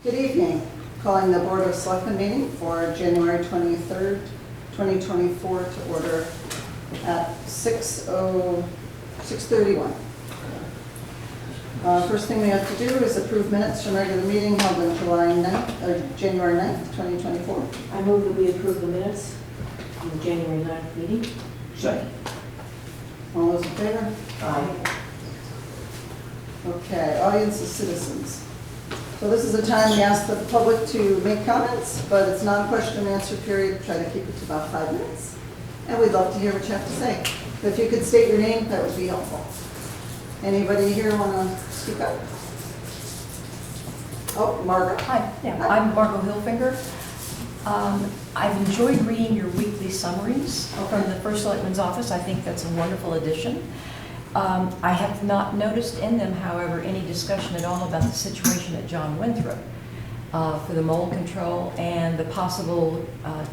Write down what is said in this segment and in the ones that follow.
Good evening. Calling the Board of Selectmen meeting for January 23rd, 2024 to order at 6:31. First thing we have to do is approve minutes from regular meeting held on January 9th, 2024. I move that we approve the minutes from the January 9th meeting. Second. All those in favor? Aye. Okay, audience of citizens. So this is a time we ask the public to make comments, but it's not a question and answer period. Try to keep it to about 5 minutes. And we'd love to hear what you have to say. If you could state your name, that would be helpful. Anybody here want to speak up? Oh, Margaret. Hi, yeah, I'm Margot Hilfinger. I've enjoyed reading your weekly summaries from the First Selectman's office. I think that's a wonderful addition. I have not noticed in them, however, any discussion at all about the situation at John Winthrop for the mold control and the possible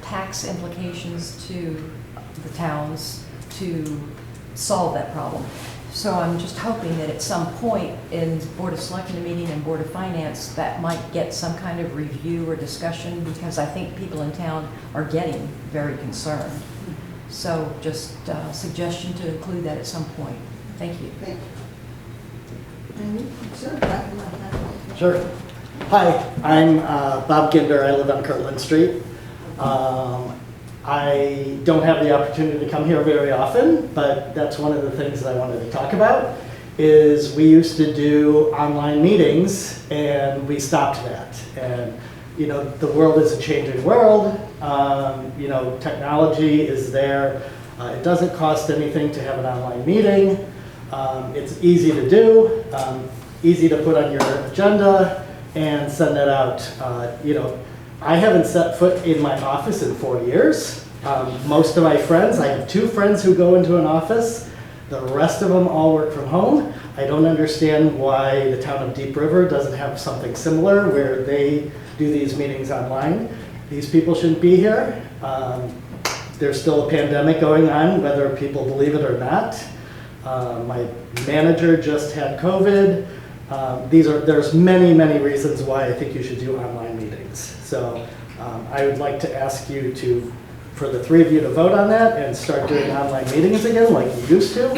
tax implications to the towns to solve that problem. So I'm just hoping that at some point in Board of Selectmen meeting and Board of Finance that might get some kind of review or discussion, because I think people in town are getting very concerned. So just a suggestion to include that at some point. Thank you. Thank you. And you, sir, back in my hand. Sure. Hi, I'm Bob Ginder. I live on Kirtland Street. I don't have the opportunity to come here very often, but that's one of the things that I wanted to talk about, is we used to do online meetings and we stopped that. And, you know, the world is a changing world. You know, technology is there. It doesn't cost anything to have an online meeting. It's easy to do, easy to put on your agenda and send that out. You know, I haven't set foot in my office in 4 years. Most of my friends, I have 2 friends who go into an office. The rest of them all work from home. I don't understand why the town of Deep River doesn't have something similar where they do these meetings online. These people shouldn't be here. There's still a pandemic going on, whether people believe it or not. My manager just had COVID. There's many, many reasons why I think you should do online meetings. So I would like to ask you for the 3 of you to vote on that and start doing online meetings again like you used to.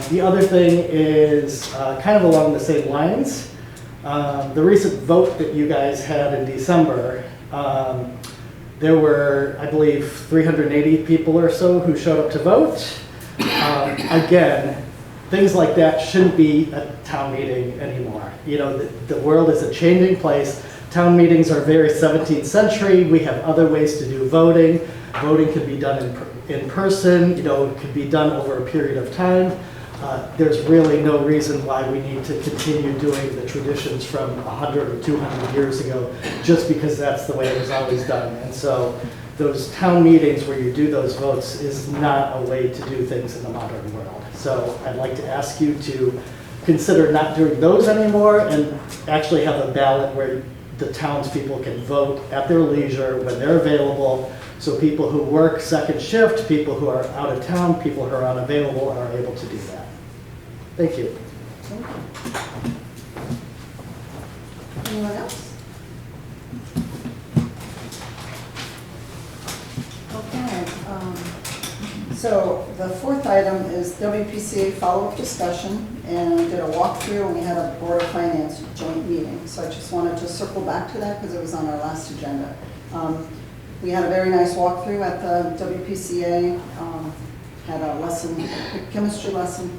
The other thing is kind of along the same lines. The recent vote that you guys had in December, there were, I believe, 380 people or so who showed up to vote. Again, things like that shouldn't be a town meeting anymore. You know, the world is a changing place. Town meetings are very 17th century. We have other ways to do voting. Voting could be done in person. You know, it could be done over a period of time. There's really no reason why we need to continue doing the traditions from 100 or 200 years ago just because that's the way it was always done. And so those town meetings where you do those votes is not a way to do things in the modern world. So I'd like to ask you to consider not doing those anymore and actually have a ballot where the townspeople can vote at their leisure when they're available. So people who work second shift, people who are out of town, people who are unavailable are able to do that. Thank you. Anyone else? Okay. So the 4th item is WPCA follow-up discussion, and we did a walkthrough and we had a Board of Finance joint meeting. So I just wanted to circle back to that because it was on our last agenda. We had a very nice walkthrough at the WPCA, had a lesson, a chemistry lesson,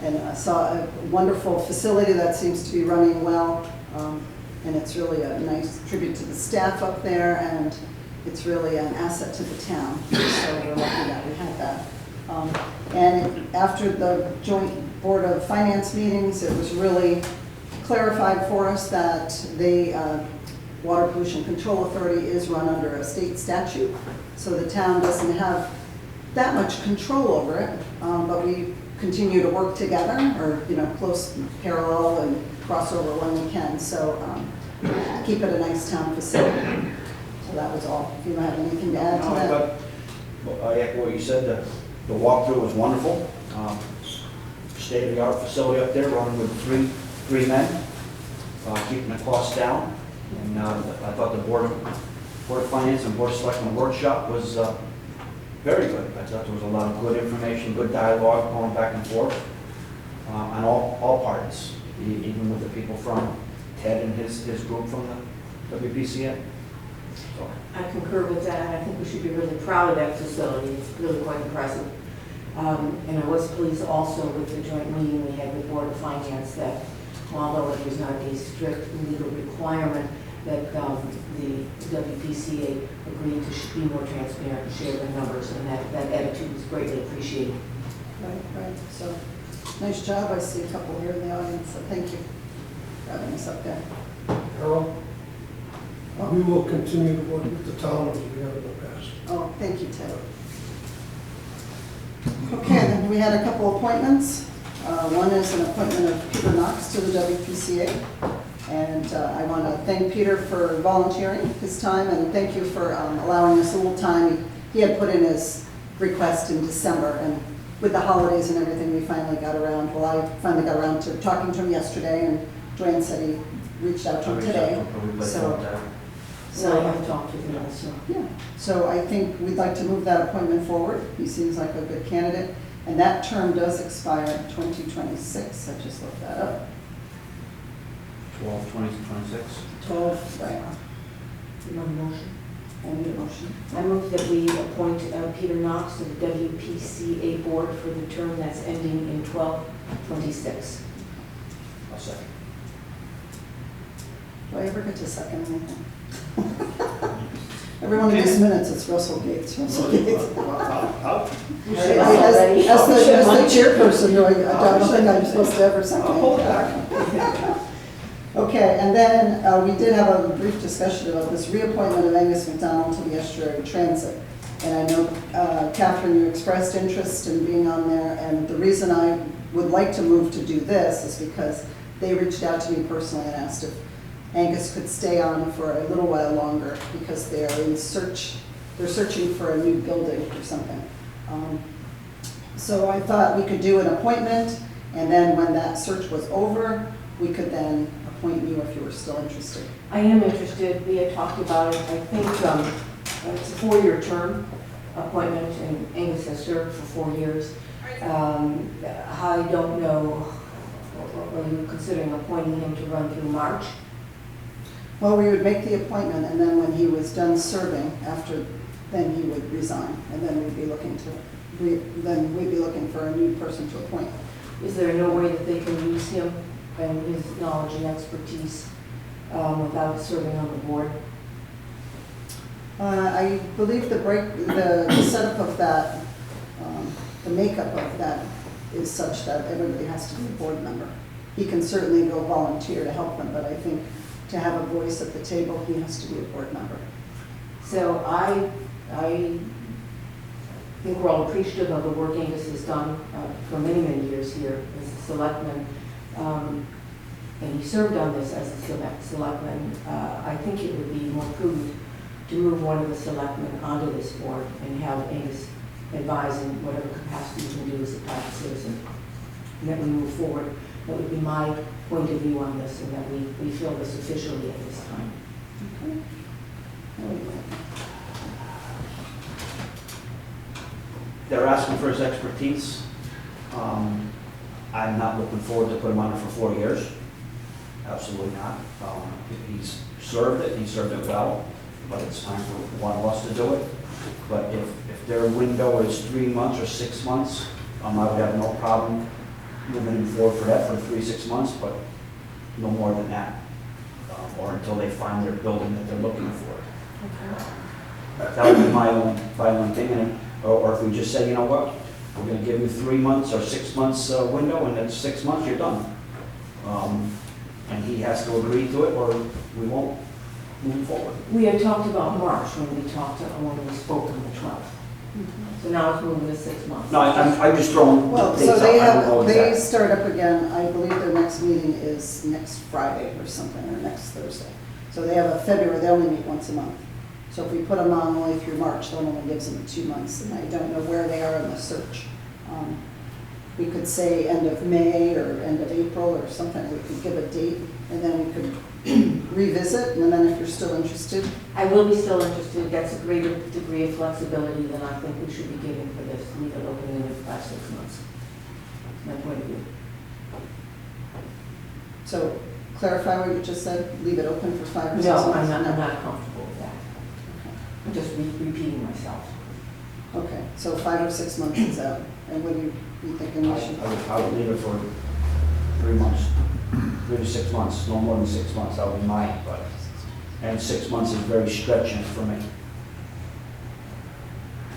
and I saw a wonderful facility that seems to be running well. And it's really a nice tribute to the staff up there, and it's really an asset to the town. So we're lucky that we had that. And after the joint Board of Finance meetings, it was really clarified for us that the Water Pollution Control Authority is run under a state statute. So the town doesn't have that much control over it, but we continue to work together, or close parallel and crossover when we can. So keep it a nice town facility. So that was all. If you don't have anything to add to that. I echo what you said. The walkthrough was wonderful. State-of-the-art facility up there, running with three men, keeping the costs down. And I thought the Board of Finance and Board of Selectmen workshop was very good. I thought there was a lot of good information, good dialogue going back and forth on all parties, even with the people from Ted and his group from the WPCA. So, I concur with that. I think we should be really proud of that facility. It's really quite impressive. And I was pleased also with the joint meeting we had with Board of Finance that although it was not a strict legal requirement, that the WPCA agreed to be more transparent and share their numbers, and that attitude was greatly appreciated. Right. So, nice job. I see a couple here in the audience, so thank you for having us up there. Harold, we will continue to work with the town as we have in the past. Oh, thank you, Ted. Okay, then we had a couple appointments. One is an appointment of Peter Knox to the WPCA. And I want to thank Peter for volunteering his time, and thank you for allowing us a little time. He had put in his request in December, and with the holidays and everything, we finally got around. Well, I finally got around to talking to him yesterday, and Dwayne said he reached out to him today. So I have talked with him also. Yeah, so I think we'd like to move that appointment forward. He seems like a good candidate, and that term does expire in 2026. I just looked that up. 12, 20, 26. 12, right. You want a motion? I need a motion. I move that we appoint Peter Knox to the WPCA board for the term that's ending in 12/26. I'll second. Do I ever get to second anything? Everyone in these minutes, it's Russell Gates. Russell Gates. As the chairperson, I don't think I'm supposed to ever second anything. Okay, and then we did have a brief discussion about this reappointment of Angus McDonald to the Estuary Transit. And I know, Catherine, you expressed interest in being on there, and the reason I would like to move to do this is because they reached out to me personally and asked if Angus could stay on for a little while longer because they're searching for a new building or something. So I thought we could do an appointment, and then when that search was over, we could then appoint you if you were still interested. I am interested. We had talked about it. I think it's a 4-year term appointment, and Angus has served for 4 years. I don't know, are you considering appointing him to run through March? Well, we would make the appointment, and then when he was done serving, then he would resign, and then we'd be looking for a new person to appoint. Is there no way that they can use him and his knowledge and expertise without serving on the board? I believe the setup of that, the makeup of that is such that everybody has to be a board member. He can certainly go volunteer to help them, but I think to have a voice at the table, he has to be a board member. So I think we're all appreciative of the work Angus has done for many, many years here as a selectman. And he served on this as a selectman. I think it would be more prudent to move one of the selectmen onto this board and have Angus advise in whatever capacity he can do as a private citizen. And that we move forward. That would be my point of view on this, and that we feel this officially at this time. Okay. They're asking for his expertise. I'm not looking forward to put him on it for 4 years. Absolutely not. He's served it well, but it's time for one of us to do it. But if their window is 3 months or 6 months, I would have no problem moving him forward for that for 3-6 months, but no more than that, or until they find their building that they're looking for. That would be my own thing, or if we just say, you know what, we're going to give you 3 months or 6 months window, and then 6 months you're done. And he has to agree to it, or we won't move forward. We had talked about March when we spoke on the 12th. So now it's moving to 6 months. No, I'm just throwing Well, dates so out. I don't know they exactly. start up again, I believe their next meeting is next Friday or something, or next Thursday. So they have a February, they only meet once a month. So if we put them on only through March, that only gives them 2 months, and I don't know where they are in the search. We could say end of May or end of April or something, we could give a date, and then we could revisit, and then if you're still interested, I will be still interested, that's a greater degree of flexibility than I think we should be giving for this, leave it open in 5, 6 months. That's my point of view. so clarify what you just said, leave it open for 5 or 6 months? No, I'm not comfortable with that. I'm just repeating myself. Okay, so 5 or 6 months is out, and what do you thinking we should? I would leave it for 3 months, 3 to 6 months, no more than 6 months, that would be mine, but, and 6 months is very stretching for me.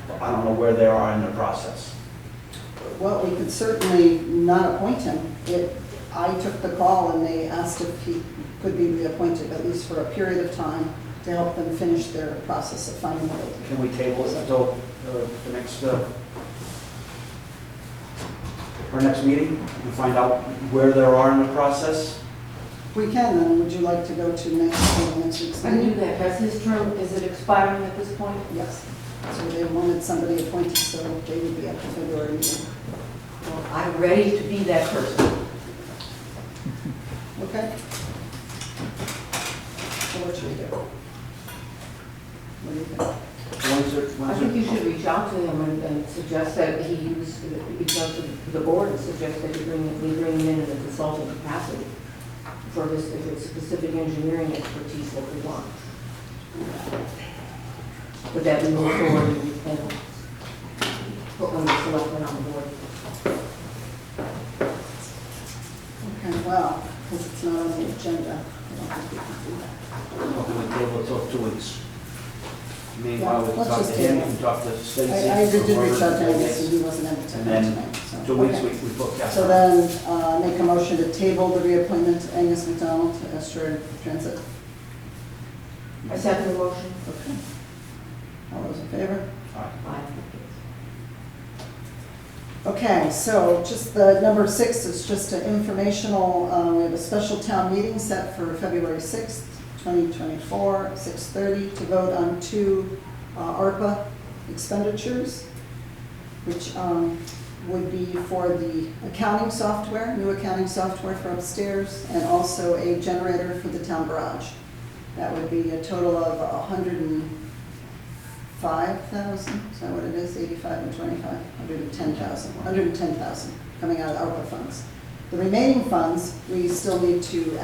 But I don't know where they are in the process. Well, we could certainly not appoint him. I took the call and they asked if he could be reappointed, at least for a period of time, to help them finish their process of finding a building. Can we table it until the next, our next meeting, and find out where they are in the process? We can, then, would you like to go to next week's I can do meeting? that. Has his term, is it expiring at this point? Yes. So they wanted somebody appointed, so they would be at the February meeting. Well, I'm ready to be that person. Okay? So what should we do? What do you think? I think you should reach out to him and suggest that he use, reach out to the board and suggest that we bring him in a consultant capacity for this, if it's specific engineering expertise that we want. Would that be moved forward and put one of the selectmen on the board? Okay, well, because it's not on the agenda, I don't think we can do that. Or can we table it till 2 weeks? Meanwhile, we let's talk just to him, table it. and talk to Stacy. I did or reach out to him, whoever and he wasn't able to And come then tonight, so. 2 weeks, okay. we book that. So then, make a motion to table the reappointment of Angus McDonald to Estuary Transit. I second the motion. Okay. All those in favor? Aye. Okay, so just the number 6 is just an informational, we have a special town meeting set for February 6th, 2024, 6:30, to vote on 2 ARPA expenditures, which would be for the accounting software, new accounting software for upstairs, and also a generator for the town garage. That would be a total of 105,000, is that what it is, 85 and 25, 110,000 coming out of ARPA funds. The remaining funds, we still need to,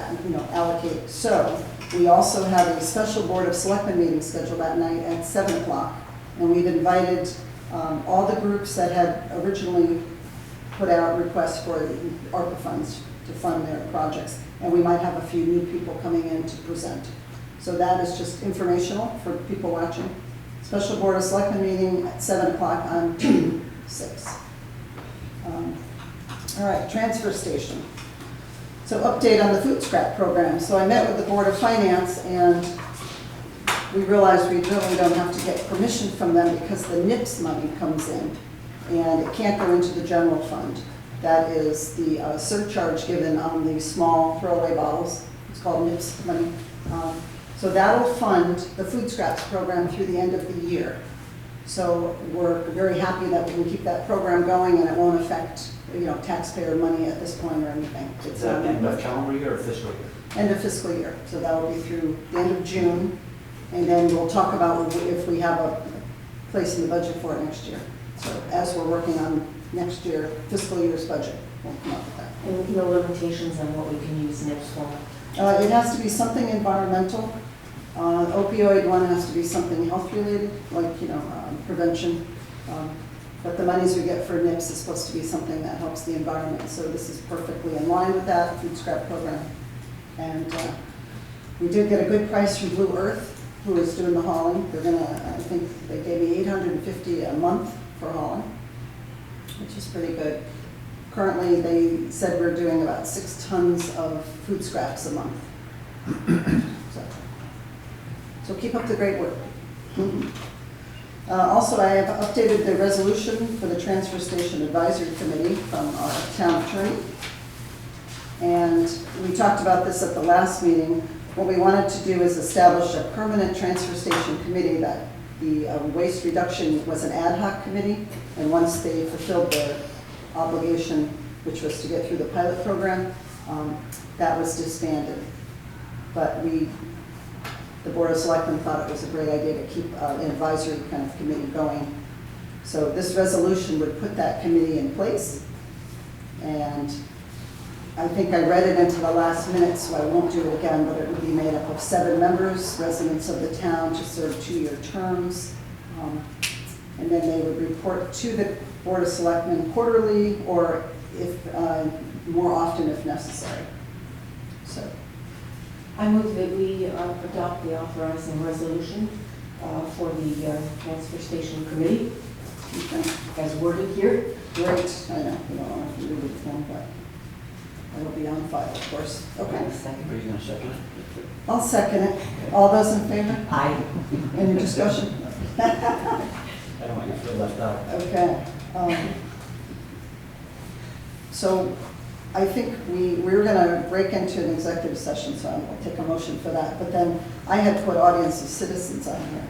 allocate. So we also have a special Board of Selectmen meeting scheduled that night at 7 o'clock. And we've invited all the groups that had originally put out requests for the ARPA funds to fund their projects. And we might have a few new people coming in to present. So that is just informational for people watching. Special Board of Selectmen meeting at 7 o'clock on June 6th. All right, transfer station. So update on the food scrap program. So I met with the Board of Finance and we realized we really don't have to get permission from them because the NIPS money comes in and it can't go into the general fund. That is the surcharge given on the small throwaway bottles. It's called NIPS money. So that'll fund the food scraps program through the end of the year. So we're very happy that we can keep that program going and it won't affect, taxpayer money at this point or anything. Is that end of calendar year or fiscal year? End of fiscal year. So that will be through the end of June. And then we'll talk about if we have a place in the budget for it next year. So as we're working on next year, fiscal year's budget, we'll come up with that. And no limitations on what we can use NIPS for? It has to be something environmental. Opioid one has to be something health related, like, prevention. But the monies we get for NIPS is supposed to be something that helps the environment. So this is perfectly in line with that food scrap program. And we did get a good price from Blue Earth, who is doing the hauling. They're I think they gave me $850 a month for hauling, which is pretty good. Currently, they said we're doing about 6 tons of food scraps a month. So keep up the great work. Also, I have updated the resolution for the Transfer Station Advisory Committee from our town attorney. And we talked about this at the last meeting. What we wanted to do is establish a permanent transfer station committee. That the waste reduction was an ad hoc committee, and once they fulfilled their obligation, which was to get through the pilot program, that was disbanded. but the Board of Selectmen thought it was a great idea to keep an advisory kind of committee going. So this resolution would put that committee in place. And I think I read it into the last minute, so I won't do it again, but it would be made up of 7 members, residents of the town, to serve 2-year terms. And then they would report to the Board of Selectmen quarterly, or if, more often if necessary. So, I move that we adopt the authorizing resolution for the transfer station committee, okay, as worded here. great. I know, we don't have to read it again, but it'll be on file, of course. Okay, Are you going to second it? I'll second it. All those in favor? Aye. Any discussion? I don't want you to feel left out. Okay. So I think we were going to break into an executive session, so I'll take a motion for that. But then I had put audience of citizens on here.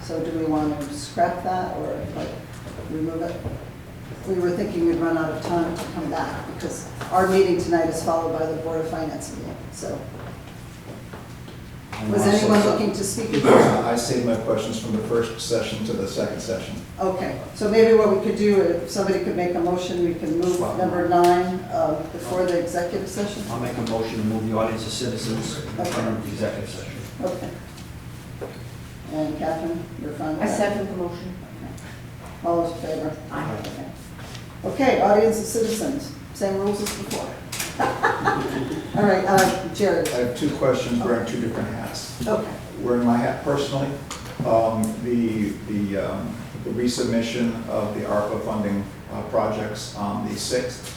So do we want to scrap that or like remove it? We were thinking we'd run out of time to come back because our meeting tonight is followed by the Board of Finance meeting. So was anyone looking to speak? I saved my questions from the first session to the second session. Okay, so maybe what we could do, if somebody could make a motion, we can move number 9 before the executive session. I'll make a motion to move the audience of citizens in front of the executive session. Okay. And Catherine, you're fine with I that? second the motion. Okay. All those in favor? Aye. Okay. Okay, audience of citizens, same rules as before. All right, Jared. I have 2 questions wearing 2 different hats. Okay. Wearing my hat personally, the resubmission of the ARPA funding projects on the 6th.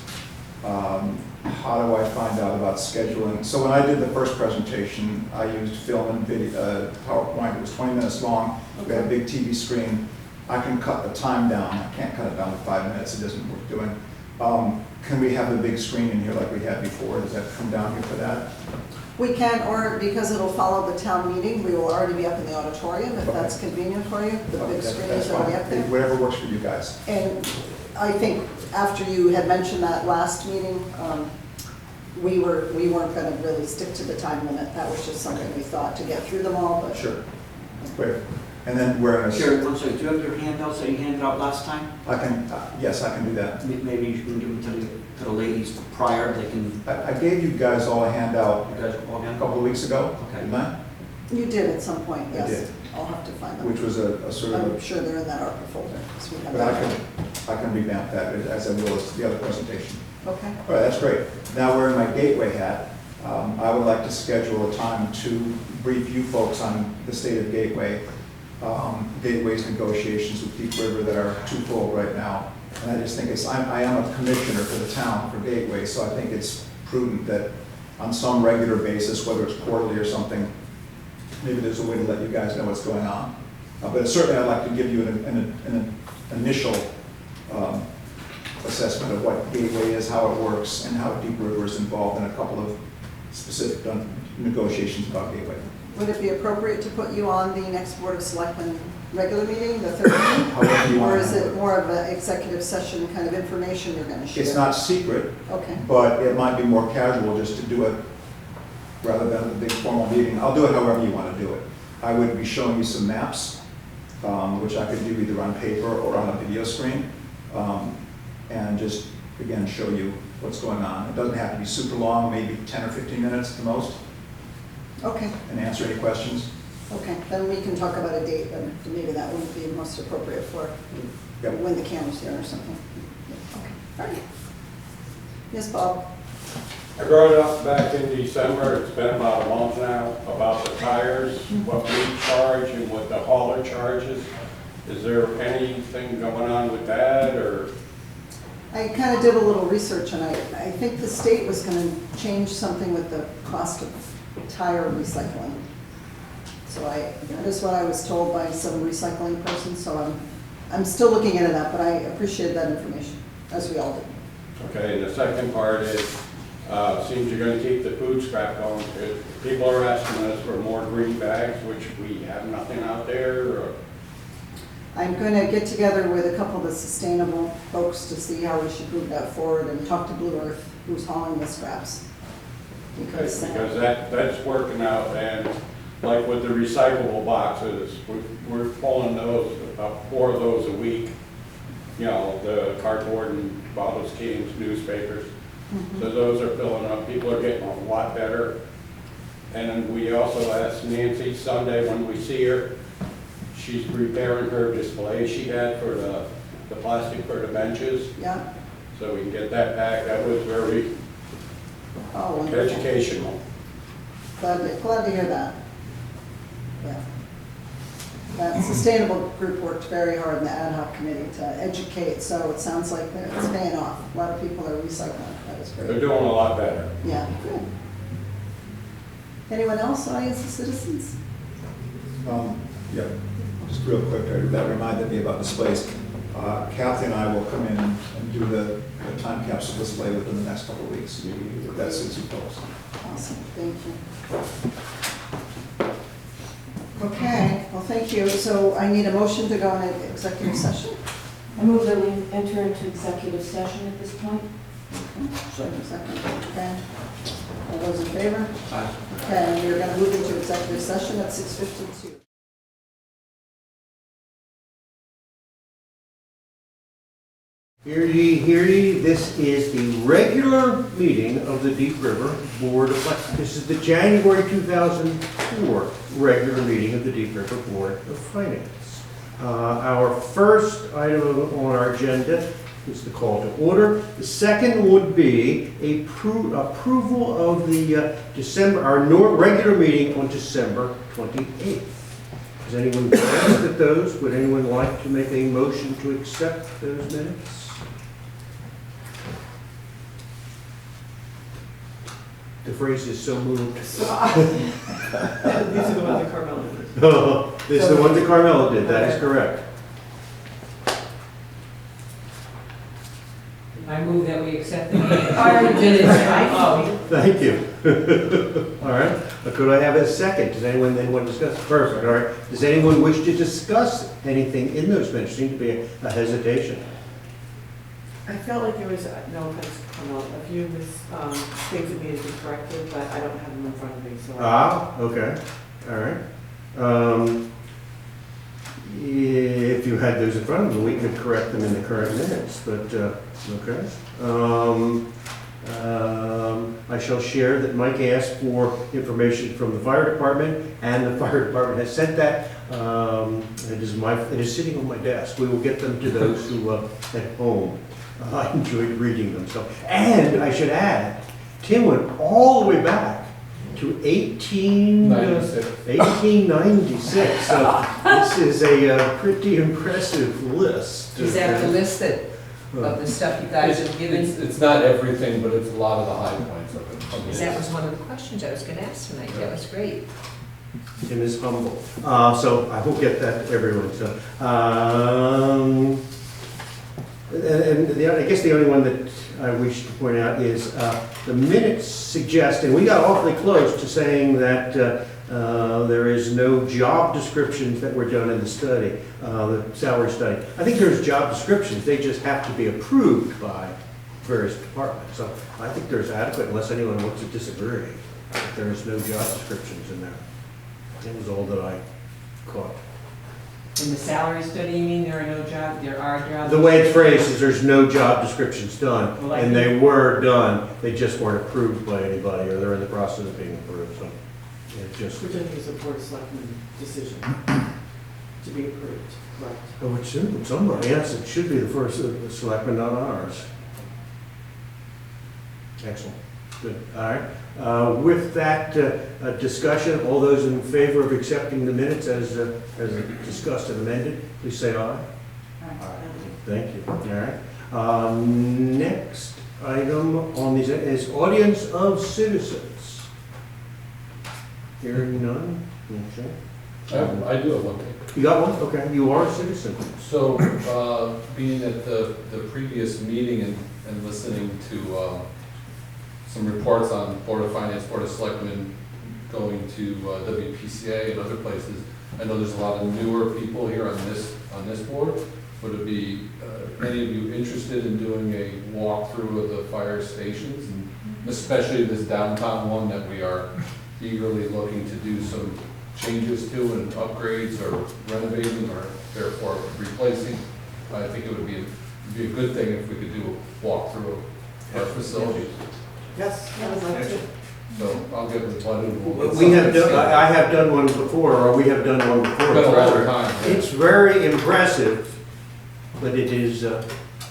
How do I find out about scheduling? So when I did the first presentation, I used film and video, PowerPoint. It was 20 minutes long. We had a big TV screen. I can cut the time down. I can't cut it down to 5 minutes. It doesn't worth doing. Can we have the big screen in here like we had before? Does that come down here for that? We can, or because it'll follow the town meeting, we will already be up in the auditorium, if Okay. that's convenient for you. The big screen That's is already fine. up there. Whatever works for you guys. And I think after you had mentioned that last meeting, we weren't going to really stick to the time limit. That was just something we thought to get through them all, but. Sure. Great. And then we're going Sherry, to, I'm sorry, do you have your handouts that you handed out last time? I can, yes, I can do that. Maybe you can give them to the ladies prior, they can, I gave you guys all a handout you guys all a hand? couple of weeks ago, Okay. didn't I? You did at some point, I yes. did. I'll have to find them. Which was a sort of, I'm sure they're in that ARPA folder. 'Cause we have but that. I can revamp that as I will as the other presentation. Okay. All right, that's great. Now we're in my Gateway hat. I would like to schedule a time to brief you folks on the state of Gateway, Gateway's negotiations with Deep River that are twofold right now. And I just think I am a commissioner for the town for Gateway, so I think it's prudent that on some regular basis, whether it's quarterly or something, maybe there's a way to let you guys know what's going on. But certainly I'd like to give you an initial assessment of what Gateway is, how it works, and how Deep River is involved in a couple of specific negotiations about Gateway. Would it be appropriate to put you on the next Board of Selectmen regular meeting, the 13th? However you want Or to is handle it more of an executive session kind of information you're going to share? It's not secret, Okay. but it might be more casual just to do it rather than a big formal meeting. I'll do it however you want to do it. I would be showing you some maps, which I could do either on paper or on a video screen, and just, again, show you what's going on. It doesn't have to be super long, maybe 10 or 15 minutes at the most, Okay, and answer any questions. okay. Then we can talk about a date, and maybe that wouldn't be most appropriate for Yep. when the camera's here or something. Okay, all right. Yes, Bob? I brought it up back in December, it's been about a month now, about the tires, what we charge and what the hauler charges. Is there anything going on with that, or? I kind of did a little research, and I think the state was going to change something with the cost of tire recycling. So that is what I was told by some recycling person, so I'm still looking into that, but I appreciate that information, as we all do. Okay, and the second part is, seems you're gonna keep the food scrap going. People are asking us for more green bags, which we have nothing out there, or? I'm going to get together with a couple of the sustainable folks to see how we should move that forward and talk to Blue Earth, who's hauling the scraps. because, Because that's working out, and like with the recyclable boxes, we're pulling those, about 4 of those a week. You know, the cardboard and bottles, cans, newspapers. So those are filling up, people are getting a lot better. And we also asked Nancy Sunday when we see her, she's repairing her display she had for the plastic for the benches, yeah, so we can get that back. That was very oh, wonderful. educational. Glad to hear that. Yeah. That sustainable group worked very hard in the ad hoc committee to educate, so it sounds like it's paying off. A lot of people are recycling. That is They're great. doing a lot better. Yeah, good. Anyone else, audience and citizens? Yeah, just real quick, that reminded me about displays. Kathy and I will come in and do the time capsule display within the next couple of weeks. If that suits you folks. Awesome, thank you. Okay, well, thank you. So I need a motion to go into executive session. I move that we enter into executive session at this point. Second, okay. All those in favor? Aye. Okay, and we're going to move into executive session at 6:52. Hear ye, hear ye, this is the regular meeting of the Deep River Board of Finance. This is the January 2004 regular meeting of the Deep River Board of Finance. Our first item on our agenda is the call to order. The second would be approval of the regular meeting on December 28th. Does anyone glance at those? Would anyone like to make a motion to accept those minutes? The phrase is so moved. These are the ones that Carmel did. Oh, this is the one that Carmela did, that is correct. I move that we accept the minutes. I already did it. Oh. Thank you. All right, could I have a second? Does anyone then want to discuss? Perfect, all right. Does anyone wish to discuss anything in those minutes? Seems to be a hesitation. I felt like there was, no offense, Carmel, a few things that needed to be corrected, but I don't have them in front of me, so. Okay, all right. If you had those in front of you, we could correct them in the current minutes, but, okay. I shall share that Mike asked for information from the fire department, and the fire department has sent that. It is sitting on my desk. We will get them to those who at home. I enjoyed reading them. So, and I should add, Tim went all the way back to 1896. So this is a pretty impressive list. Is that the list of the stuff you guys have given? It's not everything, but it's a lot of the high points of it. That was one of the questions I was going to ask tonight. That was great. Tim is humble. So I will get that to everyone. So, I guess the only one that I wish to point out is the minutes suggest, and we got awfully close to saying that there is no job descriptions that were done in the study, the salary study. I think there's job descriptions, they just have to be approved by various departments. So I think there's adequate, unless anyone wants to disagree, that there is no job descriptions in there. That was all that I caught. In the salary study, you mean there are jobs? The way it's phrased is there's no job descriptions done, Well, and they were done, they just weren't approved by anybody, or they're in the process of being approved, so it just. Which I think is a board of selectmen decision to be approved, correct? Oh, it should, somebody, yes, it should be the first selectman, not ours. Excellent, good, all right. With that discussion, all those in favor of accepting the minutes as discussed and amended, please say aye. Aye. Thank you. All right. Next item on these is audience of citizens. Hearing none? Okay. I do have one thing. You got one? Okay. You are a citizen. So, being at the previous meeting and listening to some reports on Board of Finance, Board of Selectmen going to WPCA and other places, I know there's a lot of newer people here on this board. Would it be any of you interested in doing a walkthrough of the fire stations and especially this downtown one that we are eagerly looking to do some changes to and upgrades or renovating or therefore replacing. I think it would be a good thing if we could do a walkthrough of our facilities. Yes, I would like to. So I'll get with Bud and we'll get We have something done, scheduled. I have done one before, or we have done one before. Been a long time. It's very impressive, but it is,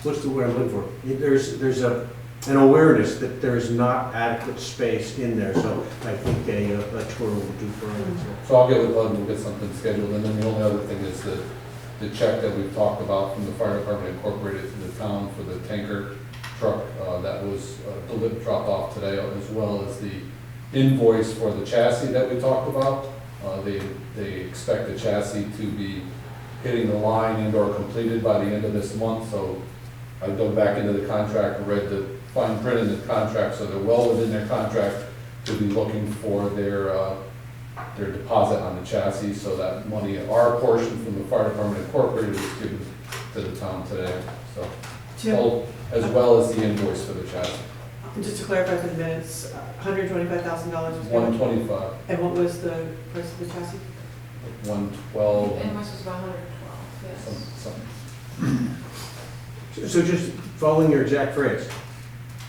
what's the word I'm looking for? There's an awareness that there is not adequate space in there, so I think a tour will do for us. So I'll get with Bud and we'll get something scheduled. And then the only other thing is the check that we've talked about from the fire department incorporated to the town for the tanker truck that was dropped off today, as well as the invoice for the chassis that we talked about. They expect the chassis to be hitting the line and or completed by the end of this month. So I dug back into the contract and read the fine print in the contract, so they're well within their contract to be looking for their deposit on the chassis, so that money, our portion from the fire department incorporated is given to the town today. So, Jim, as well as the invoice for the chassis, just to clarify for the minutes, $125,000 was given. 125, And what was the price of the chassis? 112, Invoice was about 112, yes. something. So just following your exact phrase,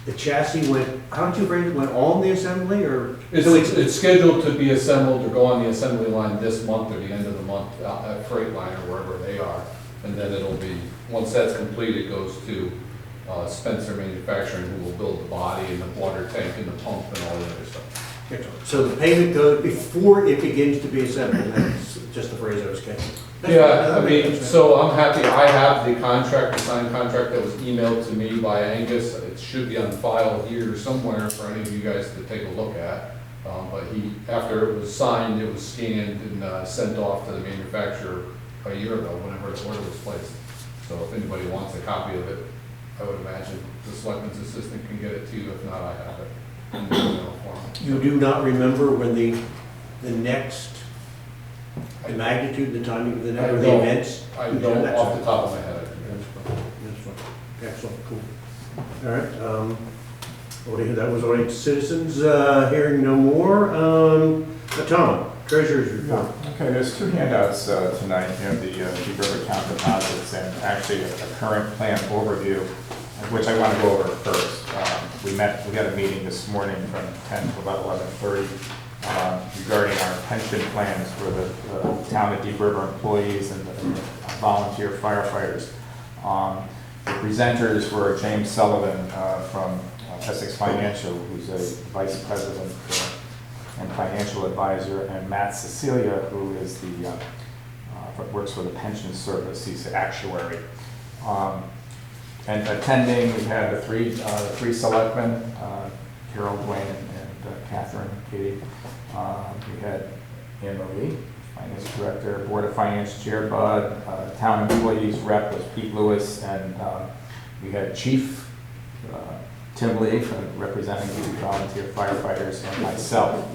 the chassis went, how did you phrase it, went on the assembly, or? So It's scheduled to be assembled or go on the assembly line this month or the end of the month at Freightliner, wherever they are. And then it'll be, once that's complete, it goes to Spencer Manufacturing, who will build the body and the water tank and the pump and all the other stuff. So the payment goes before it begins to be assembled, that's just the phrase I was catching. Yeah, I mean, so I'm happy, I have the contract, the signed contract that was emailed to me by Angus. It should be on file here somewhere for any of you guys to take a look at. But after it was signed, it was scanned and sent off to the manufacturer a year ago, whenever the order was placed. So if anybody wants a copy of it, I would imagine the selectman's assistant can get it to you. If not, I have it in the email form. You do not remember when the next, the magnitude, the timing of the next, or the events? I don't off the top of my head. That's fine. Excellent, cool. All right, that was all right, citizens, hearing no more. Tom, treasurer's report. Okay, there's two handouts tonight. You have the Deep River Town deposits and actually a current plan overview, which I want to go over first. We had a meeting this morning from 10 to about 11:30 regarding our pension plans for the town of Deep River employees and the volunteer firefighters. The presenters were James Sullivan from Essex Financial, who's a vice president and financial advisor, and Matt Cecilia, who is works for the pension service. He's the actuary. And attending, we had the three selectmen, Carol, Dwayne, and Catherine, Katie. We had Anne Marie, Finance Director, Board of Finance Chair Bud, Town Employees Rep was Pete Lewis, and we had Chief Tim Lee, representing the volunteer firefighters, and myself.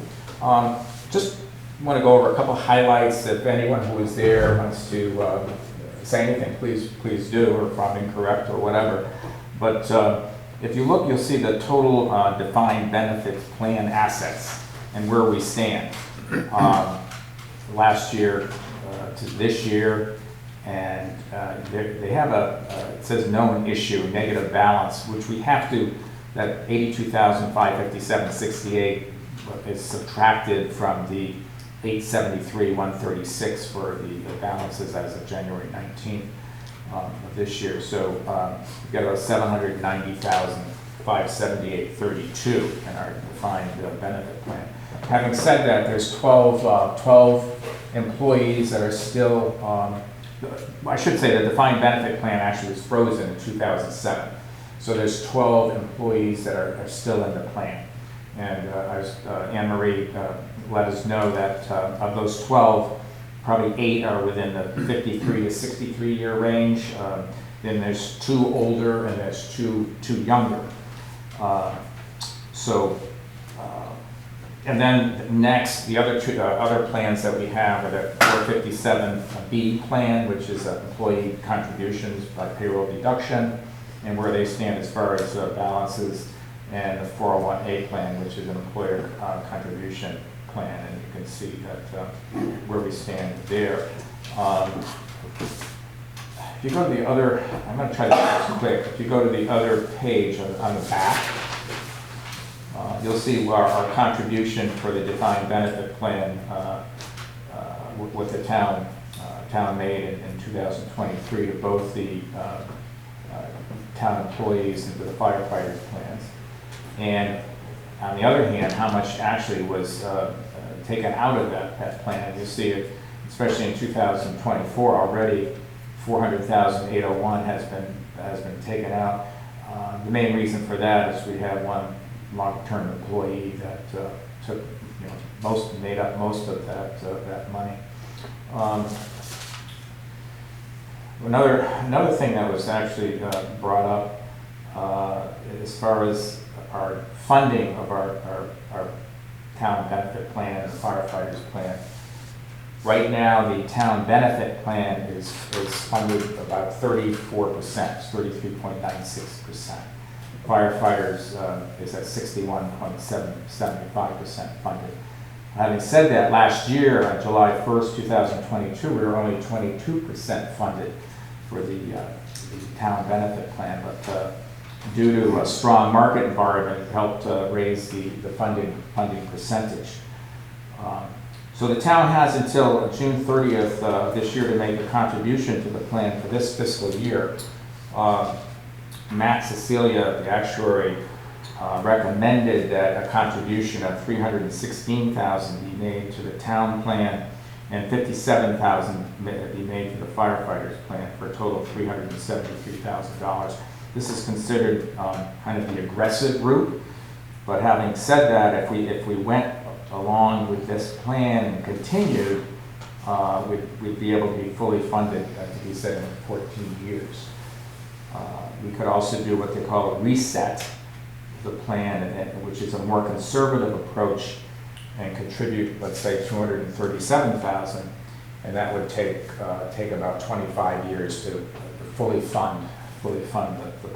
Just want to go over a couple highlights. If anyone who was there wants to say anything, please do, or if I'm incorrect or whatever. But if you look, you'll see the total defined benefit plan assets and where we stand last year to this year. And they have it says known issue, negative balance, which we have to, that 82,557.68 is subtracted from the 873,136 for the balances as of January 19th of this year. So we've got about 790,578.32 in our defined benefit plan. Having said that, there's 12 employees that are still, I should say the defined benefit plan actually was frozen in 2007. So there's 12 employees that are still in the plan. And Anne Marie let us know that of those 12, probably 8 are within the 53 to 63 year range. Then there's 2 older and there's two younger. And then next, the other two other plans that we have are the 457B plan, which is employee contributions by payroll deduction, and where they stand as far as balances. and the 401A plan, which is an employer contribution plan, and you can see that where we stand there. If you go to the other, I'm going to try to do this quick. If you go to the other page on the back, you'll see our contribution for the defined benefit plan what the town made in 2023 to both the town employees and to the firefighters plans. And on the other hand, how much actually was taken out of that plan. You see it, especially in 2024 already, 400,801 has been taken out. The main reason for that is we have one long-term employee that took, made up most of that money. Another thing that was actually brought up as far as our funding of our town benefit plan and the firefighters plan. Right now, the town benefit plan is funded about 34%, 33.96%. Firefighters is at 61.75% funded. Having said that, last year, on July 1st, 2022, we were only 22% funded for the town benefit plan, but due to a strong market environment, it helped raise the funding percentage. So the town has until June 30th this year to make a contribution to the plan for this fiscal year. Matt Cecilia, the actuary, recommended that a contribution of $316,000 be made to the town plan and $57,000 be made to the firefighters plan for a total of $373,000. This is considered kind of the aggressive route, but having said that, if we went along with this plan and continued, we'd be able to be fully funded, to be said, in 14 years. We could also do what they call a reset of the plan, which is a more conservative approach, and contribute, let's say, $237,000, and that would take about 25 years to fully fund the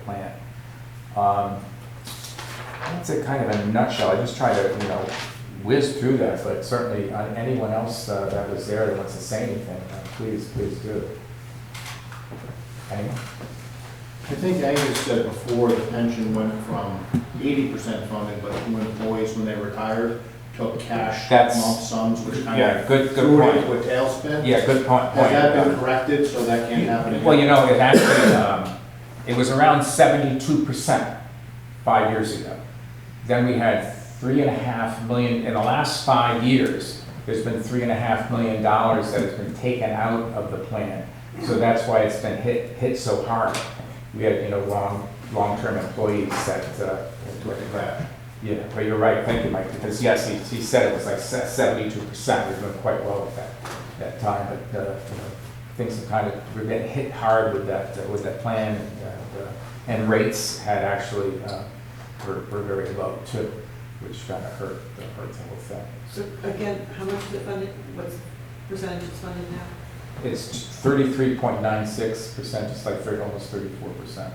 plan. That's it, kind of in a nutshell. I just try to whiz through that, but certainly anyone else that was there that wants to say anything, please do. Anyone? I think Angus said before the pension went from 80% funded, but two employees, when they retired, took cash lump sums, which kind of good threw it point. into a tailspin. Yeah, good point. Has that been corrected, so that can't happen again? Well, it actually, it was around 72% 5 years ago. Then we had $3.5 million, in the last 5 years, there's been $3.5 million that has been taken out of the plan. So that's why it's been hit so hard. We had, long-term employees that, yeah, but you're right, thank you, Mike, because yes, he said it was like 72%, we're doing quite well at that time, but, things have kind of, we've been hit hard with that plan, and rates had actually, were very low too, which kind of hurt the whole thing. So again, how much is it funded? What's percentage is funded now? It's 33.96%, just like almost 34%.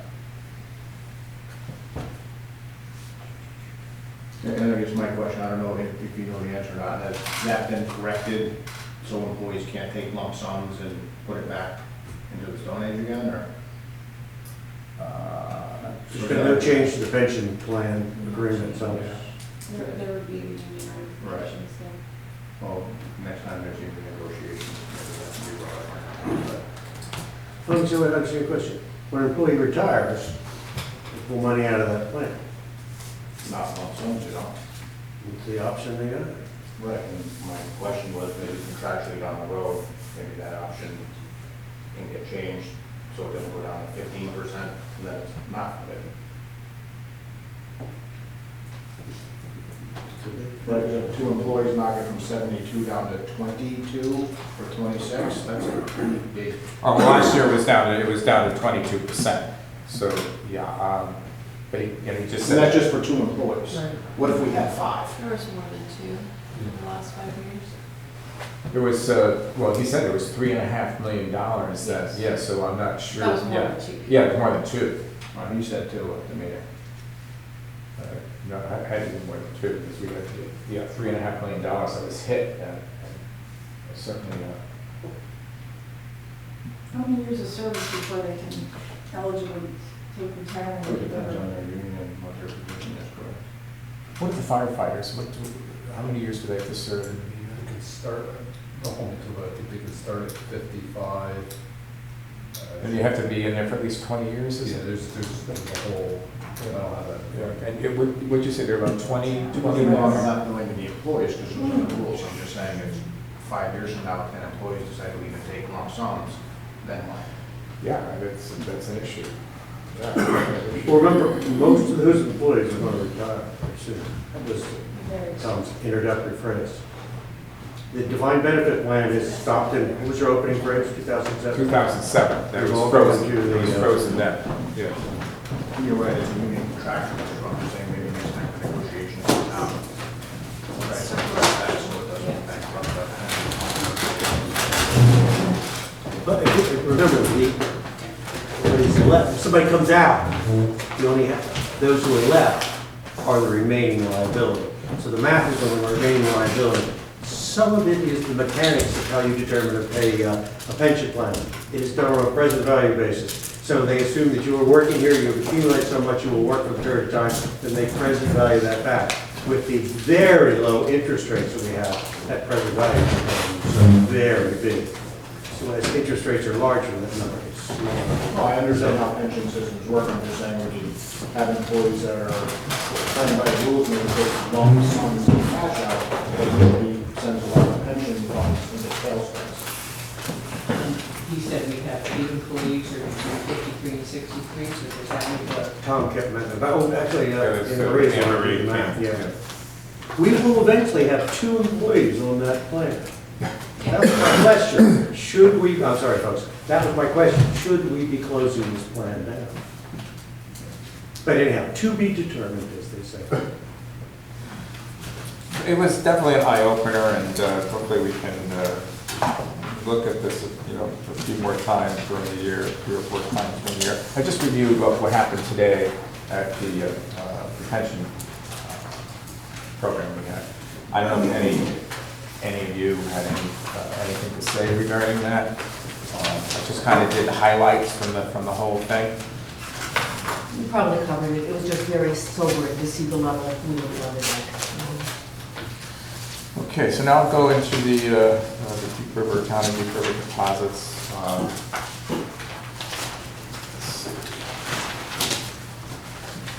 And I guess my question, I don't know if you know the answer or not, has that been corrected so employees can't take lump sums and put it back into the Stone Age again, or? There's been no change to the pension plan agreement, so. There would be Right. Well, next time there's even negotiations, maybe that can be brought up. Let me see what answer your question. When an employee retires, they pull money out of that plan. Not lump sums, It's the option they got. Right, and my question was maybe contractually down the road, maybe that option can get changed, so it doesn't go down to 15%, and that's not forbidden. But if two employees knock it from 72 down to 22 or 26, that's a pretty big. Oh, last year it was down to 22%. So yeah, but he just And said that's just for two employees. Right. What if we had 5? There was more than 2 in the last 5 years. there was well, he said there was $3.5 million. That yeah, so I'm not sure. That was more yeah, than 2. yeah, more than 2. He said 2 at the meeting. No, I had even more than two, because we got $3.5 million that was hit, and certainly, How many years of service before they can eligibly take retirement? it depends on their union and what their position is, correct? What are the firefighters, how many years do they have to serve? They could start, go home to, I think they could start at 55. And you have to be in there for at least 20 years? Is Yeah, it? there's a whole, I don't know how that. Yeah, and what'd you say, there are about 20? Well, I'm not knowing the employees, because those are the rules, I'm just saying if 5 years from now, 10 employees decide to leave and take lump sums, then what? Yeah, that's an issue. Yeah. Well, remember, most of those employees are going to retire soon. That was Tom's introductory phrase. The defined benefit plan is stopped in, what was your opening phrase, 2007? 2007, that We've all was gone frozen, through it was the, frozen then, yeah. You're right, it's a union contract, I'm saying maybe next time for negotiations in town. Right, so it doesn't bankrupt that. But remember, when he's left, if somebody comes out, you only have, those who are left are the remaining liability. So the math is on the remaining liability. Some of it is the mechanics of how you determine a pension plan. It is done on a present value basis. So they assume that you are working here, you accumulate so much, you will work for a period of time, then they present value that back. With the very low interest rates that we have, that present value becomes very big. So as interest rates are larger, that number is smaller. Well, I understand how pension systems work, I'm just saying when you have employees that are playing by the rules and they take lump sums and cash out, they will be sent a lot of pension funds into tailspins. He said we have 8 employees or between 53 and 63, so does that mean what? Tom kept mentioning, oh, actually, it's, in the raise, in the rate, yeah. We will eventually have 2 employees on that plan. That was my question. Should we, I'm sorry, folks, that was my question. Should we be closing this plan down? But anyhow, to be determined, as they say. It was definitely an eye-opener, and hopefully we can look at this, a few more times during the year, 3 or 4 times during the year. I just reviewed what happened today at the pension program we had. I don't know if any of you had anything to say regarding that. I just kind of did highlights from the whole thing. You probably covered it. It was just very sobering to see the level we were running at. Okay, so now I'll go into the Deep River County Deep River deposits.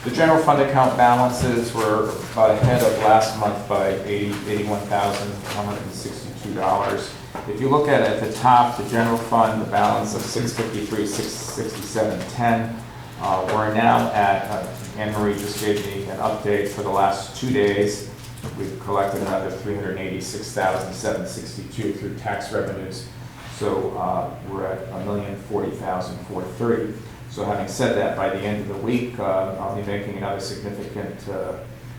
The general fund account balances were about ahead of last month by $81,162. If you look at the top, the general fund, the balance of $653,667.10. We're now at, Anne Marie just gave me an update for the last 2 days. We've collected another $386,762 through tax revenues. So we're at $1,040,403. So having said that, by the end of the week, I'll be making another significant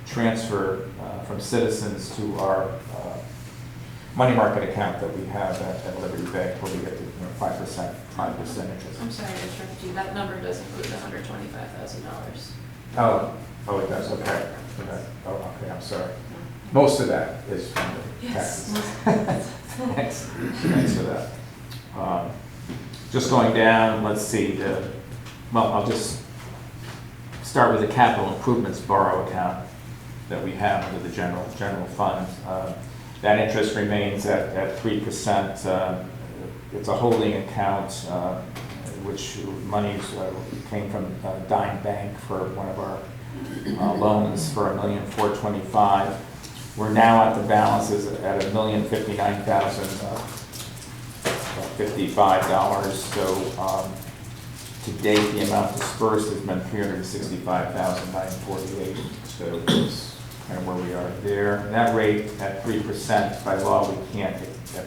transfer from Citizens to our money market account that we have at Liberty Bank, where we get the 5% interest. I'm sorry to interrupt you, that number does include $125,000. Oh, it does, okay. Oh, okay, I'm sorry. Most of that is from the taxes. Thanks for that. Just going down, let's see, well, I'll just start with the capital improvements borrow account that we have under the general fund. That interest remains at 3%. It's a holding account, which monies came from Dime Bank for one of our loans for $1,425,000. We're now at the balances at $1,059,055. So to date, the amount dispersed has been $365,948. So it's kind of where we are there. And that rate at 3%, by law, we can't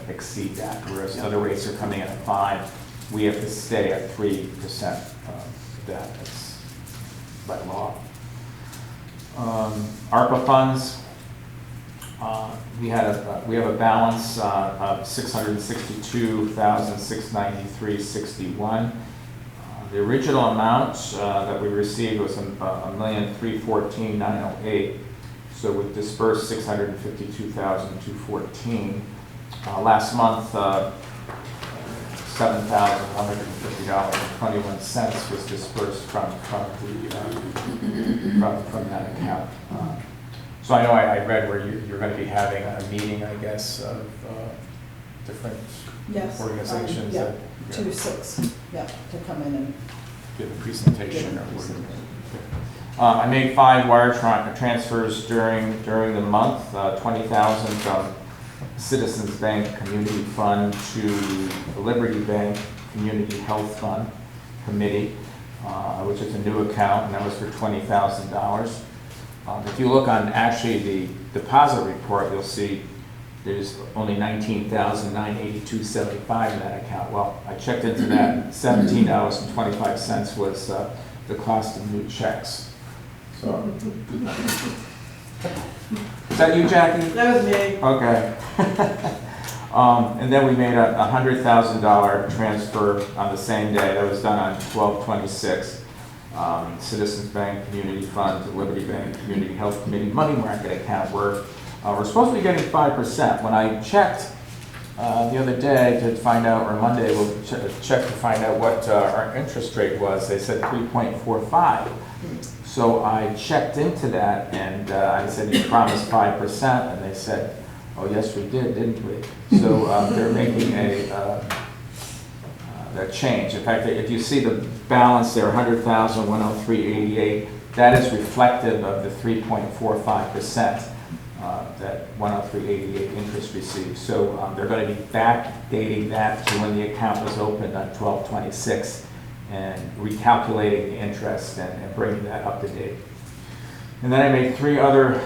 exceed that. Whereas other rates are coming in at 5%, we have to stay at 3%. That's by law. ARPA funds. We have a balance of $662,693.61. The original amount that we received was $1,314,908. So we dispersed $652,214. Last month, $7,150.21 was dispersed from that account. So I know I read where you're going to be having a meeting, I guess, of different Yes. organizations Yeah, that 2 to 6, yeah, to come in and. give a presentation. Give a presentation. I made 5 wire transfers during the month, 20,000 from Citizens Bank Community Fund to the Liberty Bank Community Health Fund Committee, which is a new account, and that was for $20,000. If you look on actually the deposit report, you'll see there's only $19,982.75 in that account. Well, I checked into that, $17.25 was the cost of new checks. So, is that you, Jackie? That was me. Okay. And then we made a $100,000 transfer on the same day. That was done on 12/26. Citizens Bank Community Fund to Liberty Bank Community Health Committee money market account. We're supposed to be getting 5%. When I checked the other day to find out, or Monday, we'll check to find out what our interest rate was, they said 3.45. So I checked into that, and I said, you promised 5%, and they said, oh yes we did, didn't we? So they're making a change. In fact, if you see the balance there, 100,103.88, that is reflective of the 3.45% that 103.88 interest received. So they're going to be backdating that to when the account was opened on 12/26 and recalculating the interest and bringing that up to date. And then I made 3 other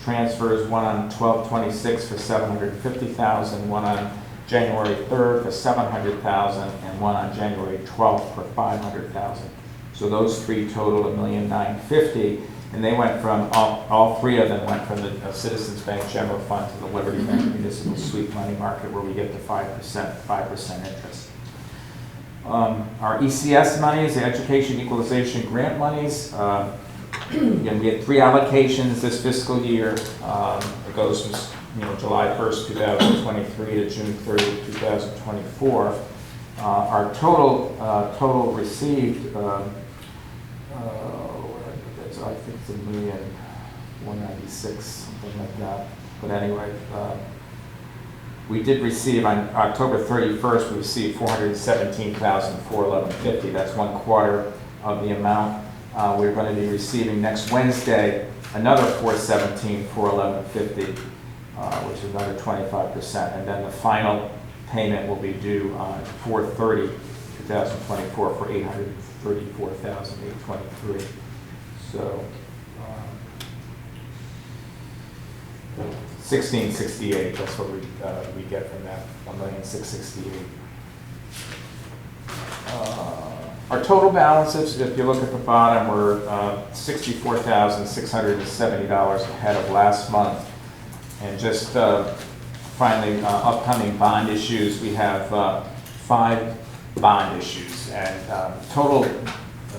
transfers, one on 12/26 for $750,000, one on January 3rd for $700,000, and one on January 12th for $500,000. So those 3 totaled $1,950,000, and they went from, all 3 of them went from the Citizens Bank General Fund to the Liberty Bank Municipal Sweep Money Market, where we get the 5% interest. Our ECS monies, the Education Equalization Grant monies, again, we had 3 allocations this fiscal year. It goes from July 1st, 2023 to June 30th, 2024. Our total received, I think it's $1,196,000, something like that. But anyway, we did receive on October 31st, we received $417,411.50. That's 1/4 of the amount. We're going to be receiving next Wednesday another $417,411.50, which is another 25%. And then the final payment will be due on 4/30/2024 for $834,823. So, 1668. That's what we get from that. 1,668,000. Our total balances, if you look at the bottom, we're $64,670 ahead of last month. And just finally, upcoming bond issues. We have 5 bond issues, and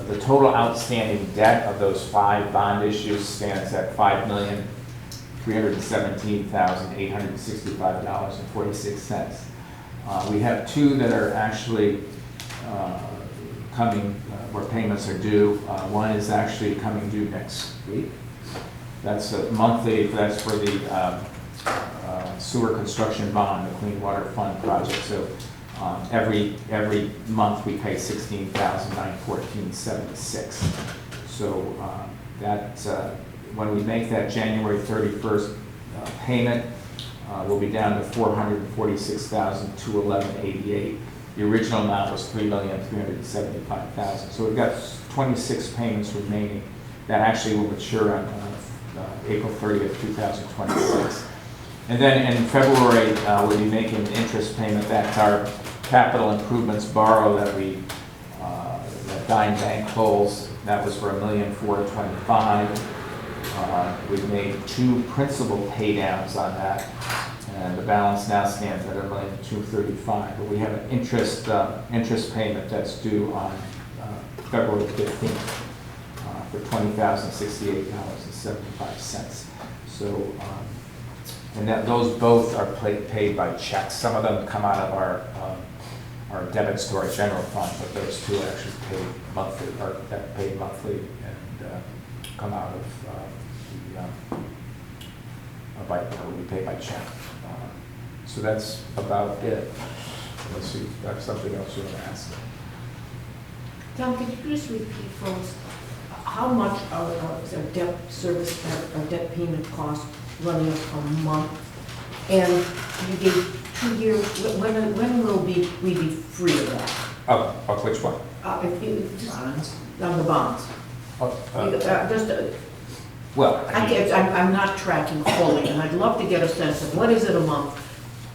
the total outstanding debt of those 5 bond issues stands at $5,317,865.46. We have 2 that are actually coming, where payments are due. One is actually coming due next week. That's a monthly, that's for the sewer construction bond, the Clean Water Fund project. So every month we pay $16,914.76. So when we make that January 31st payment, we'll be down to $446,211.88. The original amount was $3,375,000. So we've got 26 payments remaining that actually will mature on April 30th, 2026. And then in February, we'll be making an interest payment. That's our capital improvements borrow that that Dime Bank holds. That was for $1,425,000. We've made 2 principal pay downs on that. And the balance now stands at $1,235,000, but we have an interest payment that's due on February 15th for $20,068.75. So, and those both are paid by checks. Some of them come out of our debits to our general fund, but those two are actually paid monthly, and come out of we pay by check. So that's about it. Unless you have something else you want to ask. Tom, could you just repeat for us, how much is our debt service, our debt payment cost running us a month? And you gave 2 years, when will we be free of that? Of which one? If you, bonds? On the bonds. Well, I'm not tracking fully, and I'd love to get a sense of what is it a month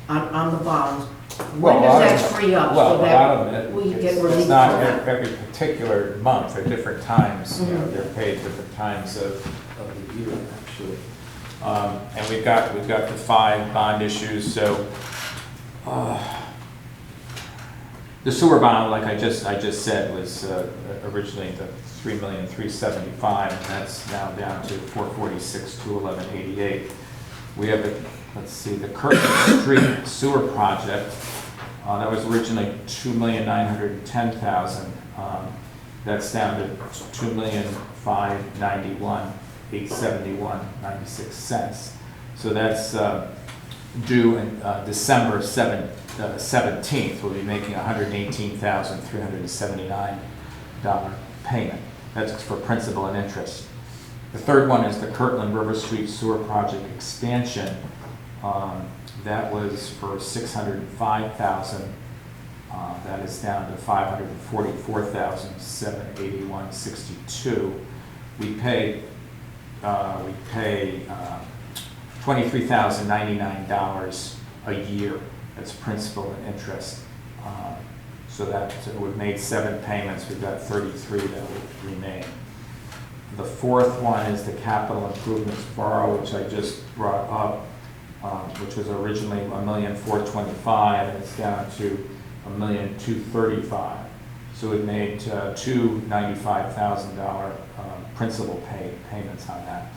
on the bonds? When does that free up so that we get relief it's from not that? every particular month, at different times, you know, they're paid different times of the year, actually. And we've got the 5 bond issues, so the sewer bond, like I just said, was originally the $3,375,000, and that's now down to $446,211.88. We have the, let's see, the Kirtland Street sewer project. That was originally $2,910,000. That's down to $2,591,871.96. So that's due in December 17th. We'll be making $118,379 payment. That's for principal and interest. The third one is the Kirtland River Street Sewer Project expansion. That was for $605,000. That is down to $544,781.62. We pay $23,099 a year. That's principal and interest. So we've made 7 payments. We've got 33 that will remain. The fourth one is the capital improvements borrow, which I just brought up, which was originally $1,425,000, and it's down to $1,235,000. So we made two $95,000 principal payments on that.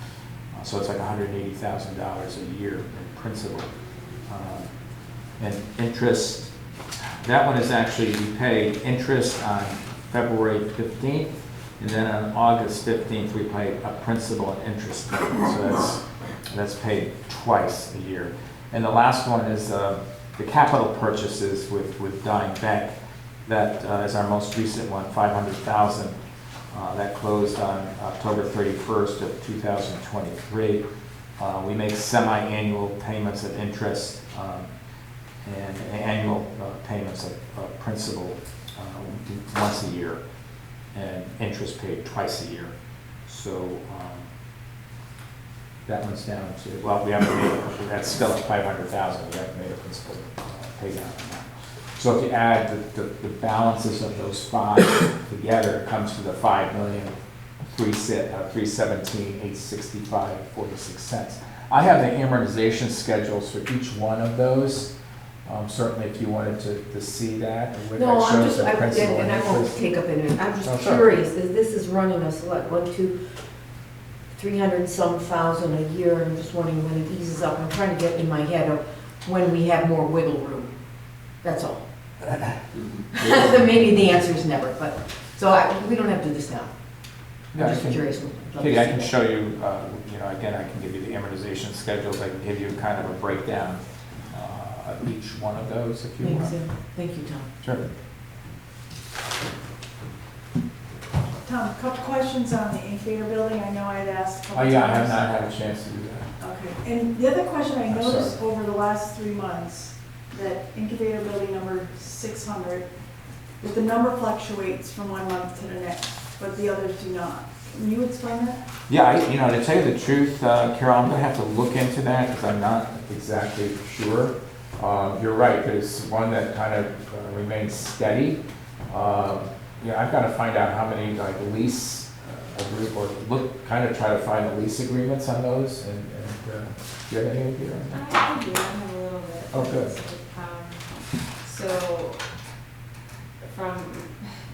So it's like $180,000 a year in principal. And interest, that one is actually, we pay interest on February 15th, and then on August 15th, we pay a principal and interest payment. So that's paid twice a year. And the last one is the capital purchases with Dime Bank. That is our most recent one, $500,000. That closed on October 31st of 2023. We make semi-annual payments of interest and annual payments of principal once a year, and interest paid twice a year. So that one's down to, well, we haven't made, that's still at $500,000. We haven't made a principal pay down on that. So if you add the balances of those 5 together, it comes to the $5,317,865.46. I have the amortization schedules for each one of those. Certainly, if you wanted to see that, and No, that I'm shows just, the principal and I won't interest. take up any, I'm just Oh, sure. curious, this is running us, what, 300 and some thousand a year, and I'm just wondering when it eases up. I'm trying to get in my head of when we have more wiggle room. That's all. Maybe the answer is never, but, so we don't have to do this now. Yeah, I'm just curious. Katie, I can show you, again, I can give you the amortization schedules. I can give you kind of a breakdown of each one of those if you want. Thank you, Tom. Sure. Tom, a couple questions on the incubator building. I know I had asked a couple Oh, times. yeah, I have not had a chance to do that. Okay, and the other question I I'm noticed sorry. over the last 3 months, that incubator building number 600, that the number fluctuates from one month to the next, but the others do not. Can you explain that? Yeah, to tell you the truth, Carol, I'm going to have to look into that because I'm not exactly sure. You're right, there's one that kind of remains steady. I've got to find out how many lease agree, or look, kind of try to find lease agreements on those, and do you have any idea on that? I do, I have a little bit. Oh, good. So, from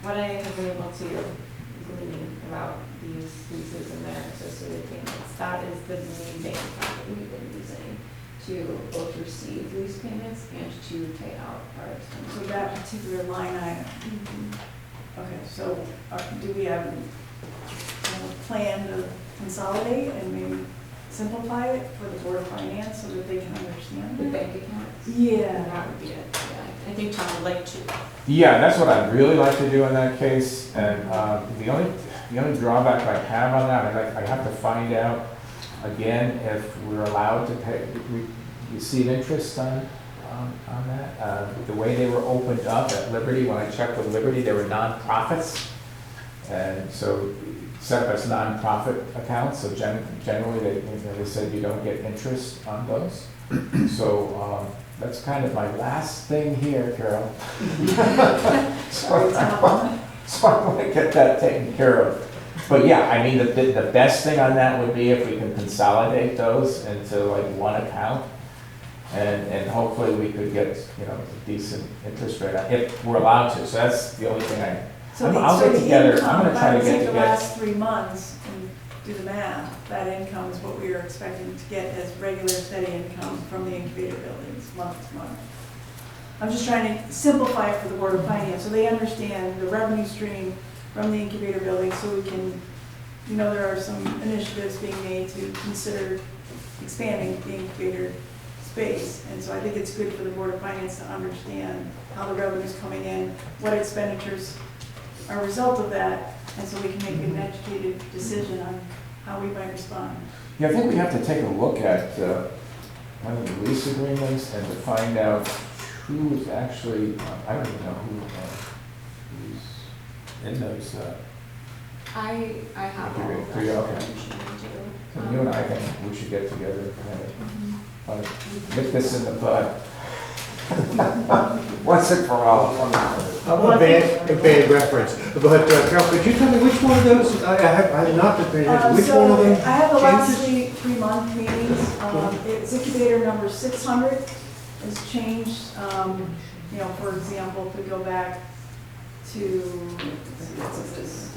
what I have been able to glean about these leases and their associated payments, that is the main bank account that we've been using to both receive lease payments and to pay out our expenses. So that particular line item. Okay, so do we have a plan to consolidate and maybe simplify it for the Board of Finance so that they can understand? The bank accounts? Yeah. That would be it, yeah. I think Tom would like to. Yeah, that's what I'd really like to do in that case, and the only drawback I have on that, I have to find out again if we're allowed to pay, receive interest on that. The way they were opened up at Liberty, when I checked with Liberty, they were nonprofits, and so set up as nonprofit accounts, so generally they said you don't get interest on those. So that's kind of my last thing here, Carol. So I want to get that taken care of. But yeah, I mean, the best thing on that would be if we can consolidate those into like one account. And hopefully we could get, a decent interest rate, if we're allowed to. So that's the only thing I'll get together, I'm gonna try to get the together. last 3 months and do the math, that income is what we are expecting to get as regular steady income from the incubator buildings, month to month. I'm just trying to simplify it for the Board of Finance, so they understand the revenue stream from the incubator building, so we can, there are some initiatives being made to consider expanding the incubator space. And so I think it's good for the Board of Finance to understand how the revenue's coming in, what expenditures are a result of that, and so we can make an educated decision on how we might respond. Yeah, I think we have to take a look at one of the lease agreements and to find out who is actually, I don't even know who's in those. I have all of that Okay. information too. So you and I think we should get together and get this in the bud. Once and for all. A bad reference. But Carol, could you tell me which one of those, I have not been paying attention, which one of them I have the last changes? 3-month meetings. It's incubator number 600 has changed. For example, to go back to, let's see, what's this?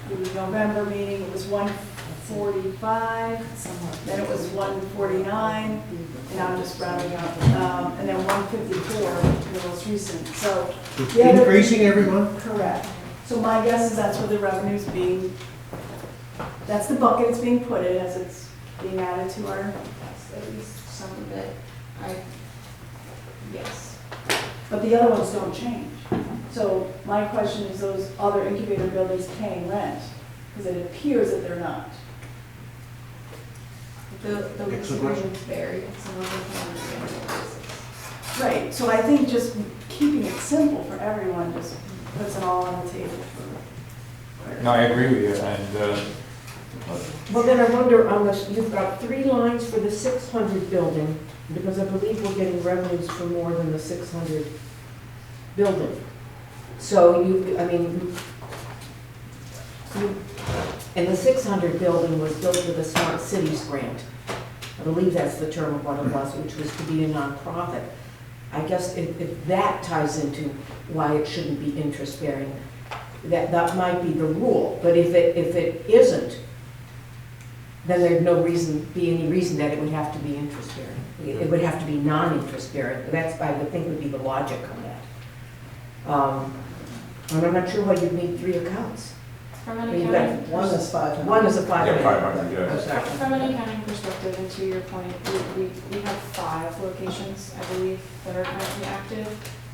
The November meeting, it was 145, then it was 149, and I'm just rounding up, and then 154, the most recent, so. It's the other- increasing every month? Correct. So my guess is that's where the revenue's that's the bucket it's being put in as it's being added to our, At least some of it, yes. but the other ones don't change. So my question is those other incubator buildings paying rent? Because it appears that they're not. The lease agreements vary, some of them can be annual basis. Right, so I think just keeping it simple for everyone just puts it all on the table for. No, I agree with you, and Well, then I wonder, you've got 3 lines for the 600 building, because I believe we're getting revenues for more than the 600 building. So and the 600 building was built with a Smart Cities grant. I believe that's the term of what it was, which was to be a nonprofit. I guess if that ties into why it shouldn't be interest bearing, that might be the rule. But if it isn't, then there'd be any reason that it would have to be interest bearing. It would have to be non-interest bearing. That's, I would think, would be the logic on that. And I'm not sure why you'd need 3 accounts. From an You've accounting, got One is 500. One is a 500. Yeah, 500, yeah. Exactly. from an accounting perspective, and to your point, we have 5 locations, I believe, that are currently active.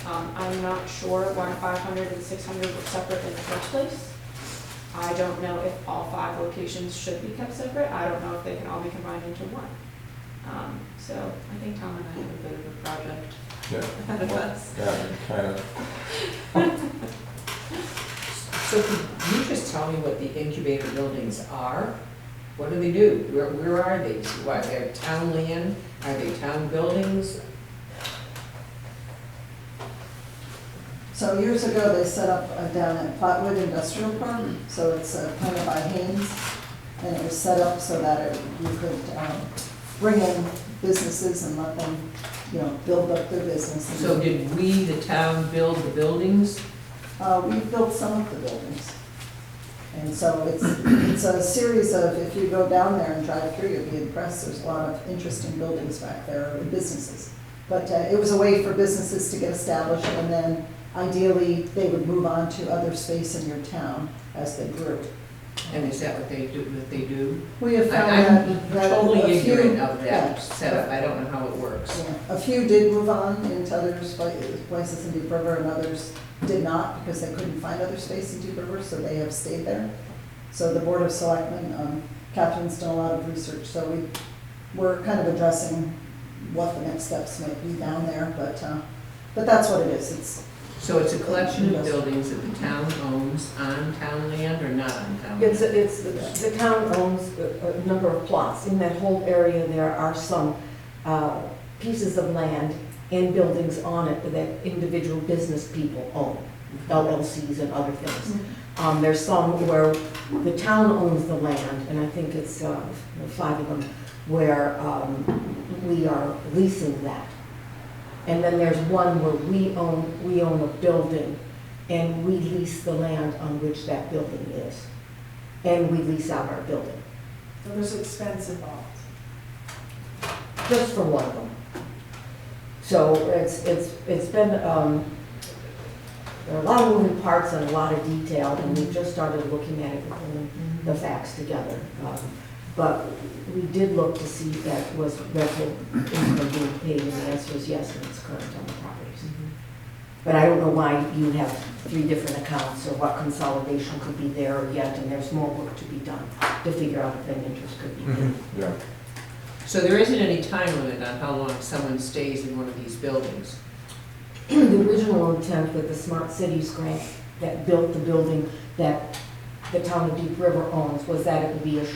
I'm not sure why 500 and 600 were separate in the first place. I don't know if all 5 locations should be kept separate. I don't know if they can all be combined into one. So I think Tom and I have a bit of a project ahead of us. yeah, kind of. So could you just tell me what the incubator buildings are? What do they do? Where are these? What, they're town land? Are they town buildings? So So years ago, they set up down at Flatwood Industrial Park, so it's planted by Haynes, and it was set up so that you could bring in businesses and let them, build up their business. So did we, the town, build the buildings? We built some of the buildings. And so it's a series of, if you go down there and drive through, you'll be impressed. There's a lot of interesting buildings back there, or businesses. But it was a way for businesses to get established, and then ideally, they would move on to other space in your town as they grew. And is that what they do? We have found I'm that totally a few- ignorant of yeah. that setup. I don't know how it works. Yeah, a few did move on into other places in Deep River, and others did not because they couldn't find other space in Deep River, so they have stayed there. So the Board of Selectmen, Catherine's done a lot of research, so we're kind of addressing what the next steps might be down there, but that's what it is. So it's a collection of buildings that the town owns on town land or not on town land? The town owns a number of plots. In that whole area, there are some pieces of land and buildings on it that individual business people own, LLCs and other things. There's some where the town owns the land, and I think it's 5 of them, where we are leasing that. And then there's one where we own a building, and we lease the land on which that building is. And we lease out our building, So there's expense involved. just for one of them. So it's been, there are a lot of moving parts and a lot of detail, and we've just started looking at it and putting the facts together. But we did look to see if that was rental income being paid, and the answer is yes, and it's current on the properties. But I don't know why you have 3 different accounts, or what consolidation could be there yet, and there's more work to be done to figure out if any interest could be paid. Yeah. So there isn't any time limit on how long someone stays in one of these buildings? The original intent with the Smart Cities grant that built the building that the town of Deep River owns was that it would be a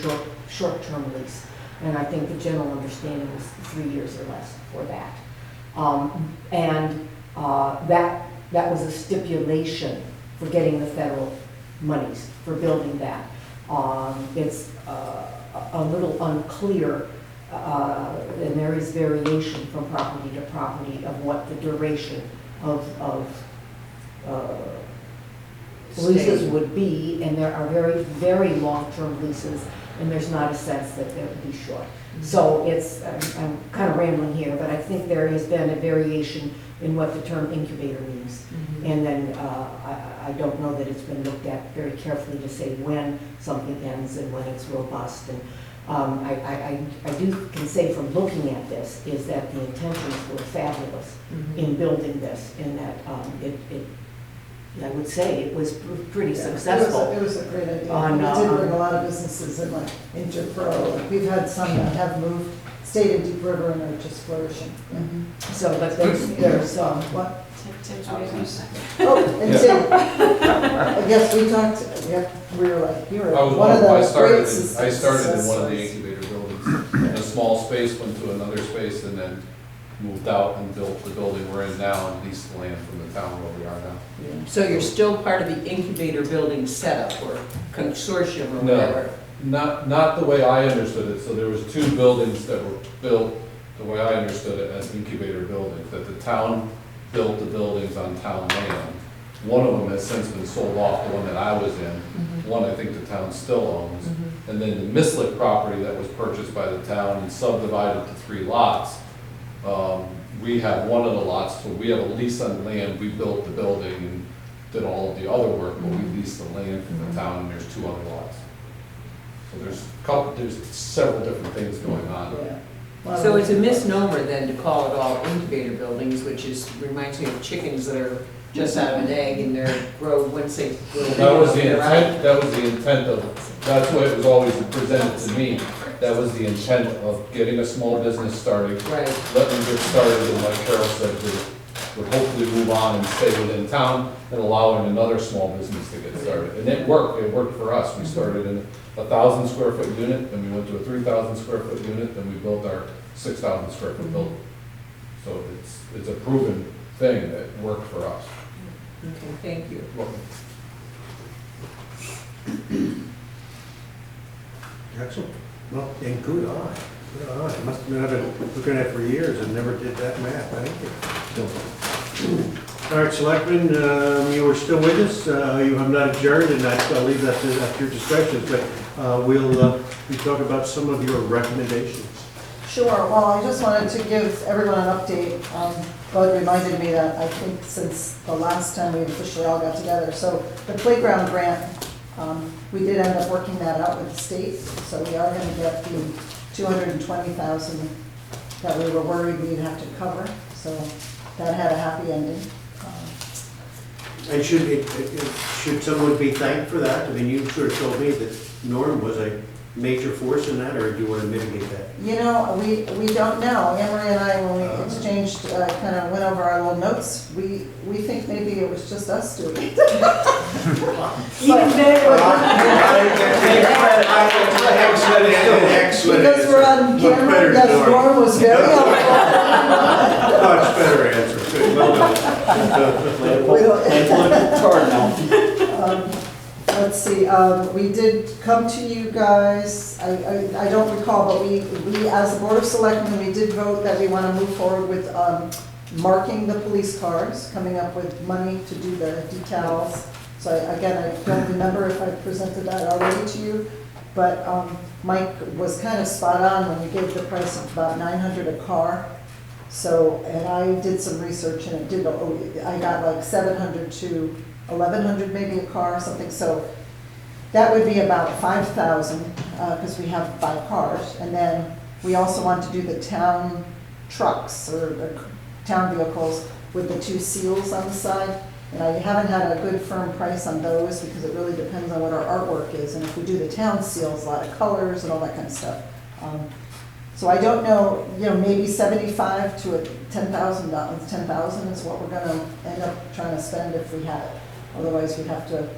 short-term lease. And I think the general understanding was 3 years or less for that. That was a stipulation for getting the federal monies for building that. It's a little unclear, and there is variation from property to property of what the duration of leases would be, and there are very, very long-term leases, and there's not a sense that they would be short. So I'm kind of rambling here, but I think there has been a variation in what the term incubator means. And then I don't know that it's been looked at very carefully to say when something ends and when it's robust. And can say from looking at this is that the intentions were fabulous in building this, in that I would say it was pretty successful. It was a great idea. We did bring a lot of businesses in, like Interpro. We've had some that have moved, stayed in Deep River, and are just flourishing. So, but there's what? Tim's waiting. Oh, and Tim, I guess we talked, we were like, you were I was one of the I started great in one of the success incubator buildings, in a small space, went to another space, and then moved out and built the building we're in now and leased the land from the town where we are now. So you're still part of the incubator building setup or consortium or No. whatever? Not the way I understood it. So there was 2 buildings that were built, the way I understood it, as incubator buildings, that the town built the buildings on town land. One of them has since been sold off, the one that I was in. One I think the town still owns. And then the Mislick property that was purchased by the town and subdivided to 3 lots. We have one of the lots, so we have a lease on the land. We built the building and did all of the other work, but we leased the land from the town, and there's 2 other lots. So there's several different things going on. So it's a misnomer then to call it all incubator buildings, which reminds me of chickens that are just out of an egg and they're once they grow. That was the intent of, that's the way it was always presented to me. That was the intent of getting a small business started. Right. Let them get started, and like Carol said, would hopefully move on and stay within town and allowing another small business to get started. And it worked for us. We started in a 1,000 square foot unit, then we went to a 3,000 square foot unit, then we built our 6,000 square foot building. So it's a proven thing that worked for us. Okay, thank you. Excellent. Well, and good eye. Good eye. Must have been looking at it for years and never did that math. Thank you. All right, Selectmen, you are still with us. You have not adjourned, and I'll leave that to your discussion, but we'll talk about some of your recommendations. Sure, well, I just wanted to give everyone an update. Bud reminded me that I think since the last time we officially all got together, so the playground grant, we did end up working that out with the state, so we are gonna get the $220,000 that we were worried we'd have to cover, so that had a happy ending. And should someone be thanked for that? I mean, you sort of told me that Norm was a major force in that, or do you want to mitigate that? You know, we don't know. Emery and I, when we exchanged, kind of went over our little notes, we think maybe it was just us doing it. Even better. Because we're on camera, yes, Norm was very helpful. Much better answer. Let's see, we did come to you guys, I don't recall, but we, as the Board of Selectmen, we did vote that we want to move forward with marking the police cars, coming up with money to do the decals. So again, I don't remember if I presented that already to you, but Mike was kind of spot on when we gave the price of about $900 a car. So, and I did some research and I got like 700 to 1,100 maybe a car or something, so that would be about 5,000 because we have 5 cars. And then we also want to do the town trucks or the town vehicles with the 2 seals on the side. And I haven't had a good firm price on those because it really depends on what our artwork is. And if we do the town seals, a lot of colors and all that kind of stuff. So I don't know, you know, maybe 75 to $10,000. 10,000 is what we're going to end up trying to spend if we had it. Otherwise, we'd have to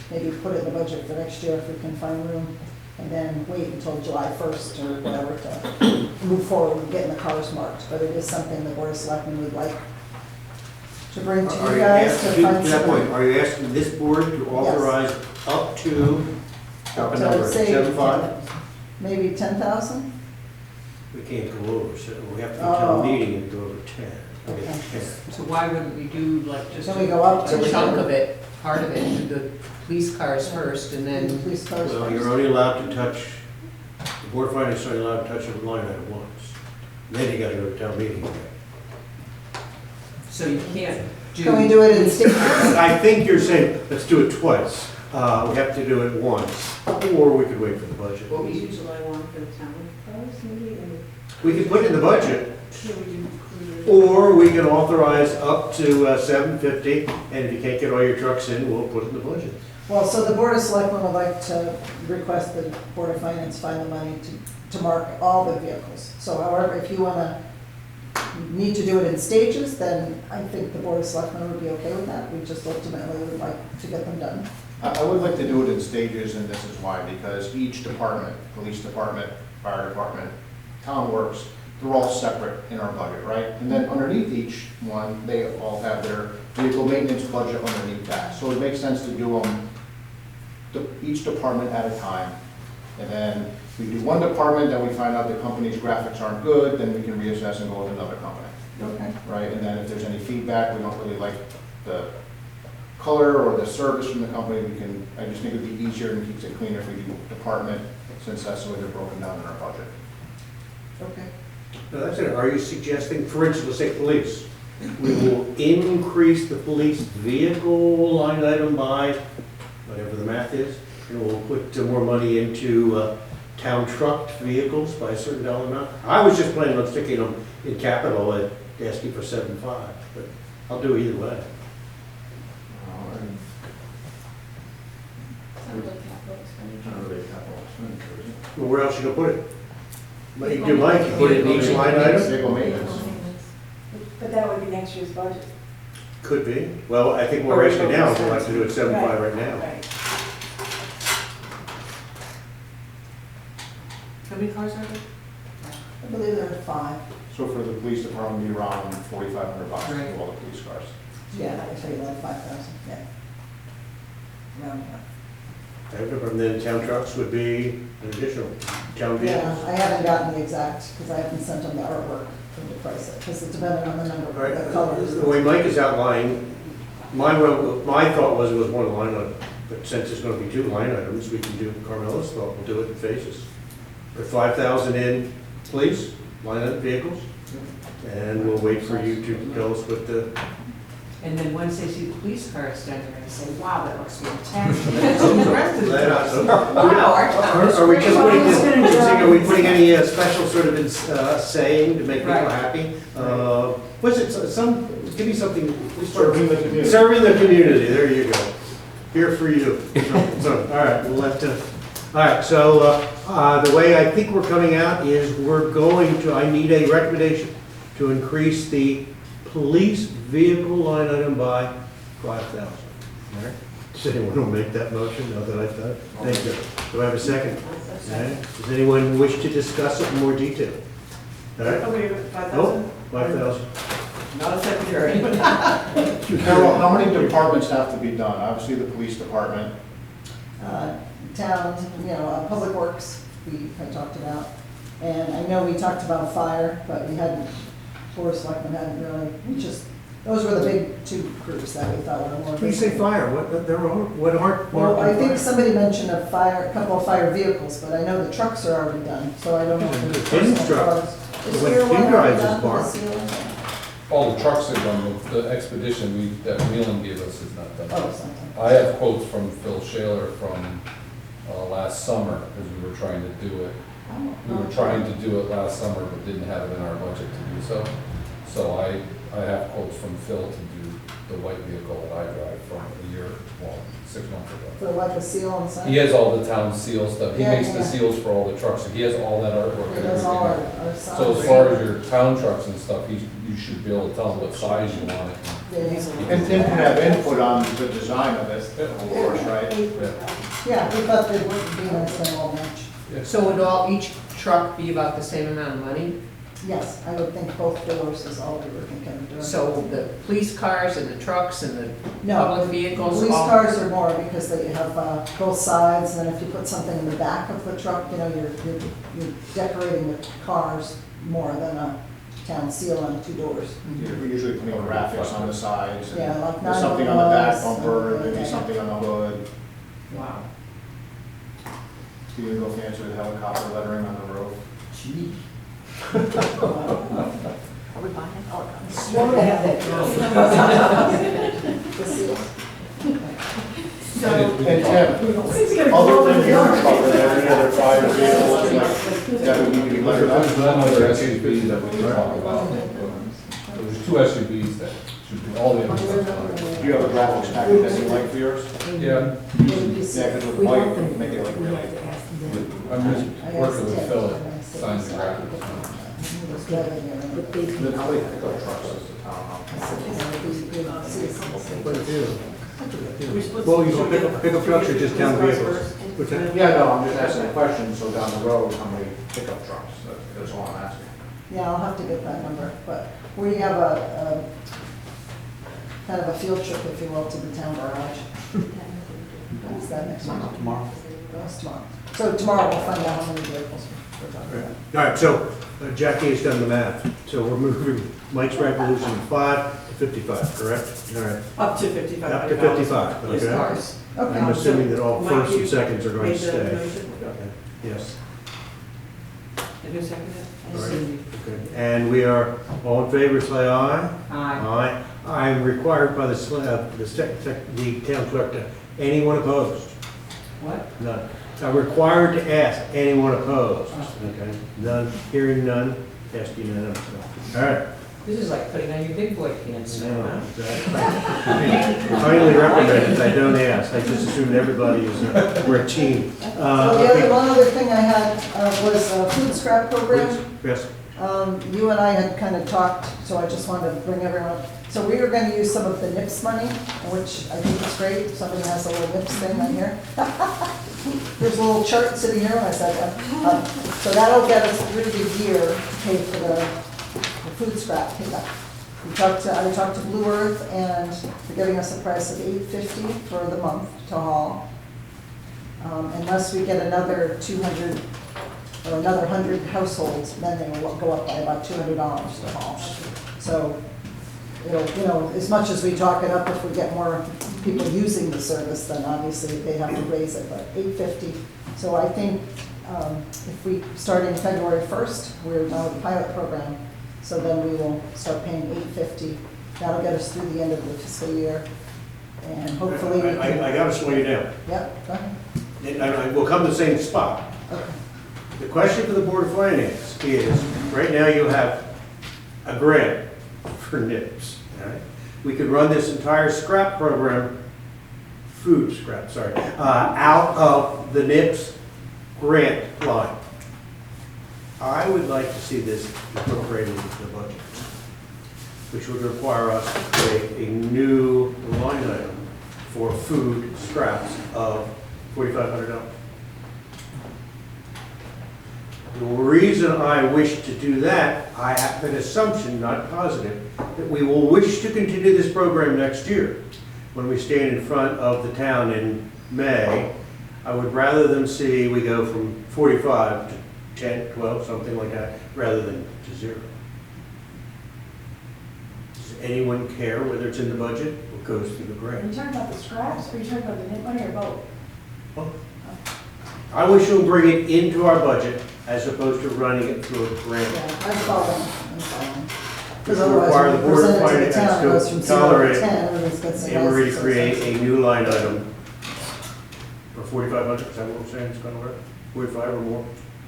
maybe put it in the budget for next year if we can find room, and then wait until July 1st or whatever to move forward with getting the cars marked. But it is something the Board of Selectmen would like to bring to you guys to find To that some. point, are you asking this board to authorize up to a number, Say 75? Maybe 10,000? We can't go over, so we have to go to a meeting and go over 10. Okay. So why wouldn't we do like just Then we go up to a chunk of it, part of it, do the police cars first and then? Police cars Well, first. you're only allowed to touch, the board of finance is only allowed to touch a line item once. Then you gotta go to town meeting again. So you can't do. Can we do it in stages? I think you're saying, let's do it twice. We have to do it once, or we could wait for the budget. What we do July 1 for the town cars, maybe, and We could put it in the budget, here we do. or we can authorize up to $750, and if you can't get all your trucks in, we'll put it in the budget. Well, so the Board of Selectmen would like to request the Board of Finance find the money to mark all the vehicles. So however, if you want to need to do it in stages, then I think the Board of Selectmen would be okay with that. We just ultimately would like to get them done. I would like to do it in stages, and this is why, because each department, police department, fire department, town works, they're all separate in our budget, right? And then underneath each one, they all have their vehicle maintenance budget underneath that. So it makes sense to do them, each department at a time. And then we do one department, then we find out the company's graphics aren't good, then we can reassess and go with another company. Okay. Right, and then if there's any feedback, we don't really like the color or the service from the company, we can, I just think it'd be easier and keeps it cleaner if we do department, since that's the way they're broken down in our budget. Okay. Now, that's it. Are you suggesting, for instance, let's say police, we will increase the police vehicle line item by whatever the math is, and we'll put more money into town trucked vehicles by a certain dollar amount? I was just planning on sticking them in capital and asking for 7.5, but I'll do either way. Sounds like capital expenditure. Not really capital expenditure, is it? Well, where else you gonna put it? Like you do Mike, you put it in each line item? Vehicle maintenance. But that would be next year's budget. Could be. Well, I think what we're asking now is we'll have to do it 7.5 right now. Right. How many cars are there? I believe there are 5. So for the police department, it'd be around $4,500 Right. for all the police cars. Yeah, I tell you like 5,000, yeah. Round up. And then town trucks would be an additional town vehicles. Yeah, I haven't gotten the exact, because I haven't sent them the artwork for the price, because it's dependent on the number, All right, the colors. the way Mike is outlining, my thought was one line item, but since it's gonna be two line items, we can do Carmela's thought, we'll do it in phases. Put 5,000 in police, line item vehicles, and we'll wait for you to tell us what the, And then once they see the police cars done, they're gonna say, wow, that looks fantastic. let us. Wow, our town is Are we just great. putting this, are we putting any special sort of saying to make people Right. happy? Was it some, give me something, Serving the community. serving the community, there you go. Here for you. So, all right, we'll let, all right, so the way I think we're coming out is we're going to, I need a recommendation to increase the police vehicle line item by 5,000. All right. Does anyone want to make that motion now that I've done it? Thank you. Do I have a second? All right. Does anyone wish to discuss it in more detail? All right. Okay, Oh, 5,000? 5,000. Not a secretary. Carol, how many departments have to be done? Obviously, the police department. Towns, Public Works, I talked about. And I know we talked about fire, but we hadn't, Board of Selectmen hadn't really, those were the big two groups that we thought were more. When you say fire, what aren't? Well, I think somebody mentioned a couple of fire vehicles, but I know the trucks are already done, so I don't know. if the Tin personal truck. cars- What Is there Tin one drives already is done for the bark. ceiling? All the trucks are done, the expedition that Wheeling gave us is not done. Oh, something. I have quotes from Phil Shaler from last summer, because we were trying to do it. We were trying to do it last summer, but didn't have it in our budget to do so. So I have quotes from Phil to do the white vehicle that I drive from 6 months ago. For like a seal on the side? He has all the town seal stuff. He Yeah, makes the yeah. seals for all the trucks, and he has all that artwork He and does all everything. our So as signs. far as your town trucks and stuff, you should be able to tell him what size you want it. Yeah, he's- And Tim can have input on the design of it, of course, right? Yeah, we thought they would be nice to all match. So would each truck be about the same amount of money? Yes, I would think both doors is all we were thinking of doing. So the police cars and the trucks and the No, public vehicles? police all- cars are more because they have both sides, and if you put something in the back of the truck, you're decorating the cars more than a town seal on 2 doors. We're usually putting graphics on the sides. and Yeah, like there's something on the back 911s, bumper, maybe yeah. something on the hood. Wow. You can go fancy with helicopter lettering on the roof. Gee. Are we buying it? Oh, Slow to have that. The seals. So. And Tim, other than your truck, are there any other fire vehicles like that would need to be lettered There's up? another SUV that we can talk about. There's 2 SUVs that should be all the others. Do you have a graphics package that you like for yours? Yeah, Yeah, because with white, you can make it like really. I'm just working with Phil at Signs and Graphics. The probably pickup trucks is the town. Well, you said pickup trucks are just town vehicles. What's that? Yeah, no, I'm just asking a question, so down the road, how many pickup trucks? That's all I'm asking. Yeah, I'll have to get that number, but we have a kind of a field trip, if you will, to the town garage. Is that next month? Tomorrow. That's tomorrow. So tomorrow we'll find out how many vehicles we're talking about. All right, so Jackie has done the math. So we're moving Mike's resolution 5 to 55, correct? All right. Up to 55. Up to 55, Police okay. cars. Okay. I'm assuming that all Mike, firsts and you seconds are going to made the stay. motion? Okay. Yes. And who seconded it? All right. Okay. And we are, all in favor, say aye. Aye. Aye. I'm required by the town clerk to, anyone opposed? What? None. I'm required to ask, anyone opposed? Okay, none, hearing none, passed unanimously. All right. This is like putting on your big boy pants now, huh? Finally reprimanded, I don't ask, I just assumed everybody is, we're a team. So the other, one other thing I had was a food scrap program. Yes, You and I had kind of talked, so I just wanted to bring everyone, so we were going to use some of the NIPS money, which I think is great. Somebody has a little NIPS thing on here. There's a little chart sitting here, and I said, so that'll get us through the year to pay for the food scrap pickup. I talked to Blue Earth, and they're giving us a price of $8.50 for the month to haul. Unless we get another 200 or another 100 households, then they will go up by about $200 to haul. So, as much as we talk it up, if we get more people using the service, then obviously they have to raise it, but $8.50. So I think if we, starting February 1st, we're now with the pilot program, so then we will start paying $8.50. That'll get us through the end of the fiscal year, and hopefully we can. I gotta slow you down. Yep, go ahead. And we'll come to the same spot. Okay. The question for the Board of Finance is, right now you have a grant for NIPS, all right? We could run this entire scrap program, food scrap, sorry, out of the NIPS grant line. I would like to see this incorporated into the budget, which would require us to create a new line item for food scraps of $4,500. The reason I wish to do that, I have an assumption, not positive, that we will wish to continue this program next year. When we stand in front of the town in May, I would rather than see we go from 45 to 10, 12, something like that, rather than to 0. Does anyone care whether it's in the budget or goes through the Are grant? you talking about the scraps, or are you talking about the NIP money, or both? I wish to bring it into our budget as opposed to running it through a grant. Yeah, I'm following. Because Which will otherwise, require when the we Board of present it to the Finance town, it goes from to 0 tolerate to 10, everybody's got some. and we're ready to license create expenses. a new line item for 4,500, is that what I'm saying, it's gonna work? 45 or more?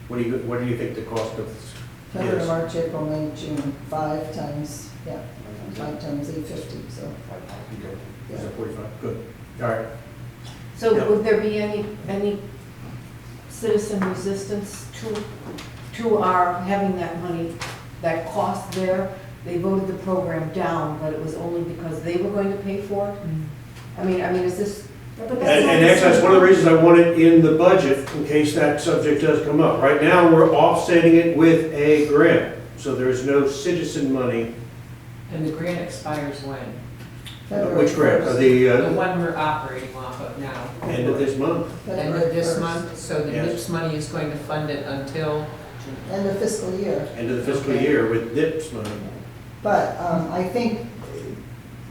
What do you think the cost of this February, is? March, April, May, June, 5 times, 5 times 850, so. Is it 45? Good, all right. So Yeah. would there be any citizen resistance to our having that money, that cost there? They voted the program down, but it was only because they were going to pay for it? I mean, is this? And that's one of the reasons I want it in the budget, in case that subject does come up. Right now, we're offsetting it with a grant, so there's no citizen money. And the grant expires when? February Which grant? 1st. The one we're operating off of now. End of this month. End of this February month, so the Yes. NIPS money is going to fund it until, 1st. End of fiscal year. End of the fiscal Okay. year with DIPS money. But I think,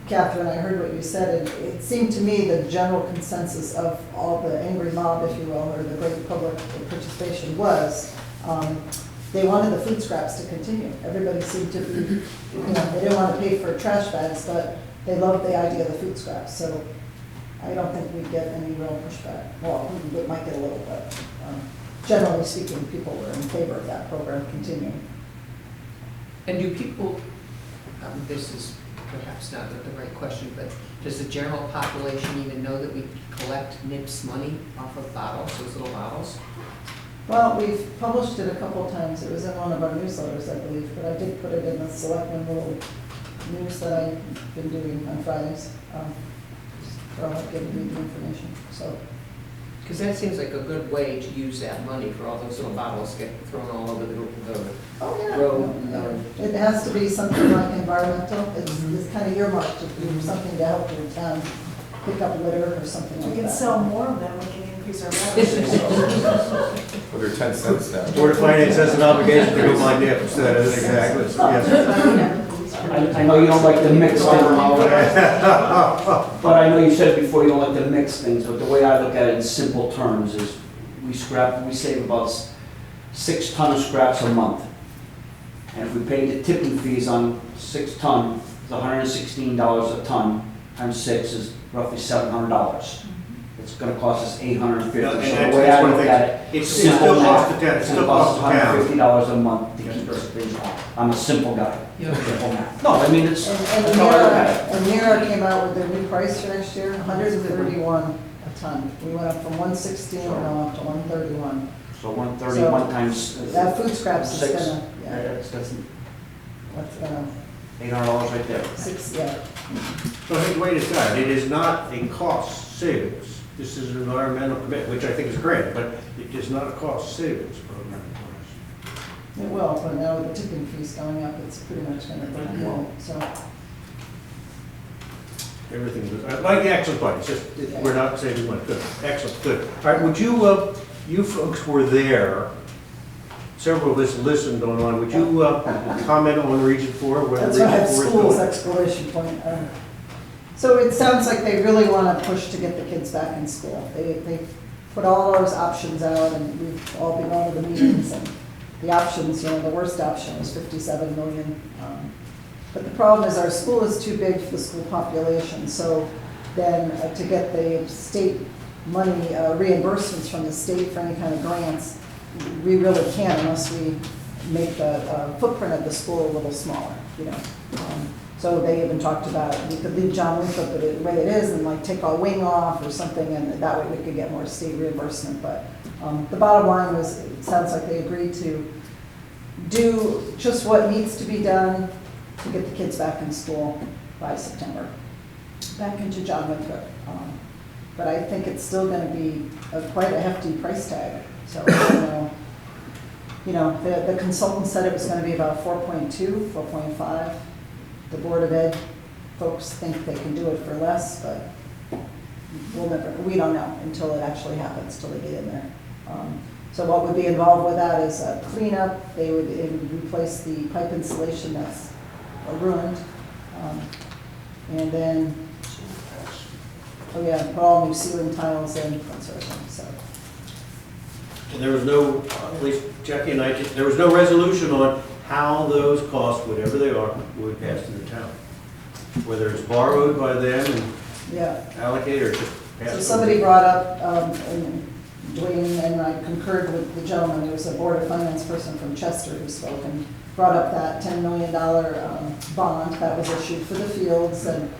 Catherine, I heard what you said, and it seemed to me the general consensus of all the angry mob, if you will, or the great public participation was, they wanted the food scraps to continue. Everybody seemed to be, they didn't want to pay for trash bags, but they loved the idea of the food scraps. So I don't think we'd get any real pushback. Well, we might get a little, but generally speaking, people were in favor of that program continuing. and do people, this is perhaps not the right question, but does the general population even know that we collect NIPS money off of bottles, those little bottles? Well, we've published it a couple of times. It was in one of our newsletters, I believe, but I did put it in the Selectmen little news that I've been doing on Fridays. So I'll give you the information, so. Because that seems like a good way to use that money for all those little bottles get thrown all over the Oh, yeah. road. Yeah. It has to be something like environmental. It's kind of earmarked to do something to help your town pick up litter or something like We that. can sell more of them, we can increase our revenue. For their 10 cents now. Board of Finance has an obligation to do my NIPS, that is exactly, yes. I know you don't like to mix things, but I know you said before you don't like to mix things, but the way I look at it in simple terms is we save about 6 tons of scraps a month. And if we pay the tipping fees on 6 ton, it's $116 a ton, times 6 is roughly $700. It's gonna cost us $850. Yeah, and So that's- the way that's I one look thing. at it, It's simple still cost math, the town, it's still gonna cost cost the town. $150 a month to That's keep this correct. thing. I'm a simple guy. Yeah. Simple math. No, I mean, it's, And that's how I look at it. Mira came out with their new price for next year, 131 a ton. We went up from 116, we're now up to 131. So 131 times. That food scraps is 6. gonna, Yeah, yeah, that's what's gonna, $800 right there. 6, yeah. So I think, wait a second, it is not a cost savings. This is an environmental commitment, which I think is great, but it is not a cost savings program for us. It will, but now with the tipping fees going up, it's pretty much gonna be, so. Everything was, like, excellent, buddy, it's just, we're not saving money, good, excellent, good. All right, would you, you folks were there, several of us listened on, would you comment on Region 4? Whether That's right, Region 4 is school's going- exclamation point. So it sounds like they really want to push to get the kids back in school. They put all those options out, and we've all been going to the meetings, and the options, you know, the worst option was 57 million. But the problem is our school is too big for the school population, so then to get the state money, reimbursements from the state for any kind of grants, we really can't unless we make the footprint of the school a little smaller, you know. So they even talked about, we could leave John Winthrop the way it is and like take our wing off or something, and that way we could get more state reimbursement. But the bottom line was, it sounds like they agreed to do just what needs to be done to get the kids back in school by September, back into John Winthrop. But I think it's still going to be quite a hefty price tag. So, you know, the consultant said it was going to be about 4.2, 4.5. The Board of Ed folks think they can do it for less, but we don't know until it actually happens, till they get in there. So what would be involved with that is a cleanup. It would replace the pipe insulation that's ruined. And then, oh yeah, put all new ceiling tiles in, that sort of thing, so. And there was no, at least Jackie and I, there was no resolution on how those costs, whatever they are, would pass to the town. Whether it's borrowed by them and Yeah. allocated or just passed. So somebody brought up, and Dwayne and I concurred with the gentleman, there was a Board of Finance person from Chester who spoke and brought up that $10 million bond that was issued for the fields, and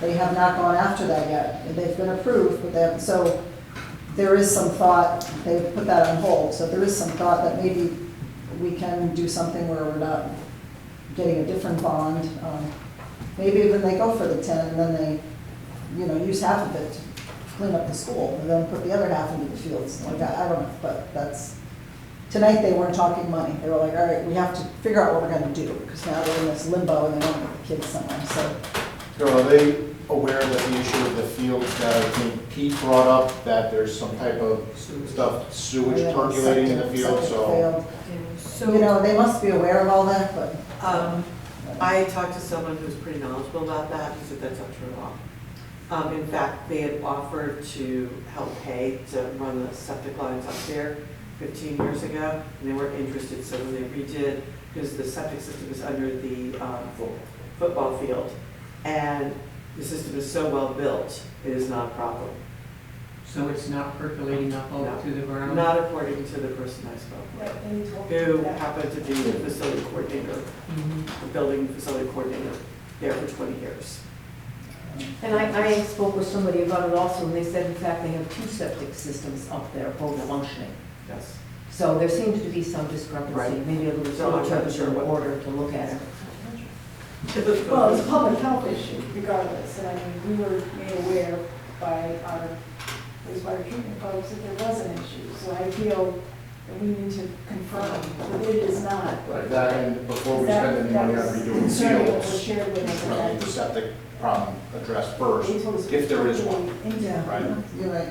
they have not gone after that yet. They've been approved, but they haven't, so there is some thought, they've put that on hold, so there is some thought that maybe we can do something where we're not getting a different bond. Maybe even they go for the 10 and then they, you know, use half of it to clean up the school and then put the other half into the fields. Like, I don't know, but that's, tonight they weren't talking money. They were like, all right, we have to figure out what we're gonna do, because now they're in this limbo and they want to get the kids somewhere, so. Carol, are they aware that the issue of the fields that I think Pete brought up, that there's some type of stuff, sewage Yeah, percolating in the septic- field, septic so. failed. So, You know, they must be aware of all that, but. I talked to someone who's pretty knowledgeable about that, he said that's not true at all. In fact, they had offered to help pay to run the septic lines up there 15 years ago, and they weren't interested, so when they redid, because the septic system is under the football field, and the system is so well built, it is not a problem. So it's not percolating up No. to the ground? Not according to the person I spoke with, who happened to be the facility coordinator, the building facility coordinator there for 20 years. And I spoke with somebody about it also, and they said, in fact, they have 2 septic systems up there, both functioning. Yes. So there seems to be some discrepancy, Right. maybe a little So I'm not temperature sure in what- order to look at it. Well, it's a public health issue regardless, and I mean, we were made aware by our wastewater treatment folks that there was an issue, so I feel that we need to confirm that it is not. Right, that, and before we spend any money on redoing the Concern that was fields, shared with us, we and need the septic problem addressed first, they told us if there is one. into- Yeah, Right. you're right.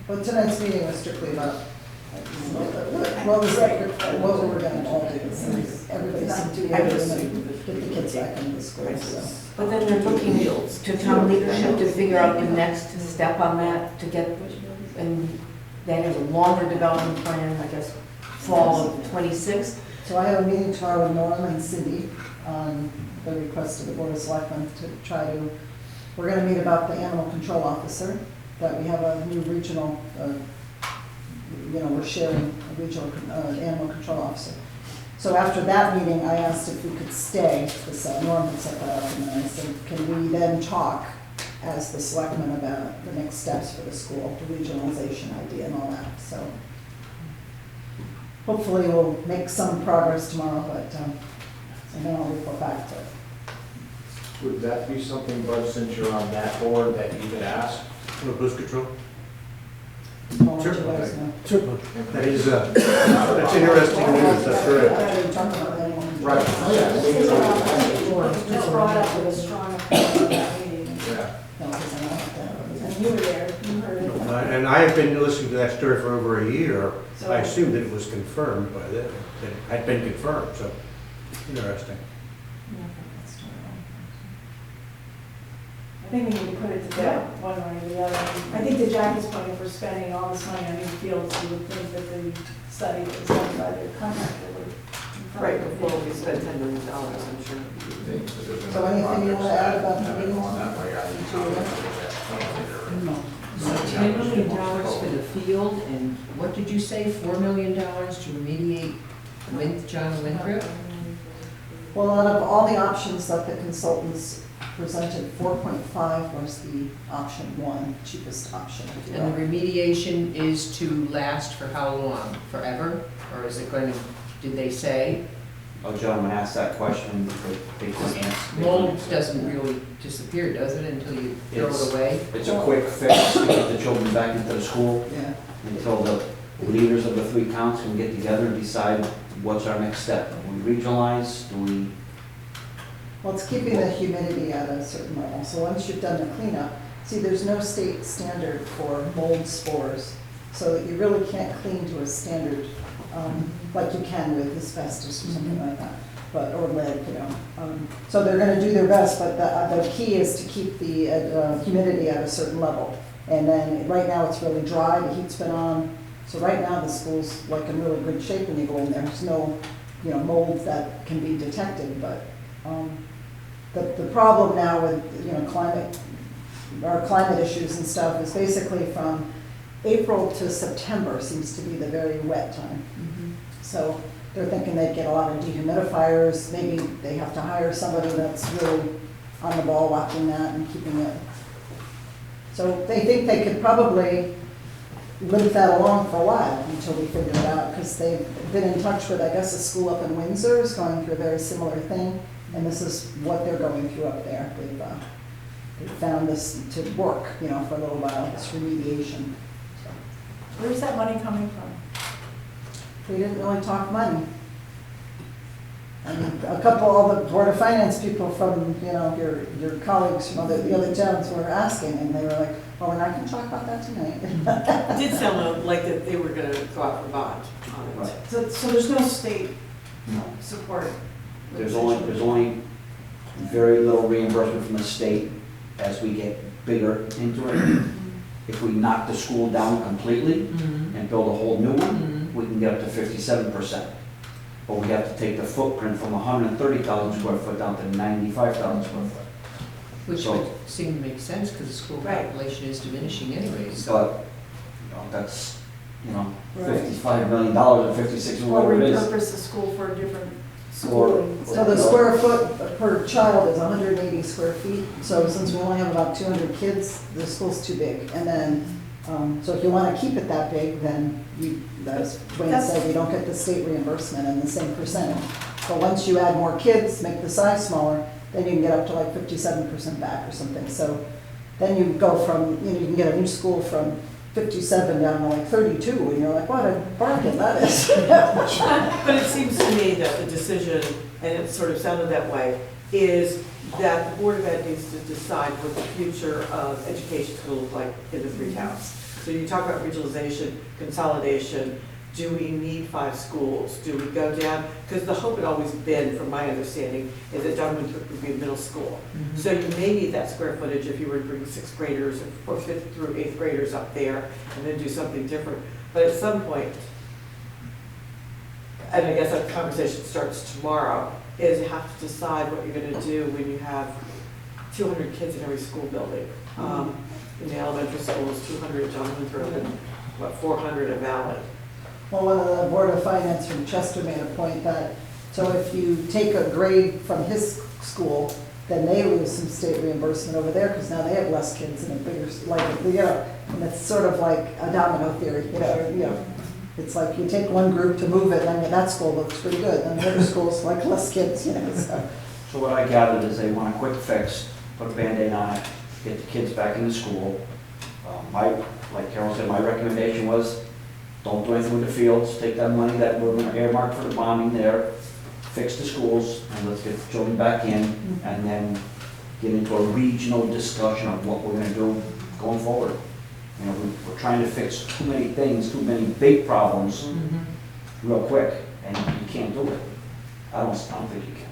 But tonight's meeting was strictly about what was, what we were gonna all do. Everybody seemed to be able to get the kids back into the school, so. But then they're looking to town leadership to figure out the next step on that, to get, and that is a longer development plan, I guess, fall of '26. So I have a meeting tomorrow with Norm and Cindy on the request of the Board of Selectmen to try to, we're gonna meet about the animal control officer, that we have a new regional, you know, we're sharing a regional animal control officer. So after that meeting, I asked if we could stay, because Norm had set that up, and I said, can we then talk as the selectmen about the next steps for the school, the regionalization idea and all that, so. Hopefully we'll make some progress tomorrow, but, and then I'll report back to it. Would that be something, Bud, since you're on that board, that you could ask? Boost control? I'll let you guys know. That is, that's interesting news, that's I correct. haven't talked about that one. Right. Just brought up with a strong Yeah. No, because I know that. And you were there, you heard it. And I have been listening to that story for over a year. So- I assumed that it was confirmed by them, that it had been confirmed, so interesting. I think we need to put it to bed, one way or the other. I think to Jackie's point, if we're spending all this money on new fields, you would think that the study that was done by the contractor would. Right, before we spend $10 million, I'm sure. So anything you want to add about the meeting? So $10 million for the field, and what did you say, $4 million to remediate John Winthrop? Well, out of all the options that the consultants presented, 4.5 was the option one, cheapest option. if you And the will. remediation is to last for how long? Forever? Or is it going to, did they say? Oh, John, when asked that question, they couldn't answer. Mold doesn't really disappear, does it, until you throw it away? It's a quick fix to get the children back into the school Yeah. until the leaders of the 3 counts can get together and decide what's our next step. Do we regionalize? Do we? Well, it's keeping the humidity at a certain level. So once you've done the cleanup, see, there's no state standard for mold spores. So that you really can't clean to a standard like you can with asbestos or something like that, but, or lead, you know. So they're gonna do their best, but the key is to keep the humidity at a certain level. And then, right now it's really dry, the heat's been on, so right now the school's like in really good shape when you go in there. There's no, you know, mold that can be detected, but the problem now with, you know, climate issues and stuff is basically from April to September seems to be the very wet time. So they're thinking they'd get a lot of dehumidifiers, maybe they have to hire somebody that's really on the ball watching that and keeping it. So they think they could probably limp that along for a while until we figure it out, because they've been in touch with, I guess, a school up in Windsor is going through a very similar thing, and this is what they're going through up there. They've found this to work, you know, for a little while, this remediation. Where's that money coming from? We didn't really talk money. I mean, all the Board of Finance people from, you know, your colleagues from the other towns were asking, and they were like, well, we're not gonna talk about that tonight. It did sound like that they were gonna go out for bond on it. So there's no state support? There's only very little reimbursement from the state as we get bigger into it. If we knock the school down completely and build a whole new one, we can get up to 57%. But we have to take the footprint from 130,000 square foot down to 95,000 square foot. Which So- would seem to make sense, because the school Right. population is diminishing anyways, so. But, you know, that's, you know, Right. $55 million or 56 or Or whatever it is. repurpose the school for a different schooling. So the square foot per child is 180 square feet, so since we only have about 200 kids, the school's too big. And then, so if you want to keep it that big, then you, as Wayne said, you don't get the state reimbursement and the same percentage. But once you add more kids, make the size smaller, then you can get up to like 57% back or something. So then you go from, you know, you can get a new school from 57 down to like 32, and you're like, what a bargain that is. But it seems to me that the decision, and it sort of sounded that way, is that the Board of Ed needs to decide what the future of education is going to look like in the 3 towns. So you talk about regionalization, consolidation. Do we need 5 schools? Do we go down? Because the hope had always been, from my understanding, is that John Winthrop would be a middle school. So you may need that square footage if you were to bring 6th graders or 5th through 8th graders up there and then do something different. But at some point, and I guess that conversation starts tomorrow, is you have to decide what you're going to do when you have 200 kids in every school building. In the elementary schools, 200 at John Winthrop and, what, 400 at Valley. Well, one of the Board of Finance from Chester made a point that, so if you take a grade from his school, then they lose some state reimbursement over there, because now they have less kids and a bigger, like, you know, and it's sort of like a domino theory, you know. It's like you take one group to move it, and then that school looks pretty good, and the other school's like less kids, you know, so. So what I gathered is they want a quick fix, put a Band-Aid on it, get the kids back into school. Like Carol said, my recommendation was, don't do anything with the fields, take that money that we're going to earmark for the bonding there, fix the schools, and let's get the children back in, and then get into a regional discussion of what we're gonna do going forward. You know, we're trying to fix too many things, too many big problems real quick, and you can't do it. I don't think you can.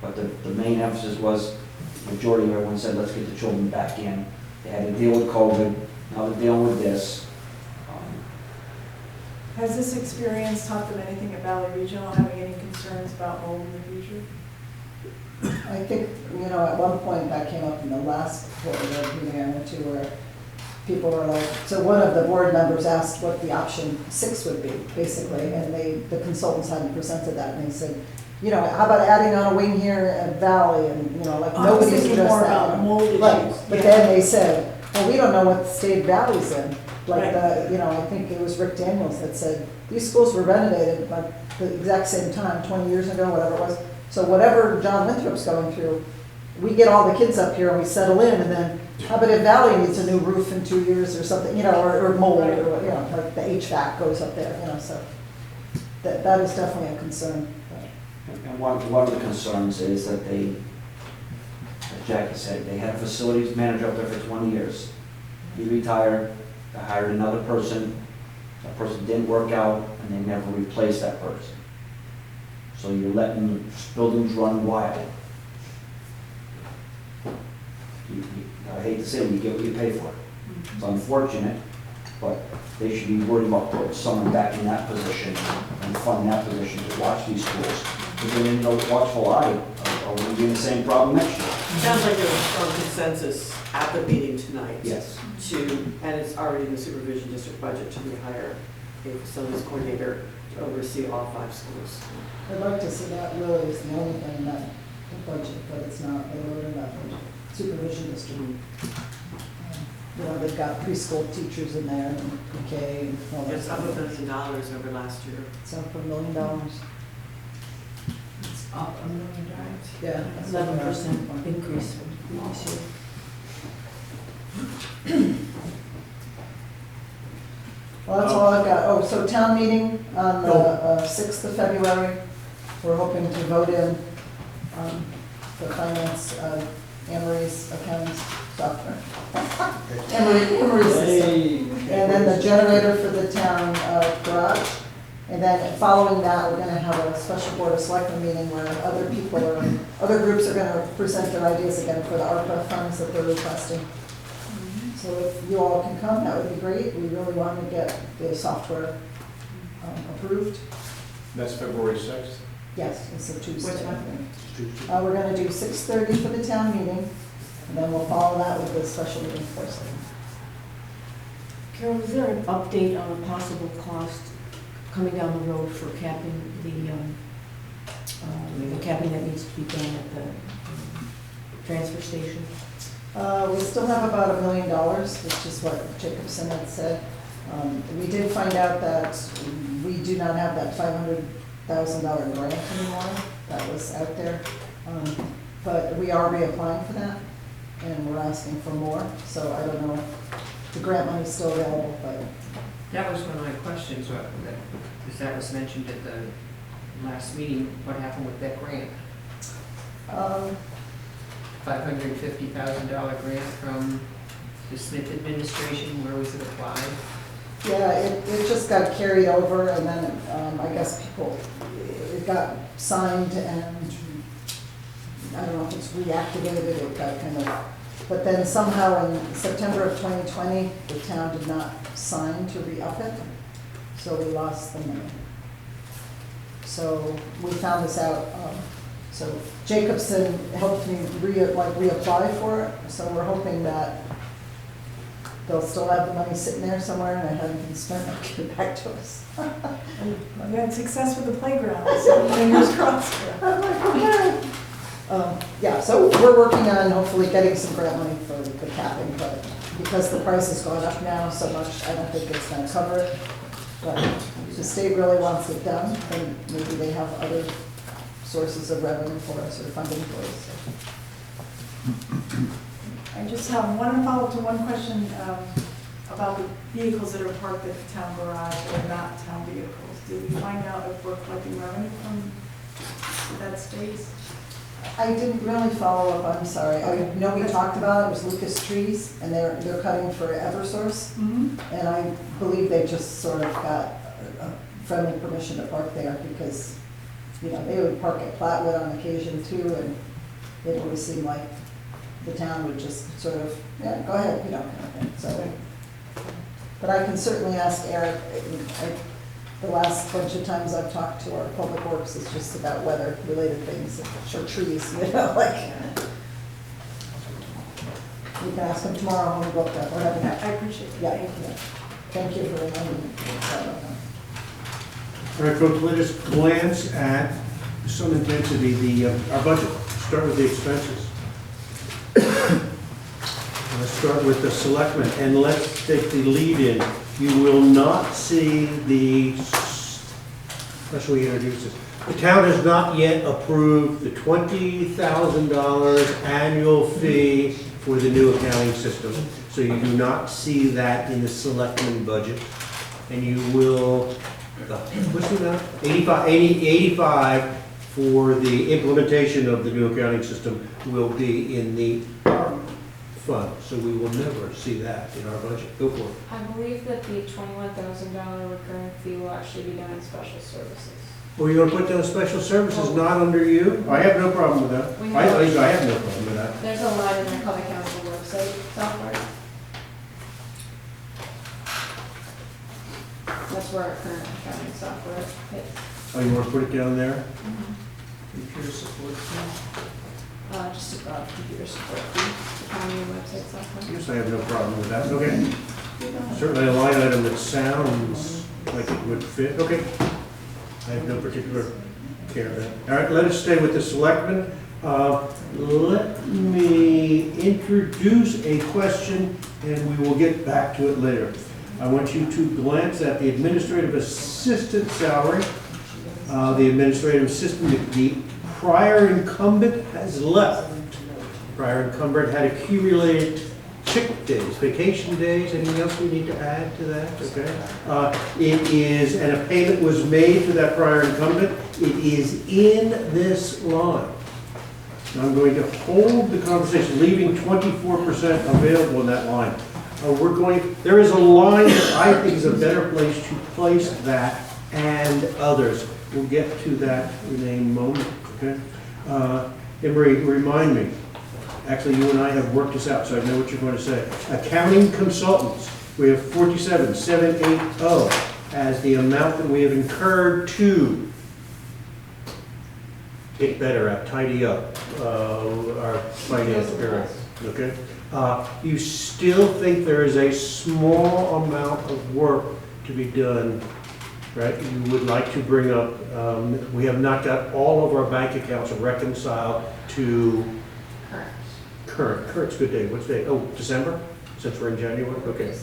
But the main emphasis was, majority of everyone said, let's get the children back in. They had to deal with COVID, now they're dealing with this. Has this experience taught them anything at Valley Regional, having any concerns about mold in the future? I think, you know, at one point that came up in the last board meeting I went to where people were like, so one of the board members asked what the option 6 would be, basically, and the consultants hadn't presented that, and they said, you know, how about adding on a wing here at Valley, and, you know, like, I was nobody's thinking addressed more that. about mold Right, issues. but Yeah. then they said, well, we don't know what state Valley's in. Like, Right. you know, I think it was Rick Daniels that said, these schools were renovated like the exact same time, 20 years ago, whatever it was. So whatever John Winthrop's going through, we get all the kids up here and we settle in, and then how about if Valley needs a new roof in 2 years or something, you know, or mold, or, you know, like the HVAC goes up there, you know, so that is definitely a concern. And one of the concerns is that they, as Jackie said, they had a facilities manager up there for 20 years. He retired, they hired another person, that person didn't work out, and they never replaced that person. So you're letting buildings run wild. I hate to say it, you get what you pay for. It's unfortunate, but they should be worried about putting someone back in that position and funding that position to watch these schools. Because then, you know, watchful eye, are we doing the same problem next year? Sounds like there was strong consensus at the meeting tonight. Yes. And it's already in the supervision district budget to rehire a facilities coordinator to oversee all 5 schools. I'd like to see that really is the only thing in that budget, but it's not, they wrote in that budget, supervision district. You know, they've got preschool teachers in there and PK and all that It's up stuff. $1 million over last year. It's up $1 million. It's up $1 million. Yeah. 11% increase from previous year. Well, that's all I've got. Oh, so town meeting on the 6th of February. We're hoping to vote in the finance, Anne Marie's accounting software. Anne Marie's system. And then the generator for the town garage. And then following that, we're going to have a special board of selectmen meeting where other groups are going to present their ideas again for the ARPA funds that they're requesting. So if you all can come, that would be great. We really want to get the software approved. That's February 6th? Yes, it's a Tuesday. What time? We're going to do 6:30 for the town meeting, and then we'll follow that with the special meeting first. Carol, is there an update on a possible cost coming down the road for capping the capping that needs to be done at the transfer station? We still have about $1 million, which is what Jacobson had said. We did find out that we do not have that $500,000 grant anymore that was out there. But we are reapplying for that, and we're asking for more. So I don't know if the grant money's still available, but That was one of my questions, because that was mentioned at the last meeting. What happened with that grant? $550,000 grant from the Smith administration, where was it applied? yeah, it just got carried over, and then I guess it got signed, and I don't know if it's reactivated, it got kind of, but then somehow in September of 2020, the town did not sign to re-up it, so we lost the money. So we found this out, so Jacobson helped me reapply for it, so we're hoping that they'll still have the money sitting there somewhere and it hasn't been spent, they'll give it back to us. We had success with the playground, so fingers crossed. I'm like, okay. Yeah, so we're working on hopefully getting some grant money for the capping, but because the price has gone up now so much, I don't think it's gonna cover it. But if the state really wants it done, then maybe they have other sources of revenue for us or funding for us. I just have one follow-up to one question about the vehicles that are parked at the town garage that are not town vehicles. Did we find out if we're collecting revenue from that space? I didn't really follow up, I'm sorry. I know we talked about it, was Lucas Trees, and they're cutting for Eversource. And I believe they just sort of got a friendly permission to park there because, you know, they would park at Platwood on occasion too, and it always seemed like the town would just sort of, yeah, go ahead, you know, kind of thing, so. But I can certainly ask Eric. The last bunch of times I've talked to our public works, it's just about weather-related things, or trees, you know, like. You can ask him tomorrow when we go up there, or have him. I appreciate it. Yeah, Thank you. yeah. Thank you for reminding me. All right, folks, let us glance at some intensity, our budget. Start with the expenses. Let's start with the selectmen, and let's take the lead in. You will not see how shall we introduce this? The town has not yet approved the $20,000 annual fee for the new accounting system. So you do not see that in the selectmen budget. And you will, what's the amount? 85 for the implementation of the new accounting system will be in the ARP fund. So we will never see that in our budget. Go for it. I believe that the $21,000 recurring fee will actually be done in special services. Well, you want to put down special services not under you? I have no problem with that. We I have- have no problem with that. There's a line in their public council website software. That's where our current accounting software hits. Oh, you want to put it down there? Computer support fee. Just above computer support fee, the county website software. Yes, I have no problem with that. Okay. Certainly a line item that sounds like it would fit. Okay. I have no particular care of that. All right, let us stay with the selectmen. Let me introduce a question, and we will get back to it later. I want you to glance at the administrative assistant salary. The administrative assistant, the prior incumbent has left. Prior incumbent had accumulated sick days, vacation days. Anything else we need to add to that? Okay. It is, and a payment was made to that prior incumbent. It is in this line. I'm going to hold the conversation, leaving 24% available in that line. There is a line that I think is a better place to place that and others. We'll get to that in a moment, okay? Emery, remind me. Actually, you and I have worked this out, so I know what you're going to say. Accounting consultants, we have 47,780 as the amount that we have incurred to get better at, tidy up our finance area, okay? You still think there is a small amount of work to be done, right? You would like to bring up, we have not got all of our bank accounts reconciled to current's a good day. What's the day? Oh, December, since we're in January? Okay.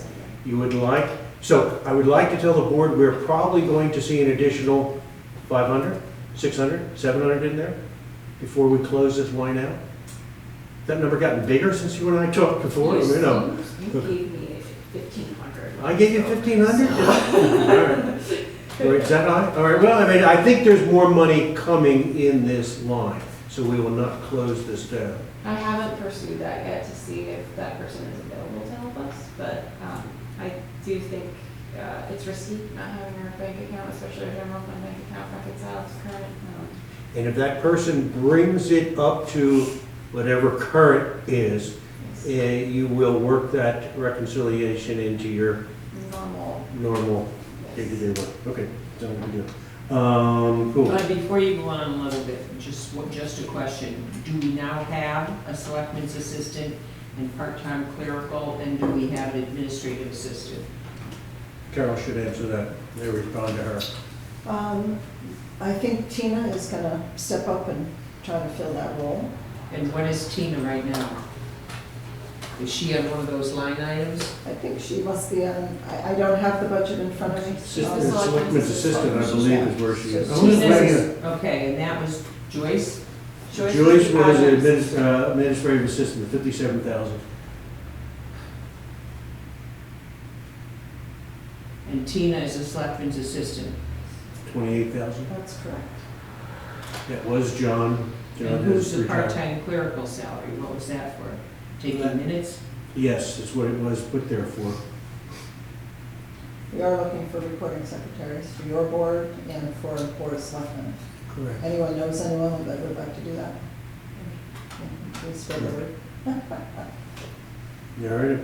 You would like, so I would like to tell the board we're probably going to see an additional 500, 600, 700 in there before we close this line out. That number gotten bigger since you and I talked before? You You gave me 1,500. I gave you 1,500? All right. Or is that high? All right, well, I mean, I think there's more money coming in this line, so we will not close this down. I haven't pursued that yet to see if that person is available to help us, but I do think it's risky not having our bank account, especially our general fund bank account reconciled to current. And if that person brings it up to whatever current is, you will work that reconciliation into your normal day-to-day work. Okay, sounds good. Cool. But before you go on a little bit, just a question. Do we now have a selectman's assistant and part-time clerical, and do we have an administrative assistant? Carol should answer that. They respond to her. I think Tina is gonna step up and try to fill that role. And what is Tina right now? Is she on one of those line items? I think she must be on, I don't have the budget in front of me. Selectman's assistant, I believe, is where she is. Okay, and that was Joyce? Joyce was administrative assistant, 57,000. And Tina is a selectman's assistant. 28,000. That's correct. That was John John And who's has the retired. part-time clerical salary? What was that for? Taking minutes? Yes, that's what it was put there for. We are looking for recording secretaries for your board and for Board of Selectmen. Correct. Anyone knows anyone that would like to do that? Please spread the word. All right,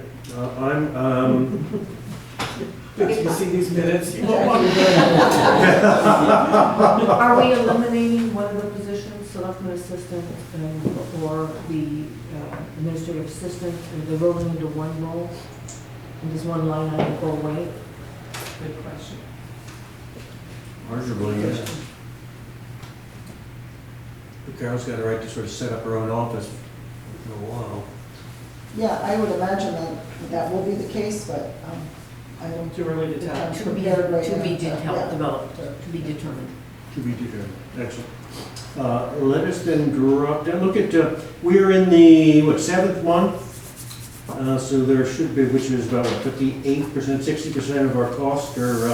You see these minutes? Are we eliminating one of the positions, selectman assistant, or the administrative assistant, and they're rolling into one role? And does one line item go away? Good question. arguably, yes. But Carol's got a right to sort of set up her own office for a while. Yeah, I would imagine that that will be the case, but I don't. Too early to tell. I'm To be, prepared right to now be yeah. developed, to be determined. To be determined. Excellent. Let us then drop down, look at, we are in the, 7th month? So there should be, which is about 58%, 60% of our costs are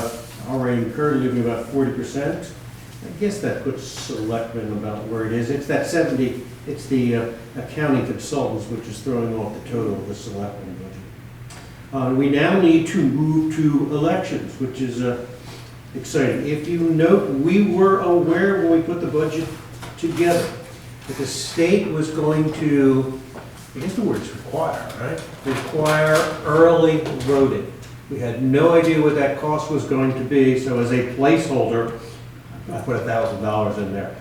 already incurred, leaving about 40%. I guess that puts selectmen about where it is. It's that 70, it's the accounting consultants, which is throwing off the total of the selectmen budget. We now need to move to elections, which is exciting. If you note, we were aware when we put the budget together that the state was going to, I guess the word's require, right? Require early voting. We had no idea what that cost was going to be, so as a placeholder, I put $1,000 in there.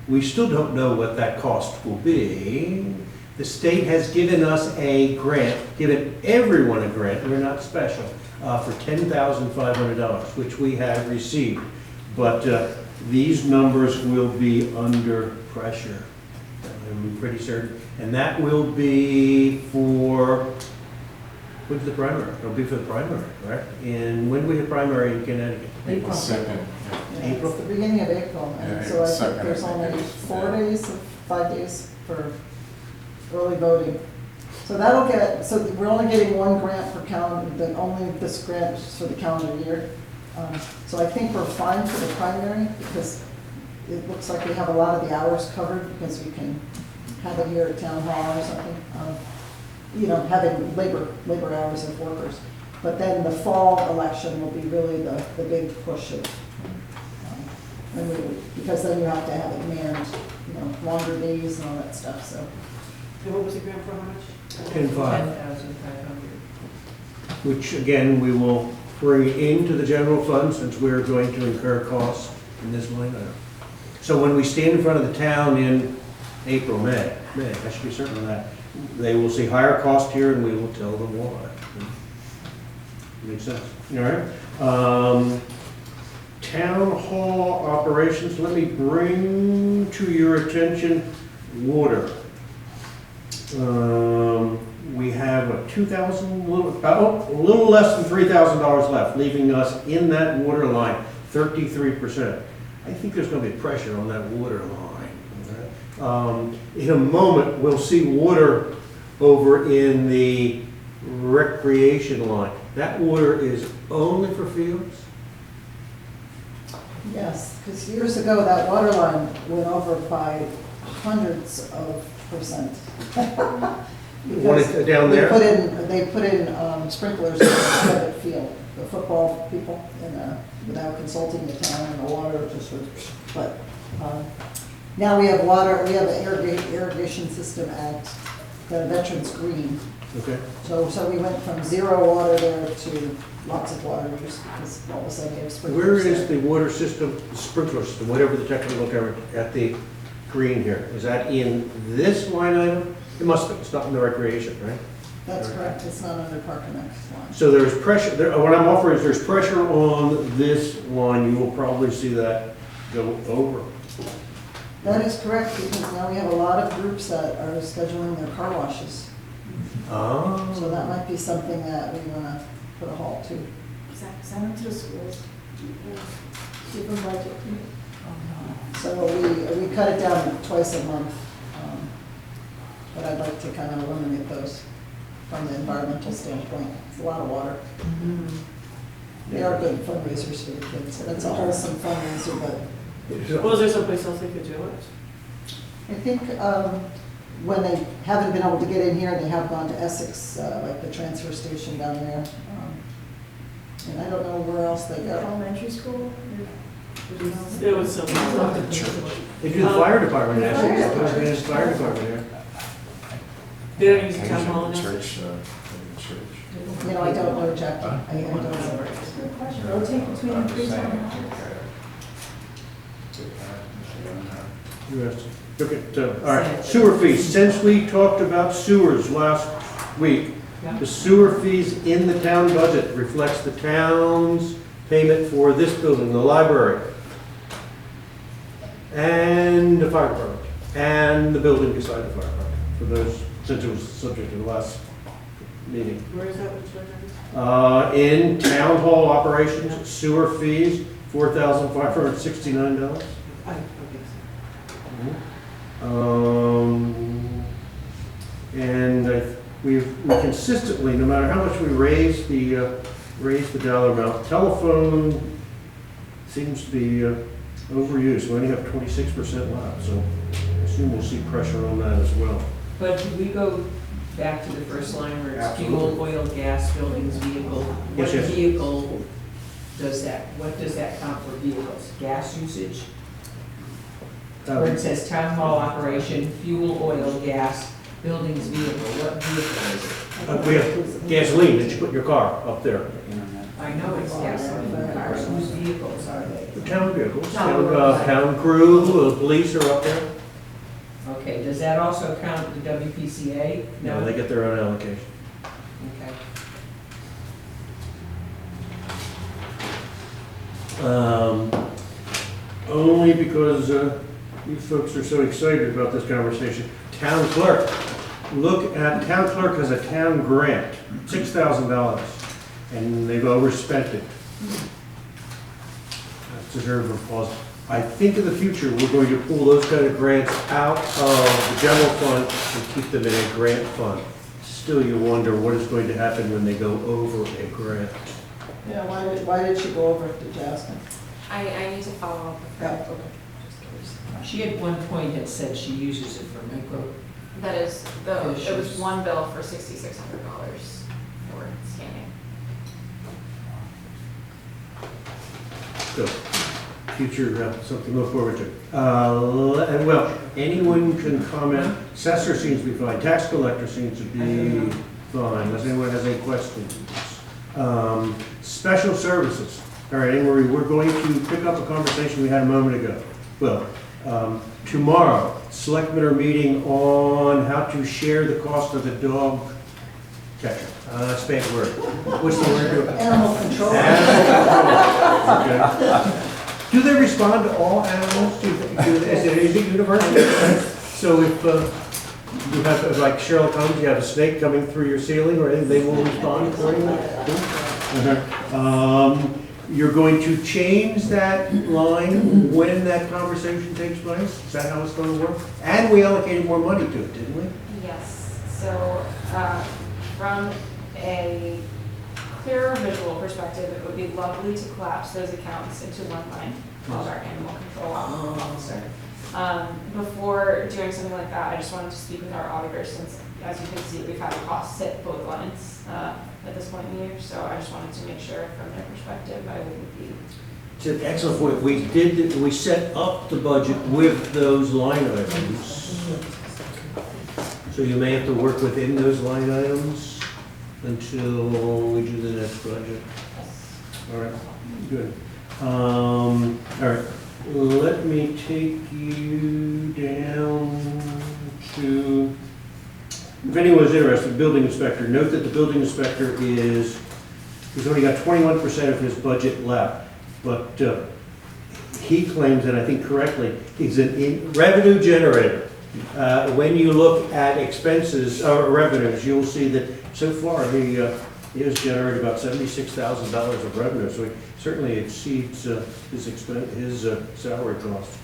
We still don't know what that cost will be. The state has given us a grant, given everyone a grant, we're not special, for $10,500, which we have received. But these numbers will be under pressure, I'm pretty certain. And that will be for, when's the primary? It'll be for the primary, correct? And when we have primary in Connecticut? April. Second. Yeah, April? It's the beginning of April, and Yeah, so I think second, there's I think only it's, 4 days, 5 days for early voting. So that'll get, so we're only getting one grant per calendar, then only this grant is for the calendar year. So I think we're fine for the primary, because it looks like we have a lot of the hours covered, because we can have it here at town hall or something. You know, having labor hours of workers. But then the fall election will be really the big push of, because then you have to have it manned, you know, longer days and all that stuff, so. And what was the grant for, how much? 10,500. 10,500. Which again, we will bring into the general fund since we're going to incur costs in this line item. So when we stand in front of the town in April, May, I should be certain of that, they will see higher cost here and we will tell them why. Makes sense. All right. Town hall operations, let me bring to your attention water. We have a about a little less than $3,000 left, leaving us in that water line 33%. I think there's going to be pressure on that water line. In a moment, we'll see water over in the recreation line. That water is only for fields? Yes, because years ago, that water line went over by hundreds of %. Because down there? They put in sprinklers in the private field, the football people, without consulting the town, and the water just was, but now we have water, we have an irrigation system at the Veterans Green. Okay. So we went from 0 water there to lots of water use, because all of a sudden we have sprinklers. Where is there. the water system, the sprinkler system, whatever the technical term, at the green here? Is that in this line item? It must be, it's not in the recreation, right? That's correct, it's not under Park and Rec line. So there's pressure, what I'm offering is there's pressure on this line, you will probably see that go over. That is correct, because now we have a lot of groups that are scheduling their car washes. Oh. So that might be something that we want to put a halt to. Send them to the schools. Give them budget. So we cut it down twice a month. But I'd like to kind of eliminate those from the environmental standpoint. It's a lot of water. They are good fundraisers for the kids. That's a wholesome fundraiser, but Well, is there someplace else they could do it? I think when they haven't been able to get in here, they have gone to Essex, like the transfer station down there. And I don't know where else they go. Elementary school? It was something. They do the fire department, actually. There's a fire department there. They don't use the town hall now? Church. You know, I don't know, Jackie. I don't know. Good question. Rotate between the three towns. Interesting. Look at, all right, sewer fees. Since we talked about sewers last week, the sewer fees in the town budget reflects the town's payment for this building, the library, and the fire department, and the building beside the fire department, for those, since it was subject to the last meeting. Where is that? Which one is it? In town hall operations, sewer fees, $4,569. I think And we consistently, no matter how much we raise the dollar amount, telephone seems to be overused. We only have 26% left, so I assume we'll see pressure on that as well. But do we go back to the first line where it's Absolutely. fuel, oil, gas, buildings, vehicle? Yes, What yes. vehicle does that, what does that count for vehicles? Gas usage? Where it says town hall operation, fuel, oil, gas, buildings, vehicle, what vehicle is it? We have gasoline that you put in your car up there. I know it's gasoline cars, whose vehicles are they? The town vehicles, Town town crew, the police are up there. Okay, does that also count the WPCA? No, they get their own allocation. Okay. Only because you folks are so excited about this conversation. Town clerk, look at, town clerk has a town grant, $6,000, and they've overspent it. That deserves applause. I think in the future, we're going to pull those kind of grants out of the general fund and keep them in a grant fund. Still, you wonder what is going to happen when they go over a grant. Yeah, why did she go over it, did you ask him? I need to follow up with Yeah, her. okay. She at one point had said she uses it for micro. That is, it was Issues. one bill for $6,600 for scanning. So, future, something to look forward to. Well, anyone can comment. Assessor seems to be fine. Tax collector seems to be fine, unless anyone has any questions. Special services. All right, Anne Marie, we're going to pick up a conversation we had a moment ago. Well, tomorrow, selectmen are meeting on how to share the cost of the dog catcher. That's a bad word. What's the word? Animal control. Okay. Do they respond to all animals? Is it universal? So if you have, like Sherlock Holmes, you have a snake coming through your ceiling, or anything, they will respond accordingly? You're going to change that line when that conversation takes place? Is that how it's going to work? And we allocated more money to it, didn't we? Yes, so from a clearer visual perspective, it would be lovely to collapse those accounts into one line called our animal control officer. Before doing something like that, I just wanted to speak with our auditors since, as you can see, we've had costs hit both lines at this point in the year. So I just wanted to make sure from their perspective, I wouldn't be. It's an excellent point. We set up the budget with those line items. So you may have to work within those line items until we do the next budget. All right, good. All right, let me take you down to, if anyone's interested, building inspector. Note that the building inspector he's only got 21% of his budget left, but he claims, and I think correctly, he's a revenue generator. When you look at expenses or revenues, you'll see that so far he has generated about $76,000 of revenue, so he certainly exceeds his salary costs.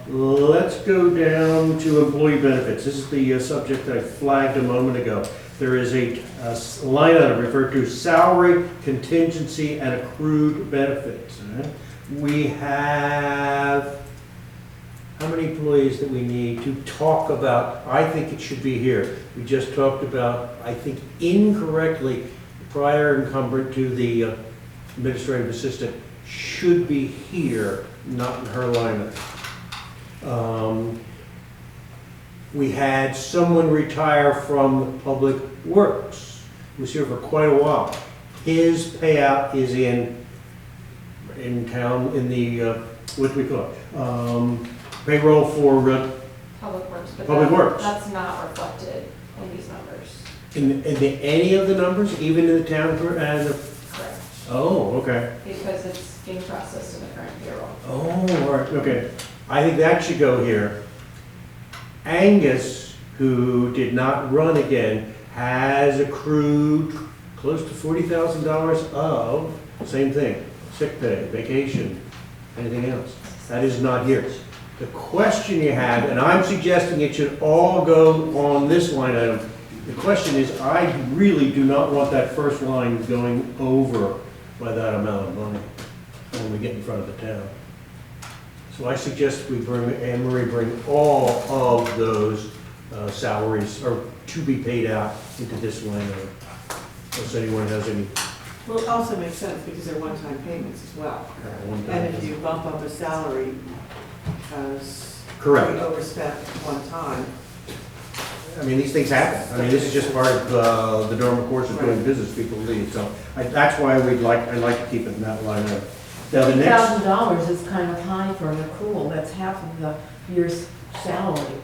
Let's go down to employee benefits. This is the subject I flagged a moment ago. There is a line item referred to salary, contingency, and accrued benefits. We have how many employees that we need to talk about, I think it should be here. We just talked about, I think incorrectly, the prior incumbent to the administrative assistant should be here, not in her lineup. We had someone retire from Public Works, who was here for quite a while. His payout is in town, in the, what do we call it? Payroll for, Public Works, but Public Works. that's not reflected in these numbers. in any of the numbers, even in the town, and the, Correct. oh, okay. Because it's being processed in the current payroll. Oh, all right, okay. I think that should go here. Angus, who did not run again, has accrued close to $40,000 of, same thing, sick pay, vacation, anything else. That is not here. The question you have, and I'm suggesting it should all go on this line item. The question is, I really do not want that first line going over by that amount of money when we get in front of the town. So I suggest we bring, Anne Marie, bring all of those salaries, or to be paid out into this line item. Unless anyone has any. Well, it also makes sense because they're one-time payments as well. one-time And if you bump up a salary because Correct. you overspent one time, I mean, these things happen. I mean, this is just part of the normal course of doing business, people leave. So that's why I'd like to keep it in that line item. Now, the next, $50,000 is kind of high for an accrual, that's half of the year's salary.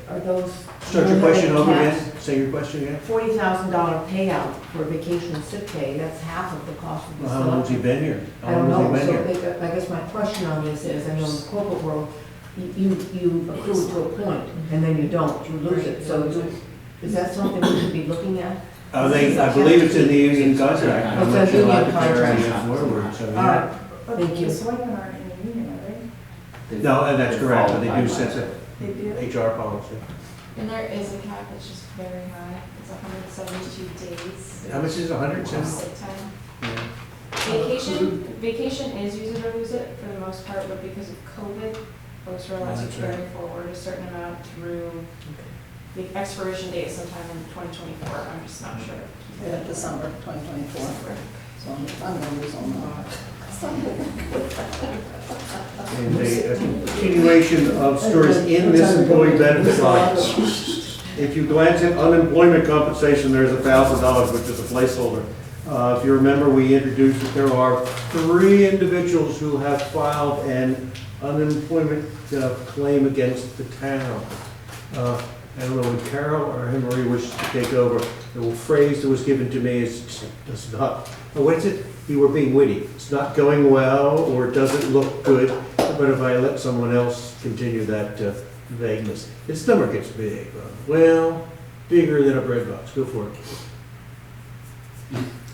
Are those? start your question over again, say your question again. $40,000 payout for vacation and sick pay, that's half of the cost of the Well, how long's he been here? I How don't long know, has he been here? so I guess my question on this is, I know in the corporate world, you accrue to a point, and then you don't, you lose it, so is that something we should be looking at? I believe it's in the union contract. Oh, I'm it's not in the allowed union to carry contract. it forward, so, All yeah. right, thank you. The selectmen aren't in the union, are they? No, and that's correct, but they do set They do? HR policy. And there is a cap, it's just very high. It's 172 days. How much is it, 100? of sick time. Vacation is use it or lose it for the most part, but because of COVID, folks were allowed to That's right. carry forward a certain amount through the expiration date sometime in 2024. I'm just not sure. Yeah, December 2024. So I'm going to lose on that. And a continuation of stories in this employee benefit line. If you glance at unemployment compensation, there's $1,000, which is a placeholder. If you remember, we introduced that there are 3 individuals who have filed an unemployment claim against the town. I don't know when Carol or Henry wishes to take over. The phrase that was given to me is, does not, what is it? You were being witty. It's not going well, or it doesn't look good, but if I let someone else continue that vagueness. This number gets big. Well, bigger than a bread box. Go for it.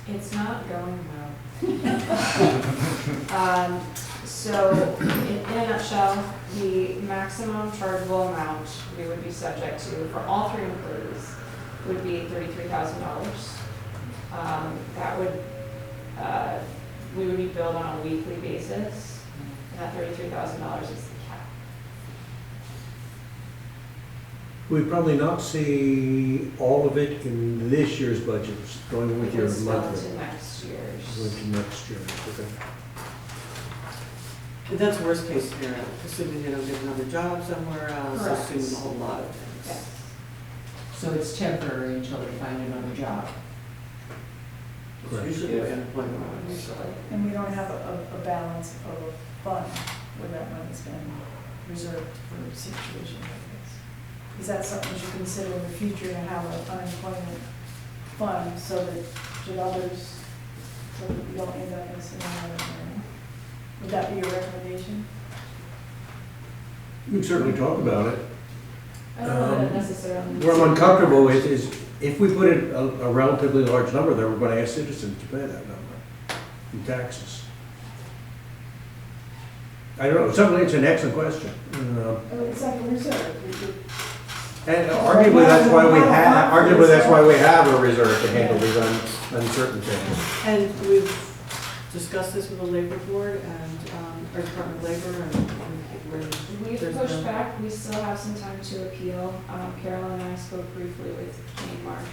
It's not going well. So in a nutshell, the maximum chargeable amount we would be subject to for all 3 employees would be $33,000. That would, we would be billed on a weekly basis, and that $33,000 is the cap. We probably not see all of it in this year's budget, going with It your would spill monthly. into next year's. Going to next year, okay. but that's worst case scenario, assuming they don't get another job somewhere else, Correct. assuming a whole lot of things. Yes. So it's temporary until they find another job. It's usually the way unemployment runs. Usually. And we don't have a balance of a fund where that money's been reserved for a situation like this. Is that something you should consider in the future, to have an unemployment fund so that should others, so that we don't end up in a scenario where, would that be your recommendation? We can certainly talk about it. I don't know that it necessarily. needs What I'm to be- uncomfortable with is, if we put in a relatively large number there, we're going to ask citizens to pay that number in taxes. I don't know, something, it's an excellent question. It's like a reserve. And arguably, that's why we have a reserve to handle these uncertain things. And we've discuss this with the labor board and, our Department of Labor and We've there's pushed no- back, we still have some time to appeal. Carol and I spoke briefly with Jane Marsh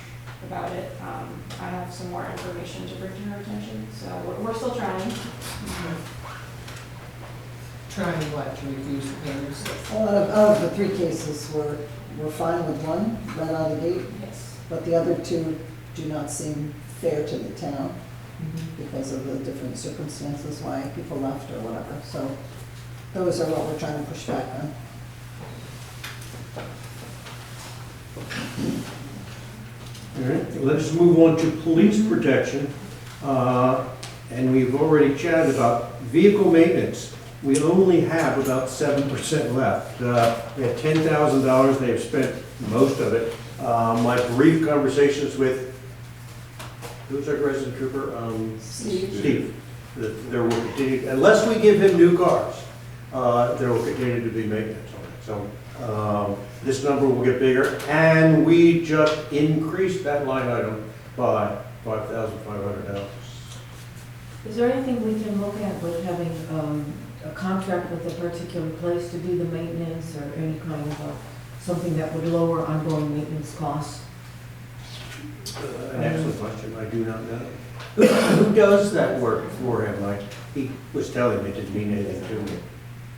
about it. I have some more information to bring to her attention, so we're still trying. Trying what, to reduce the payments? Out of the 3 cases, we're fine with one, right out of the gate, Yes. but the other 2 do not seem fair to the town because of the different circumstances why people left or whatever. So those are what we're trying to push back on. All right, let us move on to police protection. And we've already chatted about vehicle maintenance. We only have about 7% left. We had $10,000, they have spent most of it. My brief conversations with, who's our resident trooper? Steve. That there will continue, unless we give him new cars, there will continue to be maintenance on it. So this number will get bigger, and we just increased that line item by $5,500. Is there anything we can look at with having a contract with a particular place to do the maintenance or any kind of something that would lower ongoing maintenance costs? An excellent question, I do not know. Who does that work for him? Like, he was telling me it didn't mean anything to me.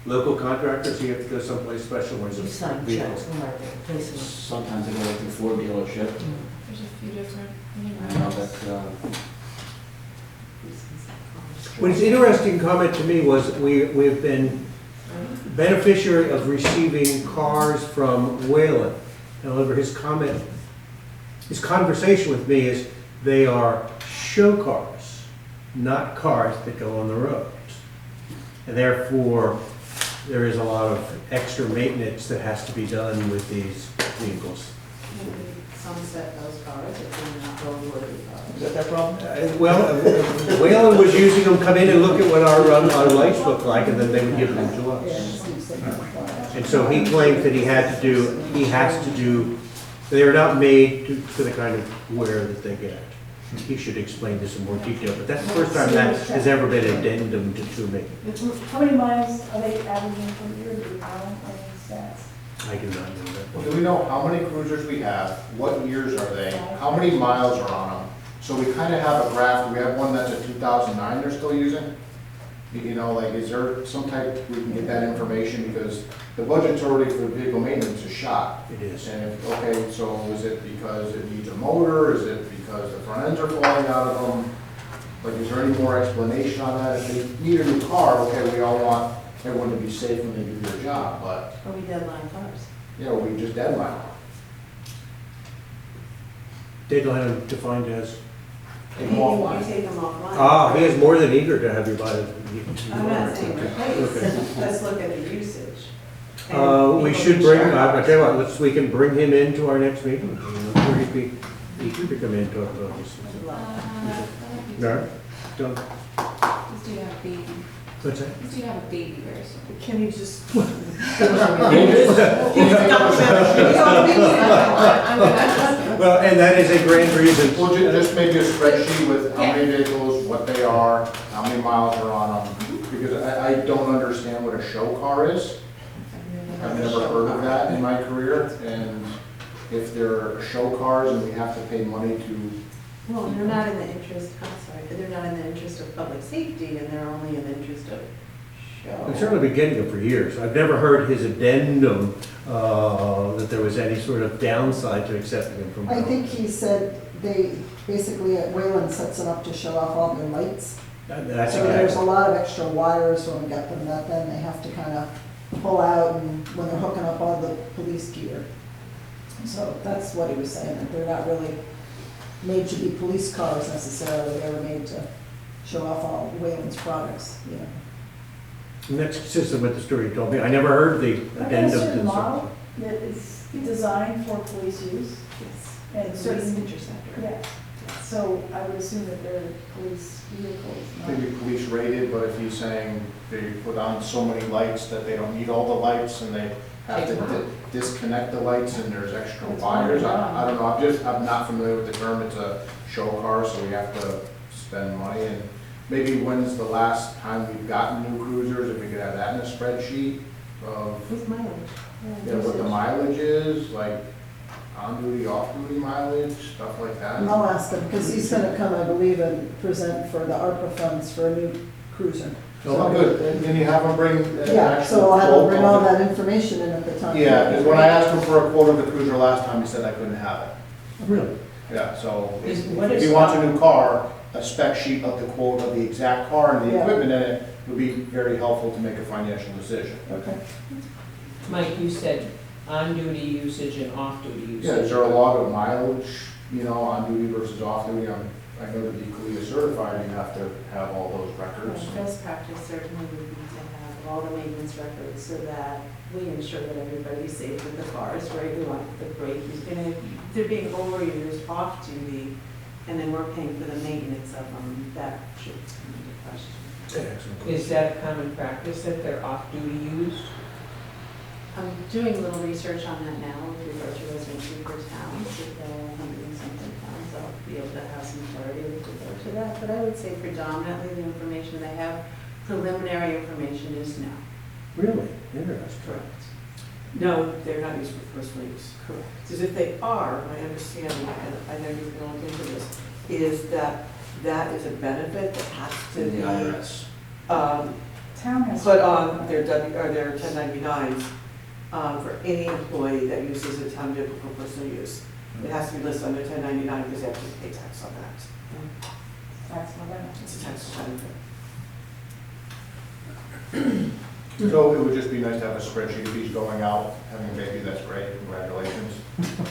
Local contractors, you have to go someplace special where You it's sign checks from our places. Sometimes I go with the Ford dealership. There's a few different. I know that, What's interesting comment to me was we've been beneficiary of receiving cars from Whalen. However, his conversation with me is they are show cars, not cars that go on the roads. And therefore, there is a lot of extra maintenance that has to be done with these vehicles. Sunset those cars if they're not roadworthy cars. is that that problem? Well, Whalen was using them, come in and look at what our lights look like, and then they would give them to us. And so he claims that he has to do, they are not made for the kind of wear that they get. He should explain this in more detail, but that's the first time that has ever been addendum to me. How many miles are they averaging per year? Do you know any stats? I do not know that. Well, do we know how many cruisers we have? What years are they? How many miles are on them? So we kind of have a graph. We have one that's a 2009 they're still using. You know, like, is there some type, we can get that information, because the budget's already for vehicle maintenance is shot. It is. And if, okay, so is it because it needs a motor? Is it because the front ends are falling out of them? Like, is there any more explanation on that? If they need a new car, okay, we all want everyone to be safe when they do their job, but, Or we deadline cars. you know, we just deadline. Deadline defined as, Take them offline. take them offline. he is more than eager to have you buy it. I'm not saying replace, Okay. let's look at the usage. We should bring, I tell you what, we can bring him into our next meeting. Or he'd be eager to come in and talk about this. No? Don't, Let's do have a baby. what's that? Let's do have a baby very soon. Can you just? Well, and that is a grand reason. Well, just maybe a spreadsheet with how many vehicles, what they are, how many miles are on them, because I don't understand what a show car is. I've never heard of that in my career, and if they're show cars and we have to pay money to, Well, they're not in the interest, I'm sorry, they're not in the interest of public safety, and they're only in the interest of show. We've certainly been getting them for years. I've never heard his addendum that there was any sort of downside to accepting them from. I think he said they, basically, Wayland sets it up to show off all their lights. That's So there's a exactly. lot of extra wires when we get them that then they have to kind of pull out and when they're hooking up all the police gear. So that's what he was saying, that they're not really made to be police cars necessarily, they were made to show off all Wayland's products, you know. And that's consistent with the story you told me. I never heard the Are there a addendum to certain the. model that is designed for police use? Yes. And Certain police- interceptor. Yeah, so I would assume that they're police vehicles, not. maybe police rated, but if he's saying they put on so many lights that they don't need all the lights and they have to disconnect the lights and there's extra It's wires, wonderful. I don't know, I'm not familiar with the term, it's a show car, so we have to spend money, and maybe when's the last time we've gotten new cruisers, if we could have that in a spreadsheet of, With mileage. yeah, what the mileage is, like on-duty, off-duty mileage, stuff like that. I'll ask him, because he's gonna come, I believe, and present for the ARPA funds for a new cruiser. So good, and can you have them bring an Yeah, actual so I'll have him quote bring of all the- that information in at the time. Yeah, because when I asked him for a quote of the cruiser last time, he said I couldn't have it. Really? Yeah, so What if is he wants a new car, a spec sheet of the quote of the exact car and the Yeah. equipment in it would be very helpful to make a financial decision. Okay. Mike, you said on-duty usage and off-duty usage. Yeah, is there a log of mileage, you know, on duty versus off duty? I know to be CLIA certified, you have to have all those records. Best practice certainly would be to have all the maintenance records so that we ensure that everybody's safe with the cars, right? We want the brake, and if they're being overused off duty, and then we're paying for the maintenance of them, that should come into question. Is that common practice that they're off-duty used? I'm doing a little research on that now with regard to resident troopers towns, if they're 100 and something pounds, I'll be able to have some clarity with regard to that. But I would say predominantly the information they have, preliminary information is no. Really? Interesting. Correct. No, they're not used for personal use. Correct. Because if they are, my understanding, and I know you're going to look into this, is that that is a benefit that has to In be the IRS. Town has. put on their or their 1099s for any employee that uses a town vehicle for personal use. It has to be listed under 1099 because they have to pay tax on that. That's my benefit. It's a tax benefit. So it would just be nice to have a spreadsheet if he's going out, having a baby, that's great, congratulations.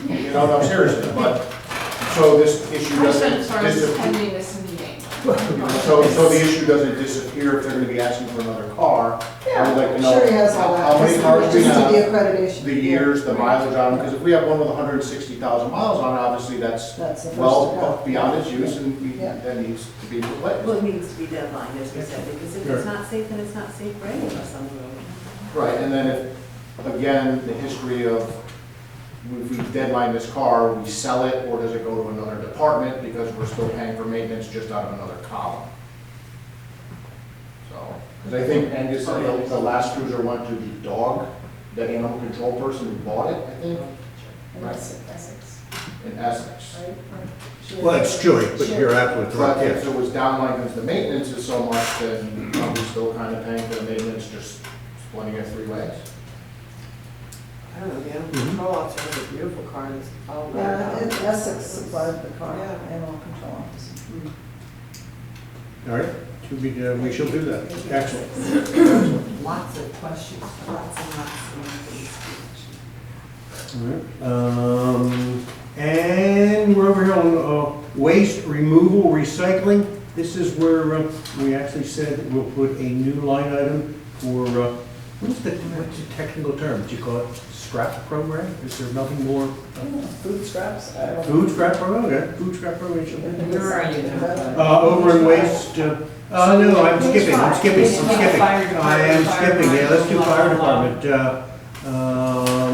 You know, no, seriously, but, so this issue doesn't disappear. pending this meeting. So the issue doesn't disappear if they're gonna be asking for another car. I would like to I'm know sure he has all that. how many cars we Just have, need the accreditation. the years, the mileage on them, because if we have one with 160,000 miles on it, obviously that's That's the first to well go. beyond its use and Yeah. that needs to be replaced. Well, it needs to be deadlined, as we said, because if it's not safe, then it's not safe for any of us on the road. Right, and then if, again, the history of, if we deadline this car, we sell it, or does it go to another department because we're still paying for maintenance just out of another column? So, because I think Angus said the last cruiser went to the dog, the animal control person who bought it, I think, Essex, in Essex. right? Well, it's Chewy, but you're absolutely But correct, if yes. it was downline because the maintenance is so much, then are we still kind of paying for the maintenance, just splitting it 3 ways? I don't know, the animal control officer has a beautiful car, and it's all weathered Yeah, out. and Essex supplied the car, Yeah. animal control officer. All right, we shall do that. Excellent. Lots of questions, lots and lots of All right. And we're over here on waste removal, recycling. This is where we actually said we'll put a new line item for, what's the technical term? Did you call it scrap program? Is there nothing more? Food scraps? Food scrap program, okay, food scrap program. Where are you now? Over in waste, no, I'm skipping. I am skipping, yeah, let's do fire department.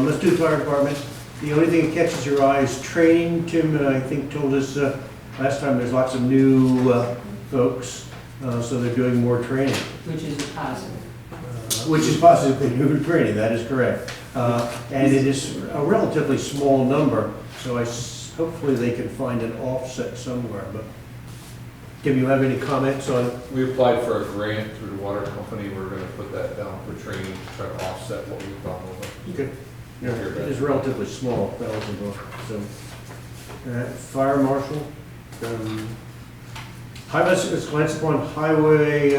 Let's do fire department. The only thing that catches your eye is training. Tim, I think, told us last time there's lots of new folks, so they're doing more training. Which is a positive. Which is positively new training, that is correct. And it is a relatively small number, so hopefully they can find an offset somewhere. But Tim, you have any comments on? We applied for a grant through the water company. We're gonna put that down for training to try to offset what we've gone over. Okay. Yeah, it is relatively small, eligible, so. Fire marshal. Let's glance upon highway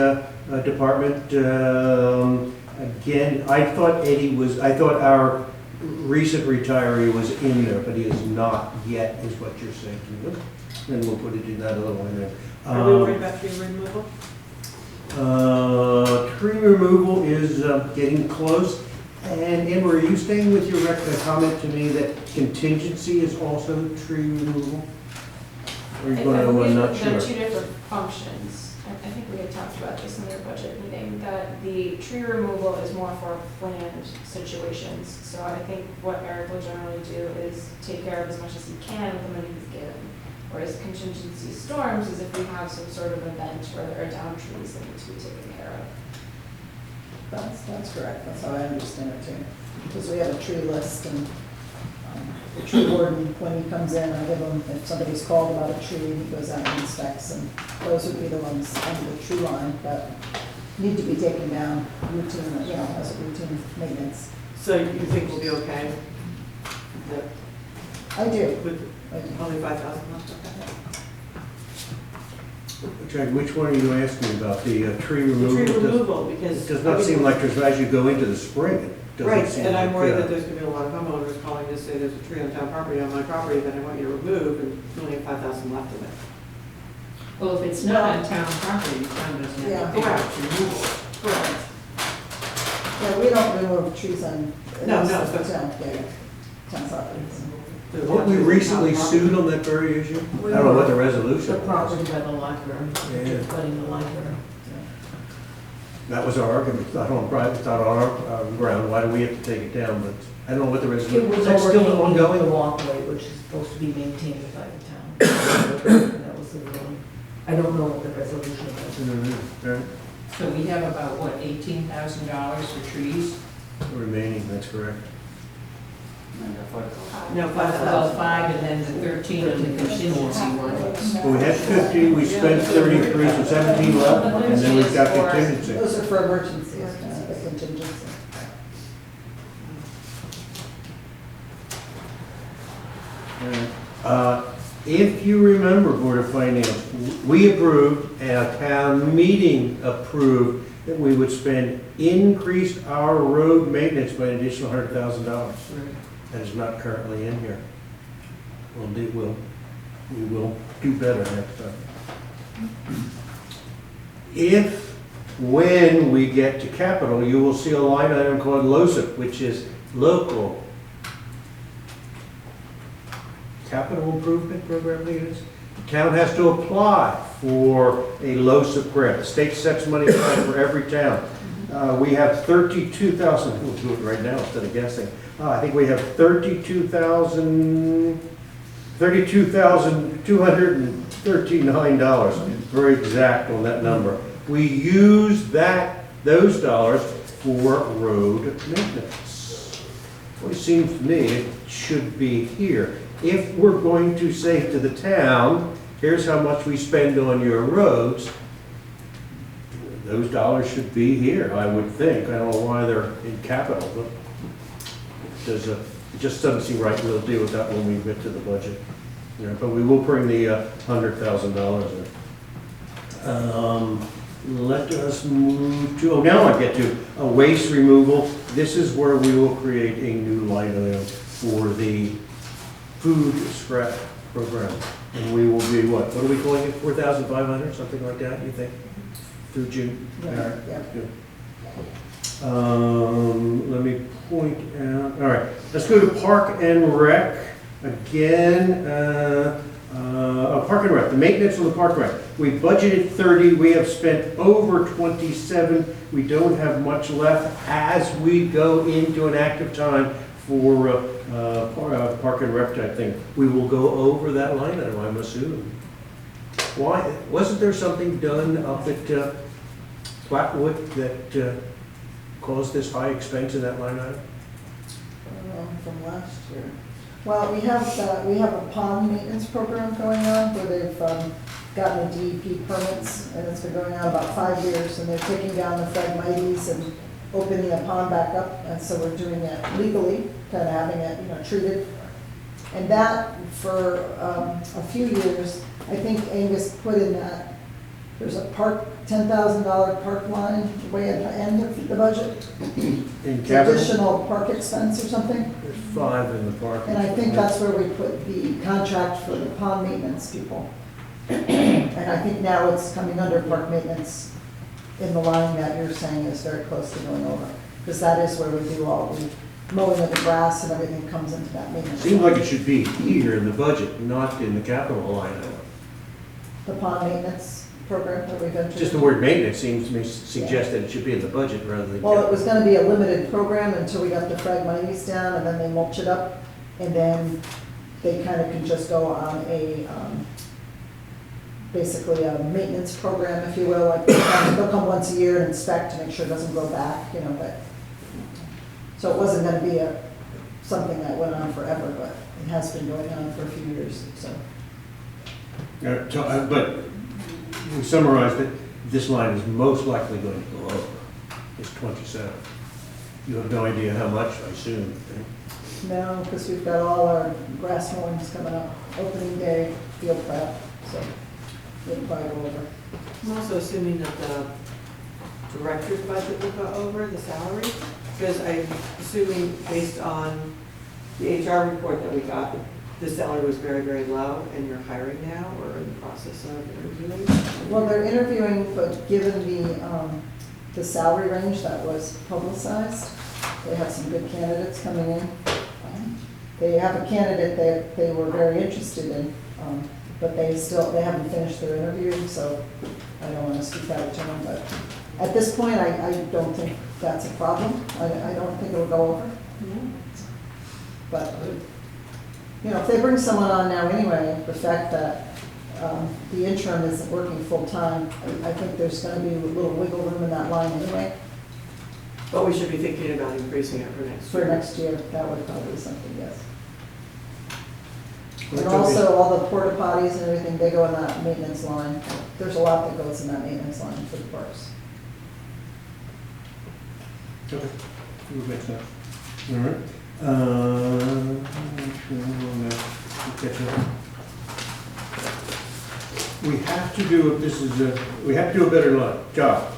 department. Again, I thought our recent retiree was in there, but he is not yet, is what you're saying. And we'll put it in that little one there. Are we worried about tree removal? Tree removal is getting close. And Amber, are you staying with your comment to me that contingency is also tree removal? Or are you going to, not sure? There are two different functions. I think we had talked about this in their budget meeting, that the tree removal is more for planned situations. So I think what Eric will generally do is take care of as much as he can with the money he's given. Whereas contingency storms is if we have some sort of event where there are down trees that need to be taken care of. That's correct, that's how I understand it too. Because we have a tree list and the tree warden, when he comes in, I give him, if somebody's called about a tree, he goes out and inspects, and those would be the ones under the tree line that need to be taken down routine, as a routine maintenance. So you think we'll be okay? I do. With only 5,000 left, okay. Which one are you asking about, the tree removal? Tree removal, because. It does not seem like there's, as you go into the spring, it doesn't Right, seem and I'm like, worried that there's gonna be a lot of homeowners calling to say there's a tree on town property, on my property, that I want you to remove, and we only have 5,000 left of it. Well, if it's not on town property, town doesn't have to pay Correct. for removal. Correct. Yeah, we don't remove trees on, No, town but- properties. Weren't we recently sued on that very issue? I don't know what the resolution The was. property by the library, Yeah. flooding the library. That was our argument, it's not on private, it's not on our ground, why do we have to take it down? But I don't know what the It resolution, was is that still overhanging the ongoing? walkway, which is supposed to be maintained by the town. And that was the ruling. I don't know what the resolution was. Right. So we have about, what, $18,000 for trees? Remaining, that's correct. No, Well, 5,000. 5 and then the 13 on the contingency one. Well, we had 50, we spent 33, so 17 left, and then we've got contingency. Those are for emergencies, the contingency. If you remember, Board of Finance, we approved, and a town meeting approved, that we would increase our road maintenance by an additional $100,000. That is not currently in here. We will do better next time. When we get to capital, you will see a line item called LOSIP, which is local capital improvement program leaders. The town has to apply for a LOSIP grant. The state sets money aside for every town. We have 32,000, we'll do it right now instead of guessing. I think we have $32,239, very exact on that number. We use those dollars for road maintenance. Well, it seems to me it should be here. If we're going to say to the town, here's how much we spend on your roads, those dollars should be here, I would think. I don't know why they're in capital, but it just doesn't seem right. We'll deal with that when we get to the budget. But we will bring the $100,000 in. Let us move to, now I get to waste removal. This is where we will create a new line item for the food scrap program. And we will be, what are we calling it, 4,500, something like that, you think, through June? Yeah. Good. Let me point out, all right, let's go to Park and Rec. Again, Park and Rec, the maintenance of the Park and Rec. We budgeted 30, we have spent over 27. We don't have much left as we go into an active time for Park and Rec type thing. We will go over that line item, I'm assuming. Why, wasn't there something done up at Flatwood that caused this high expense in that line item? From last year. Well, we have a pond maintenance program going on where they've gotten the DEP permits, and it's been going on about 5 years, and they're taking down the Phragmites and opening the pond back up, and so we're doing it legally, kind of having it, treated. And that, for a few years, I think Angus put in that, there's a $10,000 park line way at the end of the budget. In capital? Additional park expense or something. There's 5 in the park. And I think that's where we put the contract for the pond maintenance people. And I think now it's coming under park maintenance in the line that you're saying is very close to going over. Because that is where we do all the mowing of the grass and everything comes into that maintenance. Seems like it should be here in the budget, not in the capital line item. The pond maintenance program that we've entered. Just the word maintenance seems to me suggest that it should be in the budget rather than. Well, it was gonna be a limited program until we got the Phragmites down, and then they mulch it up, and then they kind of can just go on a, basically a maintenance program, if you will, like they'll come once a year and inspect to make sure it doesn't grow back, you know, but, so it wasn't gonna be something that went on forever, but it has been going on for a few years, so. But we summarized it, this line is most likely going to go over. It's 27. You have no idea how much, I assume. No, because we've got all our grass mowings coming up, opening day, field prep, so it'll probably go over. I'm also assuming that the director's budget will go over, the salary, because I'm assuming based on the HR report that we got, the salary was very, very low, and you're hiring now, or in the process of interviewing? Well, they're interviewing, but given the salary range that was publicized, they have some good candidates coming in. They have a candidate that they were very interested in, but they haven't finished their interview, so I don't want to speak out of turn, but at this point, I don't think that's a problem. I don't think it'll go over. But, you know, if they bring someone on now anyway, the fact that the interim isn't working full-time, I think there's going to be a little wiggle room in that line anyway. But we should be thinking about increasing it for next year. For next year, that would probably be something, yes. And also, all the porta potties and everything, they go in that maintenance line. There's a lot that goes in that maintenance line for the parks. Okay, that makes sense. All right. We have to do, we have to do a better job.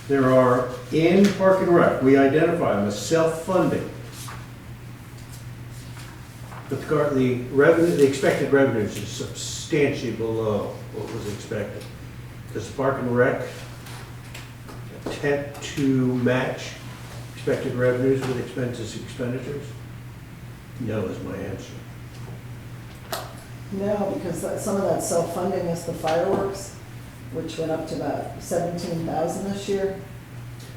There are, in Park and Rec, we identify them as self-funding. The revenue, the expected revenues is substantially below what was expected. Does Park and Rec attempt to match expected revenues with expenditures? No is my answer. No, because some of that self-funding is the fireworks, which went up to about 17,000 this year.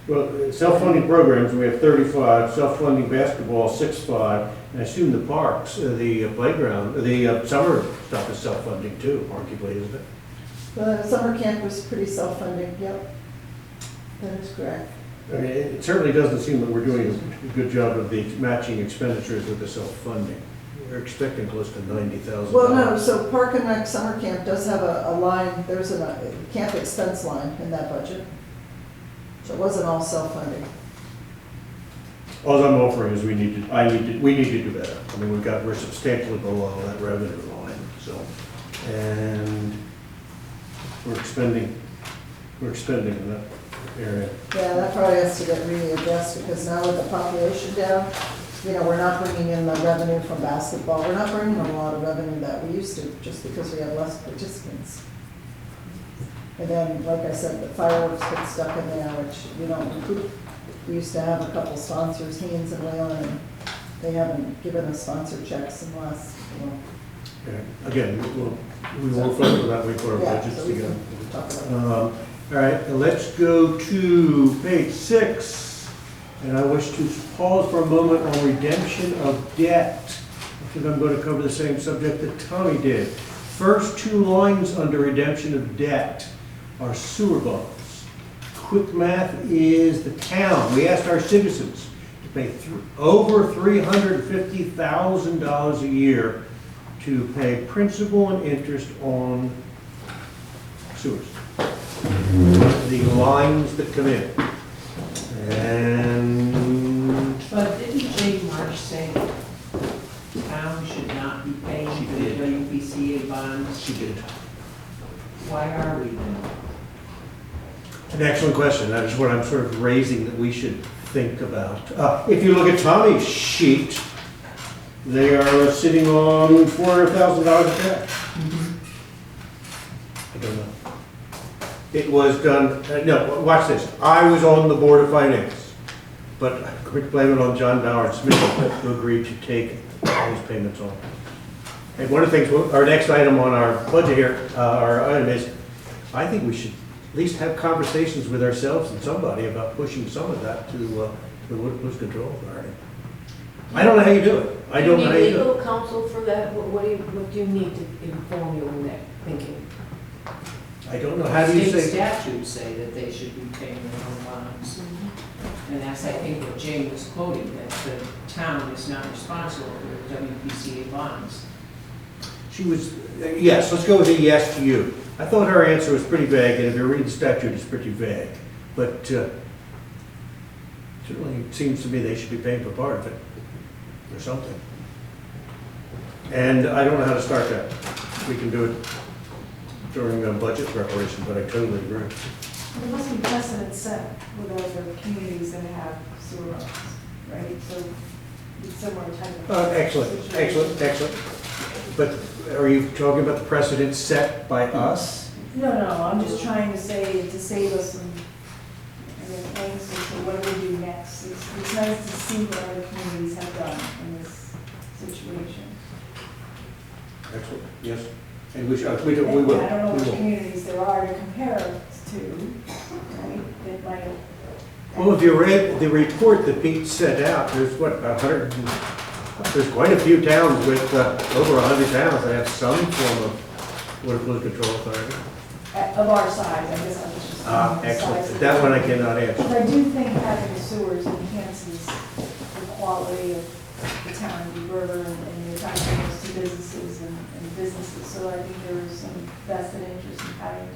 Well, self-funding programs, we have 35, self-funding basketball, 6.5, and I assume the parks, the playground, the summer stuff is self-funding too, arguably, isn't it? The summer camp was pretty self-funding, yep. That is correct. I mean, it certainly doesn't seem that we're doing a good job of the matching expenditures with the self-funding. We're expecting close to $90,000. Well, no, so Park and Rec Summer Camp does have a line, there's a camp expense line in that budget. So it wasn't all self-funding. All I'm offering is we need to do better. I mean, we're substantially below that revenue line, so, and we're expending in that area. Yeah, that probably has to get really addressed, because now with the population down, you know, we're not bringing in the revenue from basketball. We're not bringing in a lot of revenue that we used to, just because we have less participants. And then, like I said, the fireworks get stuck in there, which we don't recoup. We used to have a couple sponsors, Haynes and Whalen, and they haven't given us sponsor checks in the last, Okay. Again, we won't focus on that, we put our budgets so we together. can talk about it. All right, let's go to page 6. And I wish to pause for a moment on redemption of debt. I think I'm going to cover the same subject that Tommy did. First two lines under redemption of debt are sewer bonds. Quick math is the town. We asked our citizens to pay over $350,000 a year to pay principal and interest on sewers. The lines that come in. But didn't Jay Marsh say town should not be paying for the WPCA bonds? She did. Why are we then? An excellent question. That is what I'm sort of raising that we should think about. If you look at Tommy's sheet, they are sitting on $400,000 of debt. I don't know. It was done, no, watch this. I was on the Board of Finance, but I could blame it on John Ballard Smith who agreed to take all these payments on. And one of the things, our next item on our budget here, our item is, I think we should at least have conversations with ourselves and somebody about pushing some of that to the Pollution Control Authority. I don't know how you do it. I don't know how you Do you do need it. legal counsel for that? What do you need to inform you in that thinking? I don't know, how do you State say? statutes say that they should be paying their own bonds. And that's, I think, what Jane was quoting, that the town is not responsible for the WPCA bonds. She was, yes, let's go with a yes to you. I thought her answer was pretty vague, and if you read the statute, it's pretty vague. But certainly it seems to me they should be paying for part of it, or something. And I don't know how to start that. We can do it during budget preparation, but I totally agree. There must be precedent set with other communities that have sewer runs, right? So it's similar type of. Excellent, situation. excellent. But are you talking about the precedent set by us? No, I'm just trying to say, to save us some, angst as to what do we do next. It's nice to see what other communities have done in this situation. Excellent, yes. And we will. We will. I don't know We which will. communities there are to compare to, right? That might have. Well, if you read the report that Pete sent out, there's what, 100, there's quite a few towns with over 100 towns that have some form of water flow control authority. Of our size, I guess I was just. Excellent. That one I cannot answer. But I do think having the sewers enhances the quality of the town of Deep River and the attractiveness to businesses and businesses. So I think there is some vested interest in having.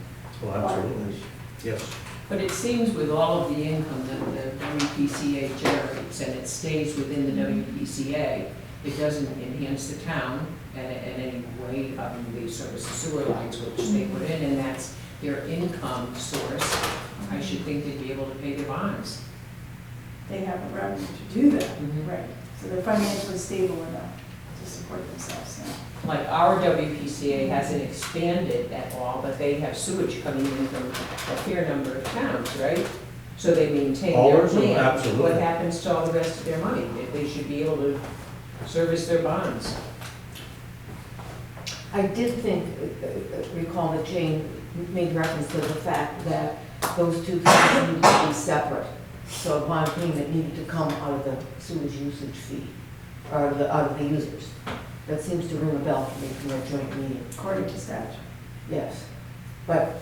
Well, absolutely. Yes. But it seems with all of the income that the WPCA generates, and it stays within the WPCA, it doesn't enhance the town in any way. I mean, they service the sewer lines, which they put in, and that's their income source. I should think they'd be able to pay their bonds. They have the revenue to do that, Mhm. right? So they're financially stable enough to support themselves now. Like our WPCA hasn't expanded at all, but they have sewage coming in from a fair number of towns, right? So they maintain their Ours, plan. absolutely. What happens to all the rest of their money? They should be able to service their bonds. I did think, recall that Jane made reference to the fact that those two things needed to be separate. So a bond payment needed to come out of the sewage usage fee, or out of the users. That seems to ring a bell for me from our joint meeting. According to statute. Yes, but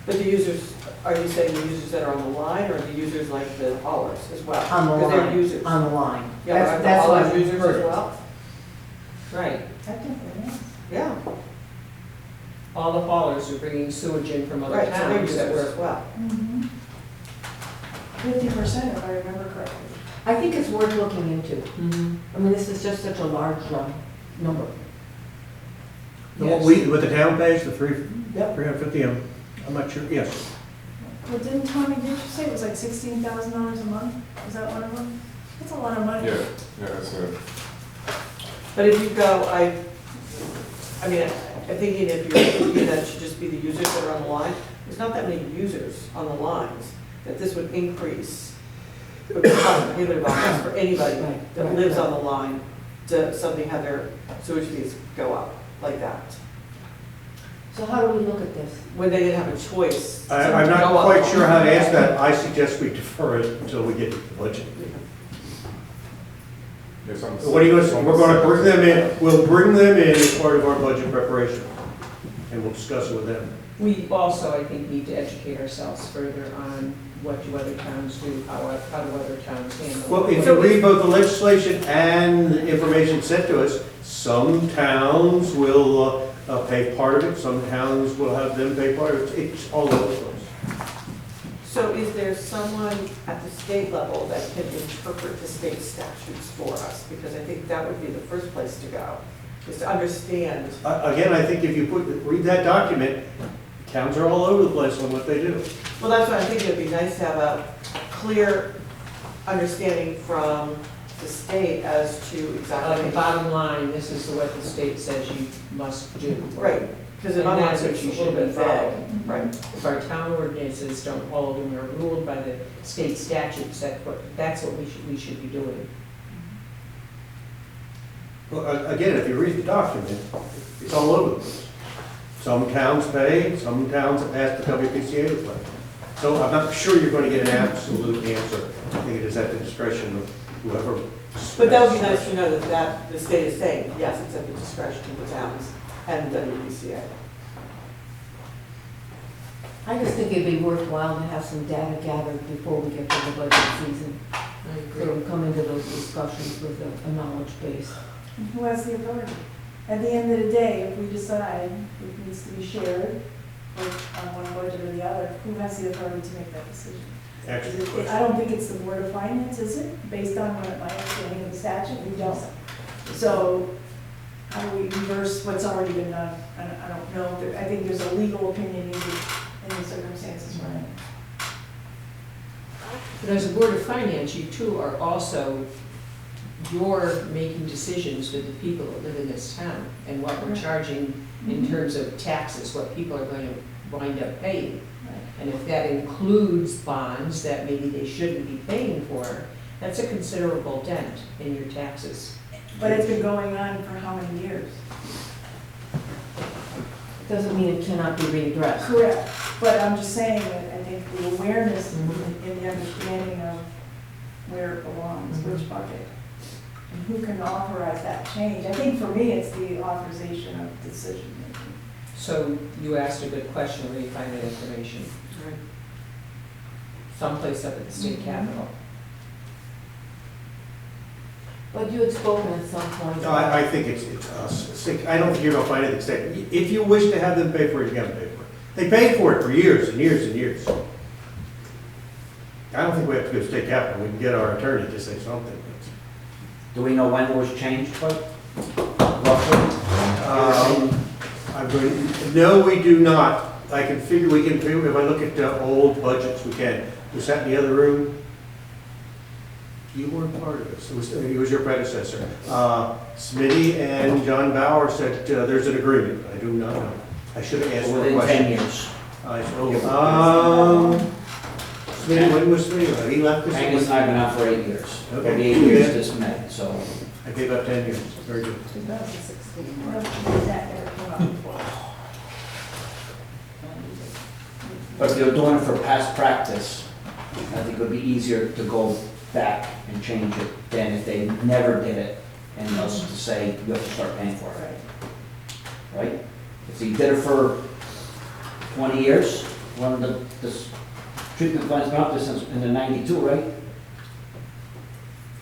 But the users, are you saying the users that are on the line, or the users like the haulers as well? on the Because they're line, users. on the line. Yeah, but are the That's what haulers I users heard as it. well? Right. Technically, yes. Yeah, All the haulers are bringing sewage in from other right, so they're towns users that as were. well. 50%, if I remember correctly. I think it's worth looking into. Mhm. I mean, this is just such a large number. What we, what the town pays, the Yep. 350, I'm not sure, yes. Well, didn't Tommy, did you say it was like $16,000 a month? Was that one of them? That's a lot of money. Yeah, that's it. But if you go, I mean, I'm thinking if you're thinking that it should just be the users that are on the line, there's not that many users on the lines, that this would increase, it would become prohibitive almost for anybody that lives on the line to suddenly have their sewage fees go up like that. So how do we look at this? When they didn't have a choice. to I'm not go up. quite sure how to answer that. I suggest we defer it until we get to the budget. What are you going to say? We're going to bring them in, we'll bring them in as part of our budget preparation, and we'll discuss it with them. We also, I think, need to educate ourselves further on what do other towns do, how do other towns handle. Well, if you read both the legislation and the information sent to us, some towns will pay part of it, some towns will have them pay part of it. It's all over the place. So is there someone at the state level that can interpret the state statutes for us? Because I think that would be the first place to go, is to understand. Again, I think if you read that document, towns are all over the place on what they do. Well, that's why I think it'd be nice to have a clear understanding from the state as to Like the exactly. bottom line, this is what the state says you must do. Right, because in And my mind, that's what it's a you little should bit be vague. following. Right. If our town ordinances don't follow them, or ruled by the state statutes, that's what we should be doing. Well, again, if you read the document, it's all over the place. Some towns pay, some towns have asked the WPCA to pay. So I'm not sure you're going to get an absolute answer. I think it is at the discretion of whoever But that would be nice to know that the state is saying, yes, it's at the discretion of the towns and WPCA. I just think it'd be worthwhile to have some data gathered before we get to the budget season. So we come into those discussions with a knowledge base. And who has the authority? At the end of the day, if we decide it needs to be shared, or on one budget or the other, who has the authority to make that decision? Excellent I don't think it's the Board of Finance, is it? Based on what my understanding of the statute, we don't. So how do we reverse what's already been done? I don't know. I think there's a legal opinion needed in these circumstances, right? But as a Board of Finance, you too are also, you're making decisions with the people that live in this town and what we're charging in terms of taxes, what people are going to wind up paying. And if that includes bonds that maybe they shouldn't be paying for, that's a considerable dent in your taxes. But it's been going on for how many years? Doesn't mean it cannot be readdressed. Correct, but I'm just saying that I think the awareness and the understanding of where it belongs, which bucket, and who can authorize that change. I think for me, it's the authorization of decision making. So you asked a good question, where do you find that information? Someplace up at the state capitol. But you had spoken at some point. No, I think it's us. I don't think you're gonna find it extent. If you wish to have them pay for it, you have to pay for it. They paid for it for years and years and years. I don't think we have to go to state capitol. We can get our attorney to say something. Do we know when it was changed, but roughly? I'm going, no, we do not. I can figure, we can, if I look at old budgets, we can. Was that in the other room? You weren't part of this. It was your predecessor. Smitty and John Bauer said there's an agreement. I do not know. I should have asked for a Within question. 10 years. Smitty, when was Smitty? He left this? Angus and I have been out for 8 years. Okay. It'll be 8 years this May, so. I gave up 10 years. Very good. 2016. But if you're doing it for past practice, I think it would be easier to go back and change it than if they never did it and us to say, you have to start paying for it. Right? If you did it for 20 years, when this treatment plant's been up there since in the 92, right?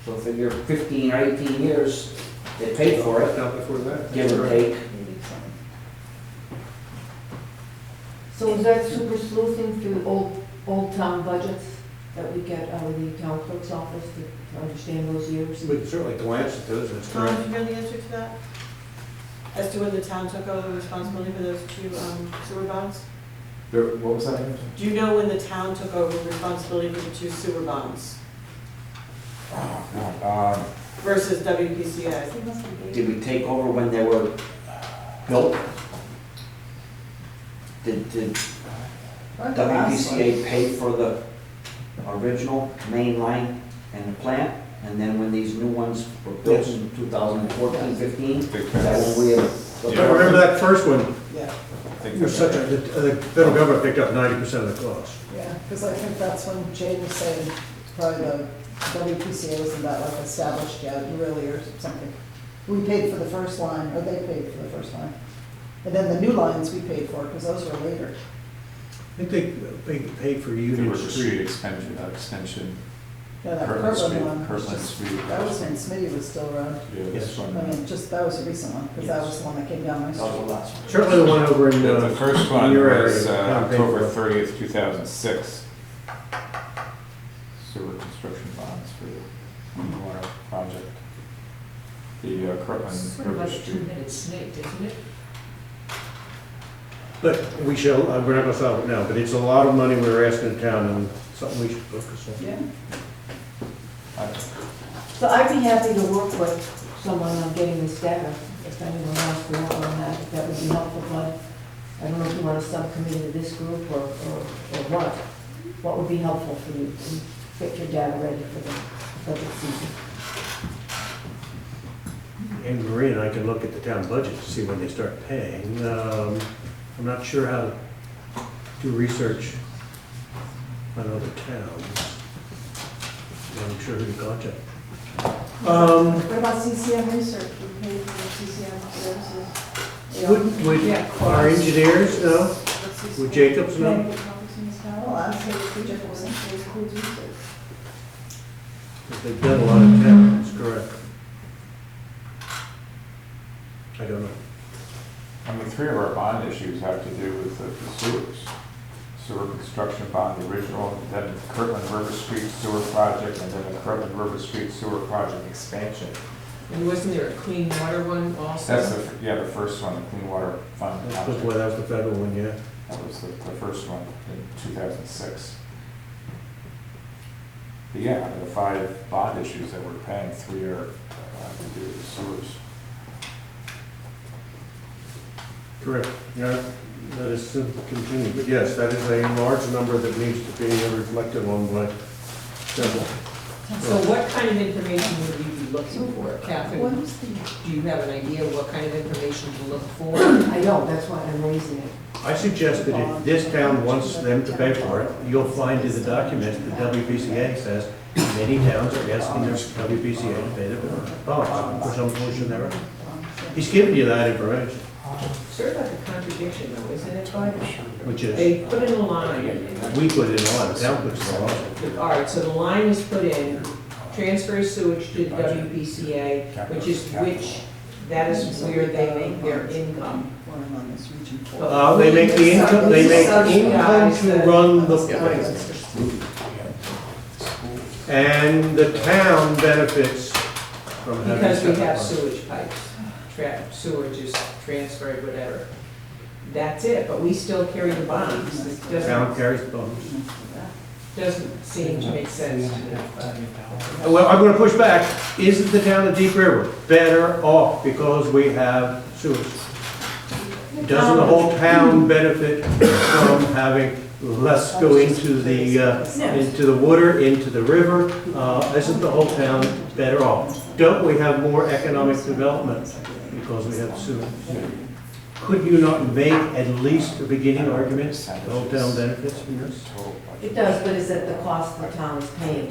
So figure 15 or 18 years, they paid for it, Not before that. give or take. So is that super sleuthing through old town budgets that we get out of the town clerk's office to understand those years? We can certainly glance at those. That's Tom, correct. do you know the answer to that? As to when the town took over responsibility for those two sewer bonds? What was that again? Do you know when the town took over responsibility for the two sewer bonds versus WPCA? Did we take over when they were built? Did WPCA pay for the original main line and the plant? And then when these new ones were built in 2014, 15, is that when we Remember that first one? Yeah. The federal government picked up 90% of the cost. Yeah, because I think that's when Jane was saying probably the WPCA wasn't that like established yet, really, or something. We paid for the first line, or they paid for the first line. And then the new lines we paid for, because those were later. I think they paid for There Union was a Street. street extension. Yeah, that Kirtland Street, Kirtland one, was Kirtland just- Street. that was when Smitty was still around. Yeah, Yes. this I one. mean, just, that was a recent one, because that was the one that came down my That was the street. last one. Certainly the one over in The first one your was area. Town paid October for it. 30th, 2006. Sewer construction bonds for the water project. The Kirtland Sort of River like a Street. two-headed snake, isn't it? But we shall, we're not gonna solve it now, but it's a lot of money we're asking the town and something we should focus on. Yeah. So I'd be happy to work with someone on getting this data, if anyone wants to work on that, if that would be helpful, Bud. I don't know if you want a subcommittee to this group or what. What would be helpful for you to get your data ready for the budget season? And Marie and I can look at the town budget to see when they start paying. I'm not sure how to do research on other towns. I'm sure who to contact. What about CCM research? We paid for CCM services. Would our engineers know? Would Jacobs know? Well, I'd say the research includes research. They've done a lot of towns, that's correct. I don't know. I mean, 3 of our bond issues have to do with the sewers. Sewer construction bond, the original, then the Kirtland River Street sewer project, and then the Kirtland River Street sewer project expansion. And wasn't there a clean water one also? That's the first one, the Clean Water Fund. That was the federal one, yeah. That was the first one in 2006. But yeah, the 5 bond issues that we're paying, 3 are to do with sewers. Correct. Yeah, that is to continue. But yes, that is a large number that needs to be reflected on by several. So what kind of information would you be looking for, Catherine? Do you have an idea of what kind of information to look for? I don't, that's why I'm raising it. I suggest that if this town wants them to pay for it, you'll find in the documents that WPCA says many towns are asking their WPCA to pay their bonds for some portion thereof. He's giving you that information. Sort of like a contradiction though, isn't it, Bud? Which is? They put in a line. We put it in a line, the town puts it in a line. All right, so the line is put in, transfer sewage to the WPCA, that is where they make their income. They make the income, to run the plant. And the town benefits from having. Because we have sewage pipes, sewage is transferred, whatever. That's it, but we still carry the bonds. It The town carries the bonds. doesn't seem to make sense to me. Well, I'm gonna push back. Isn't the town of Deep River better off because we have sewage? Doesn't the whole town benefit from having less go into the water, into the river? Isn't the whole town better off? Don't we have more economic development because we have sewage? Could you not make at least a beginning argument the whole town benefits from this? It does, but is it the cost the town is paying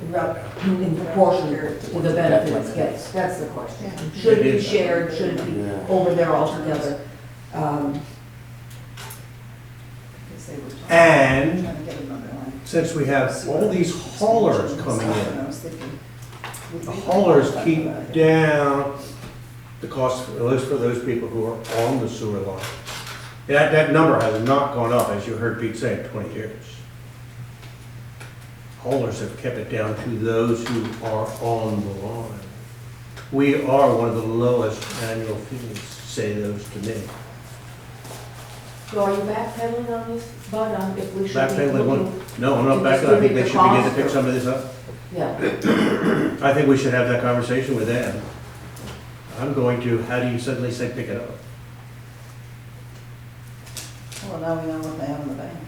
in proportion to the benefit it gets? That's the question. Should it be shared, should it be over there altogether? And since we have all these haulers coming in, the haulers keep down the cost for those people who are on the sewer line. That number has not gone up, as you heard Pete say, in 20 years. Haulers have kept it down to those who are on the line. We are one of the lowest annual fees, say those to me. So are you backpedaling on this, Bud, if we should be Backpedaling looking? one? No, I'm not backpedaling. I think they should begin to pick some of this up. Yeah. I think we should have that conversation with them. I'm going to, how do you suddenly say pick it up? Well, now we know what they have in the bank.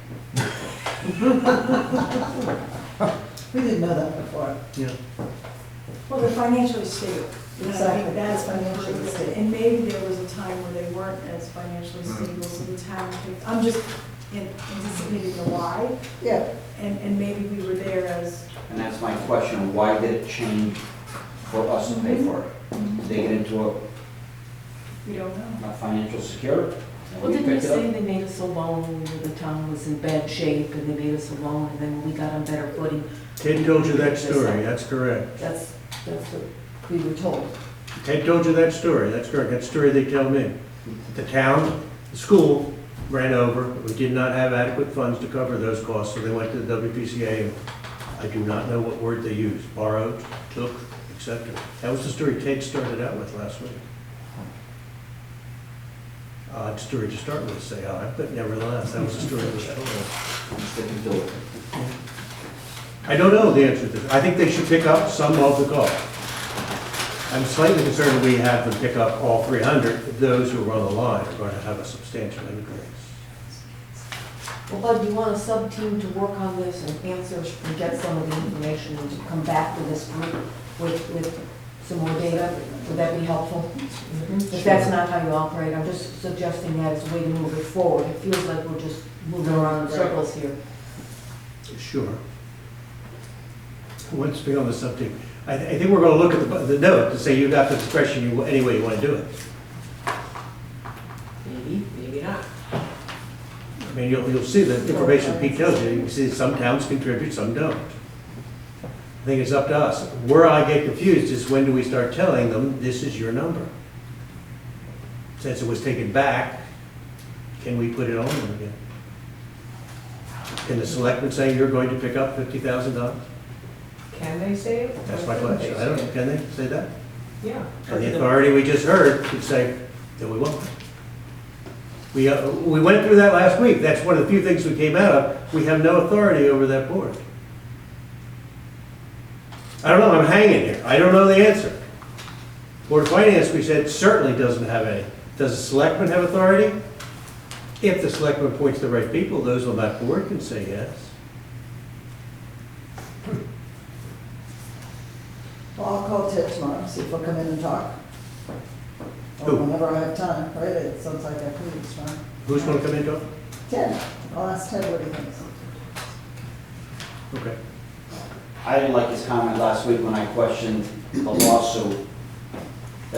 We didn't know that before. Yeah. Well, they're financially stable. Exactly. That's financially stable. And maybe there was a time where they weren't as financially stable, so the town picked, I'm just anticipating the why. Yeah. And maybe we were there as. And that's my question, why did it change for us to pay for it? Did they get into We don't know. a financial security? Well, didn't you say they made us a loan when the town was in bad shape and they made us a loan and then when we got on better footing? Ted told you that story, that's correct. That's what we were told. Ted told you that story, that's correct. That story they tell me. The town, the school ran over, we did not have adequate funds to cover those costs, so they went to the WPCA. And I do not know what word they used, borrowed, took, etc. That was the story Ted started out with last week. Odd story to start with, say odd, but nevertheless, that was the story that was told. I don't know the answer to this. I think they should pick up some of the cost. I'm slightly concerned we have them pick up all 300. Those who are on the line are going to have a substantial increase. Well, Bud, do you want a sub-team to work on this and answer and get some of the information and to come back to this group with some more data? Would that be helpful? If that's not how you operate, I'm just suggesting that as a way to move it forward. It feels like we're just moving around in circles here. Sure. Let's be on the subject. I think we're gonna look at the note to say you got the discretion any way you wanna do it. Maybe, maybe not. I mean, you'll see the information Pete tells you, you see some towns contribute, some don't. I think it's up to us. Where I get confused is when do we start telling them, this is your number? Since it was taken back, can we put it on them again? Can the selectmen say you're going to pick up $50,000? Can they say it? That's my question. I don't know, can they say that? Yeah. And the authority we just heard could say, that we won't. We went through that last week. That's one of the few things we came out of. We have no authority over that board. I don't know, I'm hanging here. I don't know the answer. Board of Finance, we said, certainly doesn't have any. Does the selectman have authority? If the selectman appoints the right people, those on that board can say yes. Well, I'll call Ted tomorrow, see if he'll come in and talk. Or Who? whenever I have time, right? It sounds like I could, tomorrow. Who's going to come in, Joe? Ted, I'll ask Ted what he thinks. Okay. I didn't like his comment last week when I questioned the lawsuit.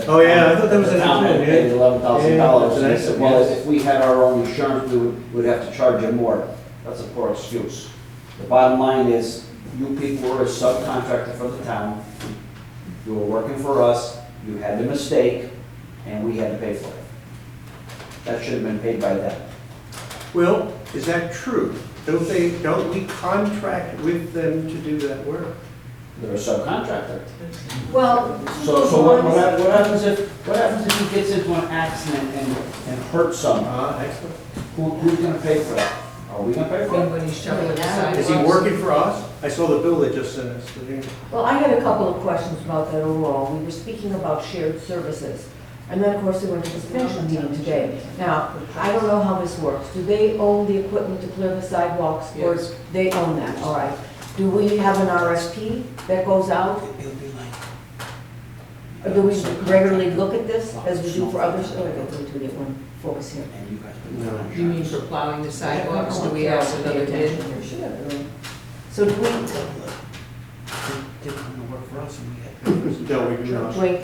Oh, yeah, I thought that was The an town had accident, paid yeah. $11,000, and Yeah, he said, well, yes. if we had our own insurance, we'd have to charge you more. That's a poor excuse. The bottom line is, you people were a subcontractor for the town, you were working for us, you had the mistake, and we had to pay for it. That should have been paid by them. Well, is that true? Don't we contract with them to do that work? They're a subcontractor. Well. So what happens if he gets into an accident and hurts someone? Excellent. Who's gonna pay for that? Are we gonna pay for it? When he's shoveling the sidewalks. Is he working for us? I saw the bill they just sent us. Well, I had a couple of questions about that overall. We were speaking about shared services. And then, of course, we went to this pension meeting today. Now, I don't know how this works. Do they own the equipment to clear the sidewalks? Or Yes. they own that, all right. Do we have an RSP that goes out? Or do we regularly look at this as we do for others? Oh, I got to get one focus here. You mean for plowing the sidewalks? Do we have another bid? So do we, They come to work for us and we had. No, we do not. wait,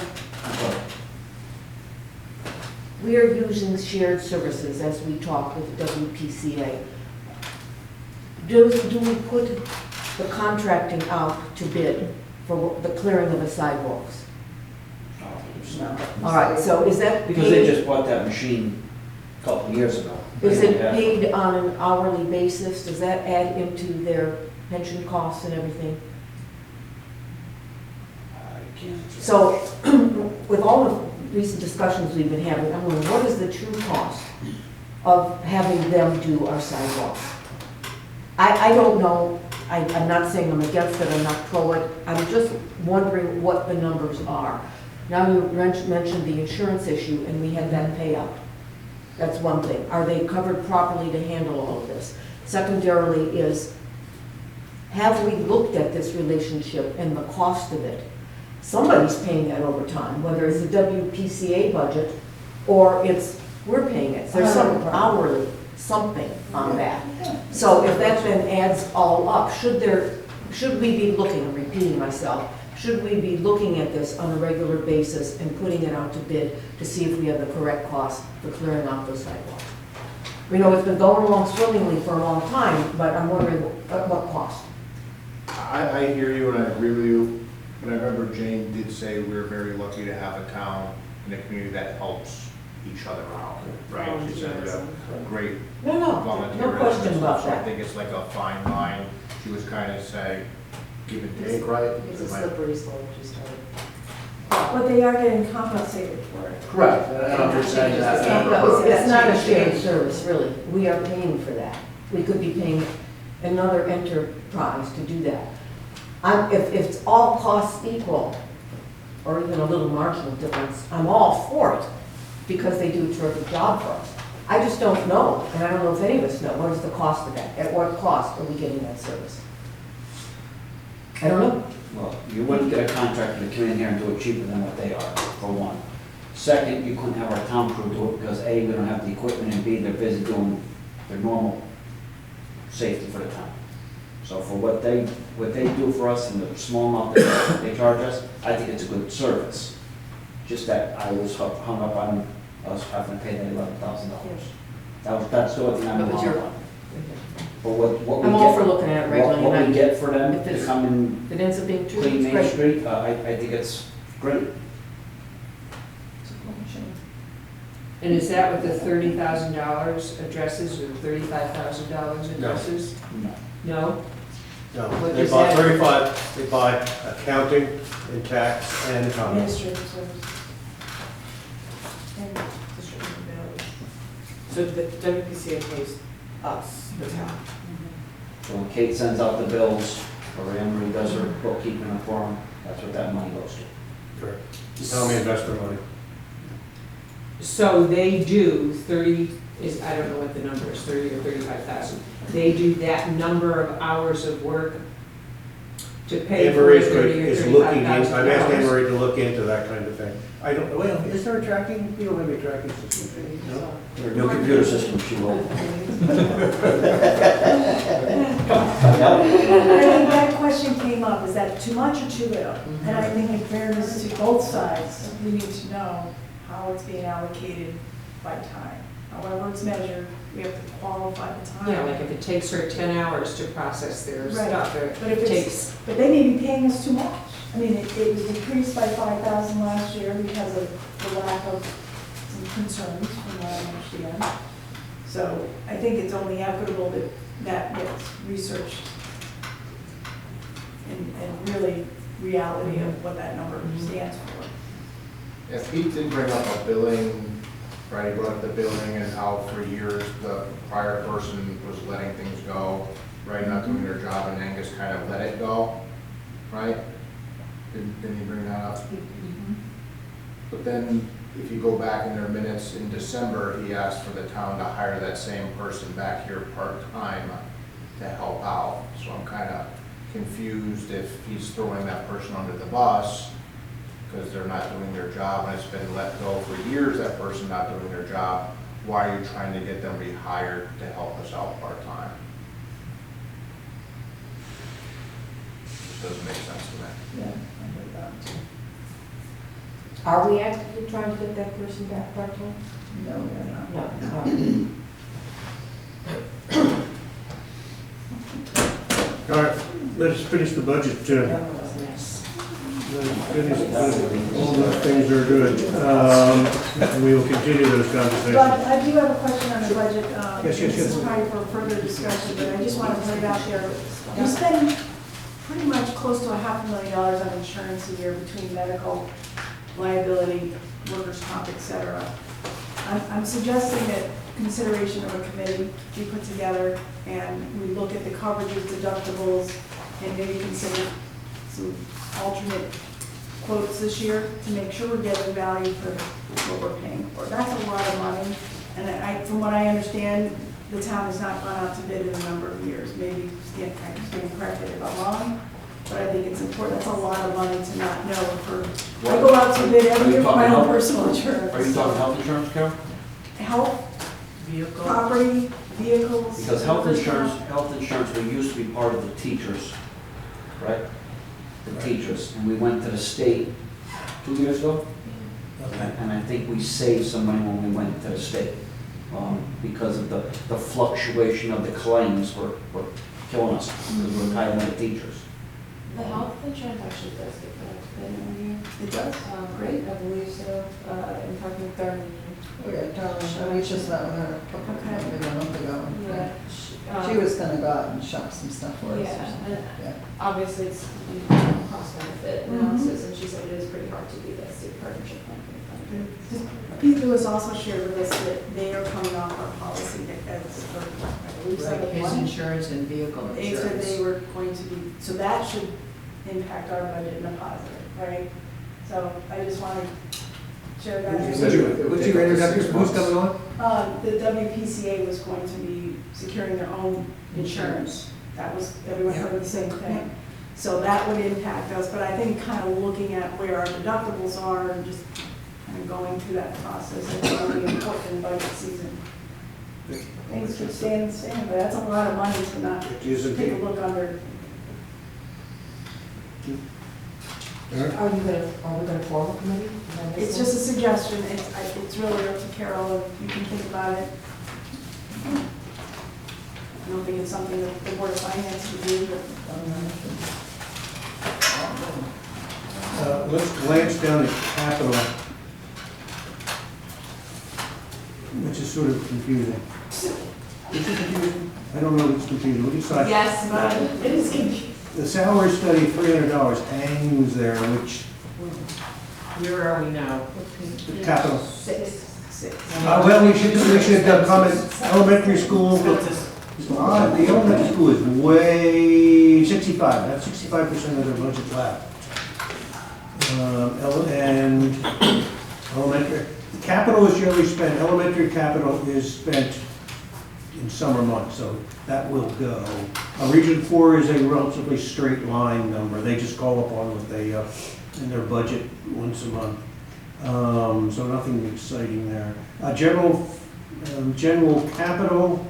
we are using shared services as we talk with WPCA. Do we put the contracting out to bid for the clearing of the sidewalks? No. All right, so is that Because they paid, just bought that machine a couple of years ago. is it Yeah. paid on an hourly basis? Does that add into their pension costs and everything? I can't. So, with all the recent discussions we've been having, I'm wondering, what is the true cost of having them do our sidewalks? I don't know, I'm not saying I'm against it, I'm not pro it, I'm just wondering what the numbers are. Now, you mentioned the insurance issue, and we had that payout. That's one thing. Are they covered properly to handle all of this? Secondarily is, have we looked at this relationship and the cost of it? Somebody's paying that over time, whether it's the WPCA budget or we're paying it. There's some hourly something on that. So if that then adds all up, should we be looking, I'm repeating myself, should we be looking at this on a regular basis and putting it out to bid to see if we have the correct cost for clearing out those sidewalks? We know it's been going along swimmingly for a long time, but I'm wondering at what cost? I hear you and I agree with you, but I remember Jane did say we're very lucky to have a town and a community that helps each other out, right? She said we have great No volunteerism. question about So I that. think it's like a fine line. She was kind of saying, give and take, right? It's a slippery slope, just But they are getting compensated for it. Correct, and I'm just saying that. It's not a shared service, really. We are paying for that. We could be paying another enterprise to do that. If it's all costs equal, or even a little marginal difference, I'm all for it, because they do a terrific job for us. I just don't know, and I don't know if any of us know, what is the cost of that? At what cost are we getting that service? I don't know. Well, you wouldn't get a contractor to come in here and do it cheaper than what they are, for one. Second, you couldn't have our town crew do it because A, we don't have the equipment, and B, they're busy doing their normal safety for the town. So for what they do for us and the small amount that they charge us, I think it's a good service. Just that I was hung up on us having to pay that $11,000. That's the only thing I'm But wrong you're- on. But what we I'm all get- for looking at it regularly. What we and get for them if to it's- come and If it ends up being true, clean it's Main great. Street, I think it's great. And is that what the $30,000 addresses or $35,000 addresses? No. No? No, What they is buy that? 35, they buy accounting and tax and comments. Administrative service. And distributing bills. So the WPCA pays us, the town. So when Kate sends out the bills, or Anne Marie does her bookkeeping for them, that's what that money goes to. Correct. Tell me investor money. So they do 30, I don't know what the number is, 30 or 35,000. They do that number of hours of work to pay Anne for Marie 30 or is looking, I've asked Anne $35,000. Marie to look into that kind of thing. I don't, well, is there a tracking, you don't have a tracking system? No? Her new computer system, she will. I think that question came up, is that too much or too little? And I think in fairness to both sides, we need to know how it's being allocated by time. However it's measured, we have to qualify the time. Yeah, like if it takes her 10 hours to process their Right. stuff, But if it it's, takes, but they may be paying us too much. I mean, it was decreased by 5,000 last year because of the lack of some concerns from what I understand. So I think it's only equitable that that gets researched and really reality of what that number stands for. Yeah, Pete did bring up a billing, right, he brought up the billing and how for years the prior person was letting things go, right, not doing their job, and Angus kind of let it go, right? Didn't he bring that up? But then, if you go back in their minutes in December, he asked for the town to hire that same person back here part-time to help out. So I'm kind of confused if he's throwing that person under the bus because they're not doing their job and it's been let go for years, that person not doing their job. Why are you trying to get them rehired to help us out part-time? Just doesn't make sense to me. Yeah, I heard that too. Are we actively trying to get that person back part-time? No, we're not. No. All right, let's finish the budget, Jim. That was a mess. Let's finish the budget. All those things are good. And we will continue those But conversations. I do have a question on the budget. Yes. This is probably for further discussion, but I just want to put it out there. We spend pretty much close to $500,000 on insurance a year between medical, liability, workers' comp, et cetera. I'm suggesting that consideration of a committee be put together and we look at the coverages, deductibles, and maybe consider some alternate quotes this year to make sure we're getting value for what we're paying for. That's a lot of money, and from what I understand, the town has not gone out to bid in a number of years. Maybe Stan can correct it if I'm wrong, but I think it's important. That's a lot of money to not know for. I go out to bid every year for my own personal insurance. Are you talking health insurance, Carol? Health, Vehicle. property, vehicles. Because health insurance, we used to be part of the teachers, right? The teachers, and we went to the state 2 years ago. And I think we saved some money when we went to the state, because of the fluctuation of the claims were killing us, because we're tied into teachers. The health insurance actually does get collected every year. It does? Great, I believe so, in talking with Darlene. Okay, Darlene, we just met with her a couple of maybe a month ago. Yeah. She was gonna go out and shop some stuff for us or Yeah, something. and Yeah. obviously it's cost benefit analysis, and she said it is pretty hard to do that state partnership plan. Pete Lewis also shared with us that they are coming off our policy as, for, I believe, like his 7/1. insurance and vehicle They said insurance. they were going to be, so that should impact our budget in a positive, right? So I just want to share that. What's your introduction, who's coming on? The WPCA was going to be securing their own insurance. That was, everyone heard the same thing. So that would impact us, but I think kind of looking at where our deductibles are and just kind of going through that process, I think will be important in budget season. Things could stay the same, but that's a lot of money to not It is take indeed. a look under. Are we gonna form a committee? Did I miss It's that? just a suggestion, it's really up to Carol, if you can think about it. I don't think it's something that the Board of Finance would do, but. Let's glance down at capital, which is sort of confusing. Is it confusing? I don't know if it's confusing. What do you say? Yes, but it is confusing. The salary study, $300 hangs there, which, Where are we now? the capital. Six. Well, we should comment, elementary school, the elementary school is way 65, that's 65% of their budget left. And elementary, capital is generally spent, elementary capital is spent in summer months, so that will go. Region 4 is a relatively straight line number, they just call upon what they, in their budget once a month. So nothing exciting there. General capital,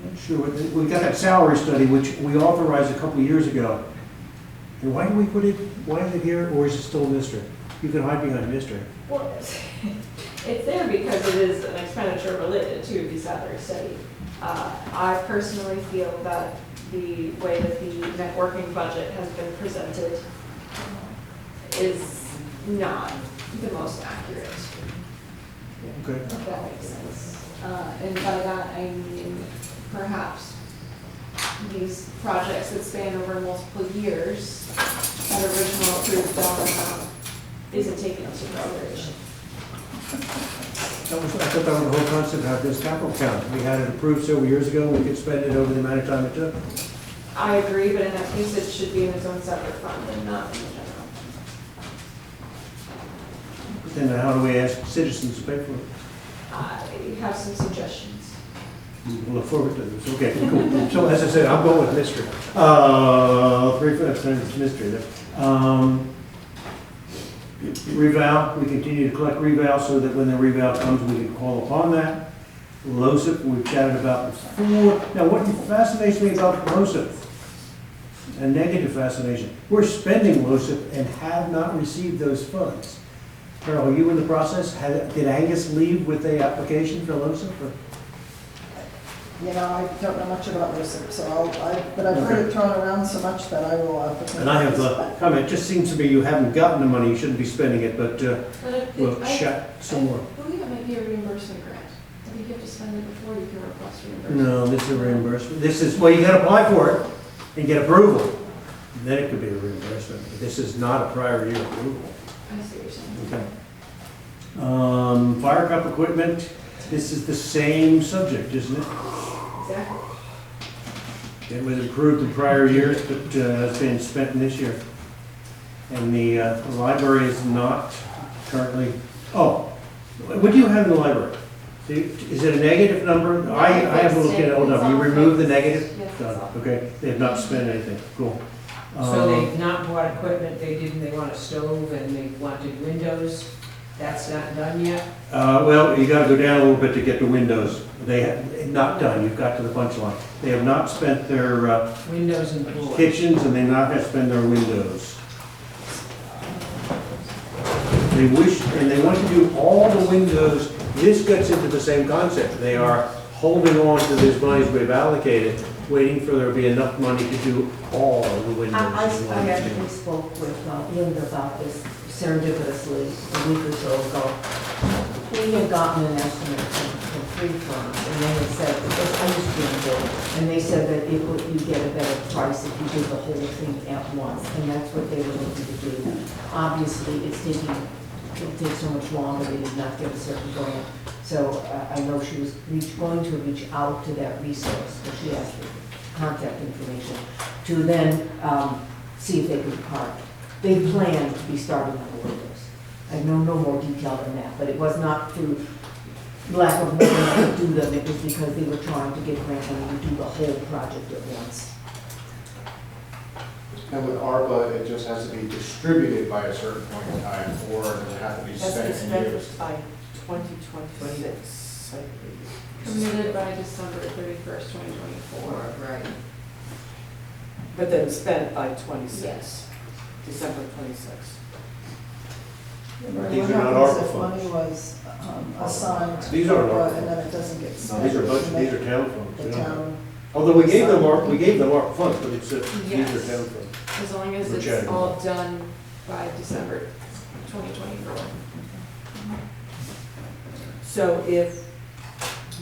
not sure, we got that salary study, which we authorized a couple of years ago. And why do we put it, why is it here, or is it still mystery? You can hide behind mystery. Well, it's there because it is an expenditure related to the salary study. I personally feel that the way that the networking budget has been presented is not the most accurate, Okay. if that makes sense. And by that, I mean, perhaps these projects that span over multiple years, that original approved dollar amount isn't taken into consideration. I thought that was the whole concept of this capital account. We had it approved several years ago, we could spend it over the amount of time it took. I agree, but in that case, it should be in its own separate fund and not in the general. Then how do we ask citizens to pay for it? I have some suggestions. We'll look forward to this. Okay, cool. So as I said, I'm going with mystery. 3/5 is mystery there. Reval, we continue to collect reval so that when the reval comes, we can call upon that. LoCIP, we've chatted about before. Now, what fascinates me about LoCIP, a negative fascination, we're spending LoCIP and have not received those funds. Carol, are you in the process? Did Angus leave with a application for LoCIP? You know, I don't know much about LoCIP, so but I've heard it thrown around so much that I will. And I have the comment, it just seems to me you haven't gotten the money, you shouldn't be spending it, but we'll chat some more. I believe it might be a reimbursement grant. I think you have to spend it before you can request reimbursement. No, this is a reimbursement. This is, well, you gotta apply for it and get approval. Then it could be a reimbursement. This is not a prior year approval. I see what you're saying. Okay. Fire truck equipment, this is the same subject, isn't it? Exactly. It was approved in prior years, but has been spent in this year. And the library is not currently, oh, what do you have in the library? Is it a negative number? I have a look at it, hold up, you remove the negative? Yes, Done. it's all. Okay, they have not spent anything, cool. So they've not bought equipment, they want a stove and they wanted windows, that's not done yet? Well, you gotta go down a little bit to get the windows. They have, not done, you've got to the punchline. They have not spent their Windows and doors. kitchens and they not have spent their windows. They wish, and they want to do all the windows. This gets into the same concept. They are holding on to this money we've allocated, waiting for there to be enough money to do all the windows. I actually spoke with Linda about this serendipitously a week or so ago. We had gotten an estimate from three firms, and they had said, I used to be in the building, and they said that you get a better price if you did the whole thing at once, and that's what they were looking to do. Obviously, it takes so much longer, they did not get a certain grant. So I know she was going to reach out to that resource, but she asked for contact information, to then see if they could part. They plan to be starting on the windows. I know no more detail than that, but it was not through lack of money to do them, it was because they were trying to get grant money to do the whole project at once. And with ARPA, it just has to be distributed by a certain point in time, or does it have to be Has to be spent and spent used? by 2026. I believe. Committed by December 31st, 2024. Right. But then spent by 26, Yes. December 26. These What are not happens ARPA if funds. money was assigned to These aren't ARPA ARPA and then it doesn't get No, spent? these are budget, and these they- are town funds. The yeah. town, Although we gave them ARPA funds, but it's, these Yes. are town funds. As long as We're it's chatting. all done by December 2024. So if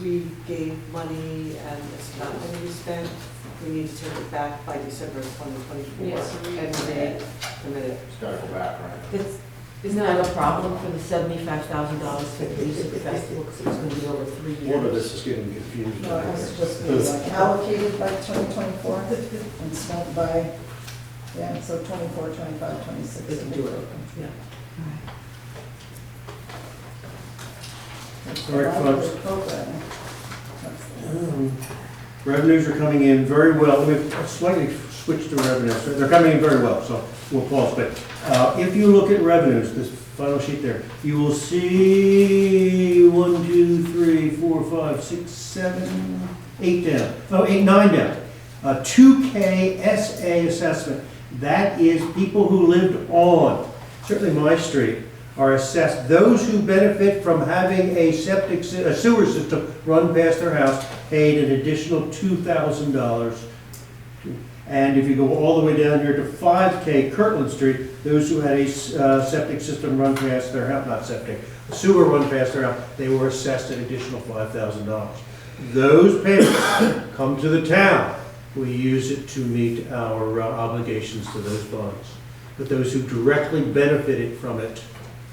we gave money and it's not going to be spent, we need to take it back by December 2024. Yes, we And commit. commit it. It's gotta go back, right? Isn't that a problem for the $75,000 for the music festival, because it was gonna be over 3 years? One of this is getting confused. no, it has to just be like allocated by 2024 and spent by, yeah, so 24, 25, 26. We can do it. Yeah. That's All right, a lot of folks. programming. That's- Revenues are coming in very well. We've slightly switched to revenues. They're coming in very well, so we'll pause. But if you look at revenues, this final sheet there, you will see 1, 2, 3, 4, 5, 6, 7, 8 down. Oh, 8, 9 down. 2K SA assessment. That is people who lived on, certainly my street, are assessed. Those who benefit from having a sewer system run past their house paid an additional $2,000. And if you go all the way down here to 5K Kirtland Street, those who had a septic system run past their house, not septic, sewer run past their house, they were assessed an additional $5,000. Those payments come to the town. We use it to meet our obligations to those bonds. But those who directly benefited from it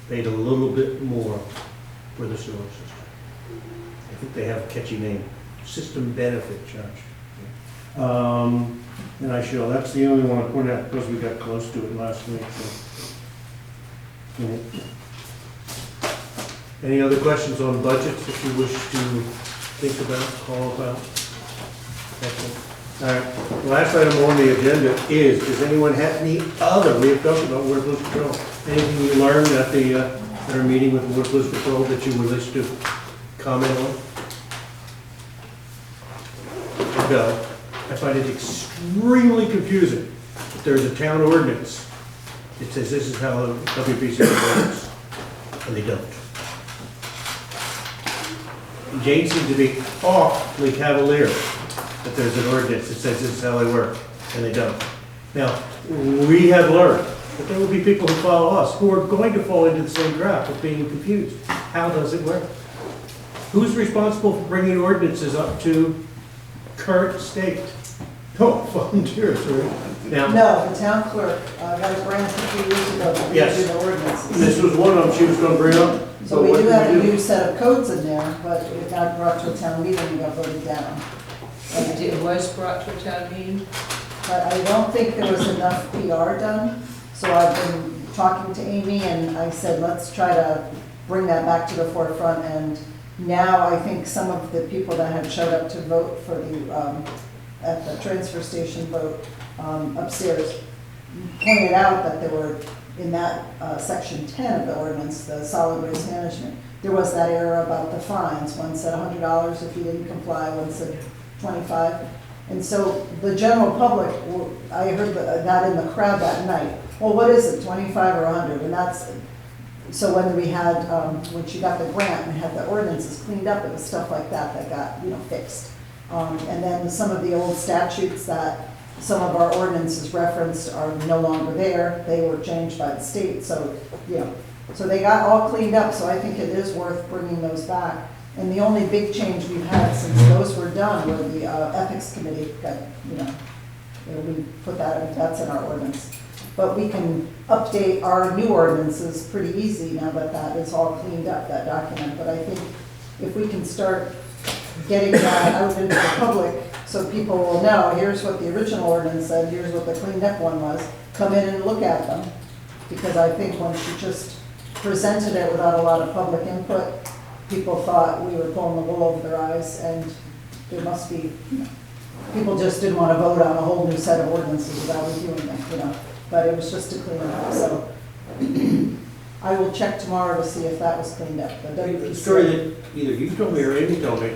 paid a little bit more for the sewer system. I think they have a catchy name, system benefit charge. And I shall, that's the only one I point out because we got close to it last week. So. Any other questions on budgets that you wish to think about, call about? Excellent. All right, last item on the agenda is, does anyone have any other, we have talked about water pollution control, anything you learned at our meeting with water pollution control that you would wish to comment on? Bill, I find it extremely confusing. If there's a town ordinance, it says this is how WPC works, and they don't. And Jane seemed to be awfully cavalier that there's an ordinance that says this is how they work, and they don't. Now, we have learned that there will be people who follow us who are going to fall into the same trap of being confused. How does it work? Who's responsible for bringing ordinances up to current state? Oh, volunteers, right? Now, No, the town clerk got a grant a few years ago to Yes. redo the ordinances. this was one of them she was going to bring up. So we what do did have a we do? new set of codes in there, but it got brought to a town meeting and got voted down. It was brought to a town meeting? But I don't think there was enough PR done, so I've been talking to Amy and I said, let's try to bring that back to the forefront. And now I think some of the people that had showed up to vote for the, at the transfer station vote upstairs pointed out that there were, in that section 10 of the ordinance, the solid waste management, there was that error about the fines. One said $100 if you didn't comply, one said 25. And so the general public, I heard that in the crowd that night. Well, what is it, 25 or 100? And that's, so when we had, when she got the grant and had the ordinances cleaned up, it was stuff like that that got, fixed. And then some of the old statutes that some of our ordinances referenced are no longer there. They were changed by the state, so, so they got all cleaned up, so I think it is worth bringing those back. And the only big change we've had since those were done were the ethics committee got, we put that, that's in our ordinance. But we can update our new ordinances pretty easy now that that is all cleaned up, that document. But I think if we can start getting that out into the public so people will know, here's what the original ordinance said, here's what the cleaned up one was, come in and look at them. Because I think when she just presented it without a lot of public input, people thought we were pulling the wool over their eyes, and there must be, people just didn't want to vote on a whole new set of ordinances without reviewing them, But it was just to clean it up, so. I will check tomorrow to see if that was cleaned up. The The story WPCA. that either you told me or Amy told me,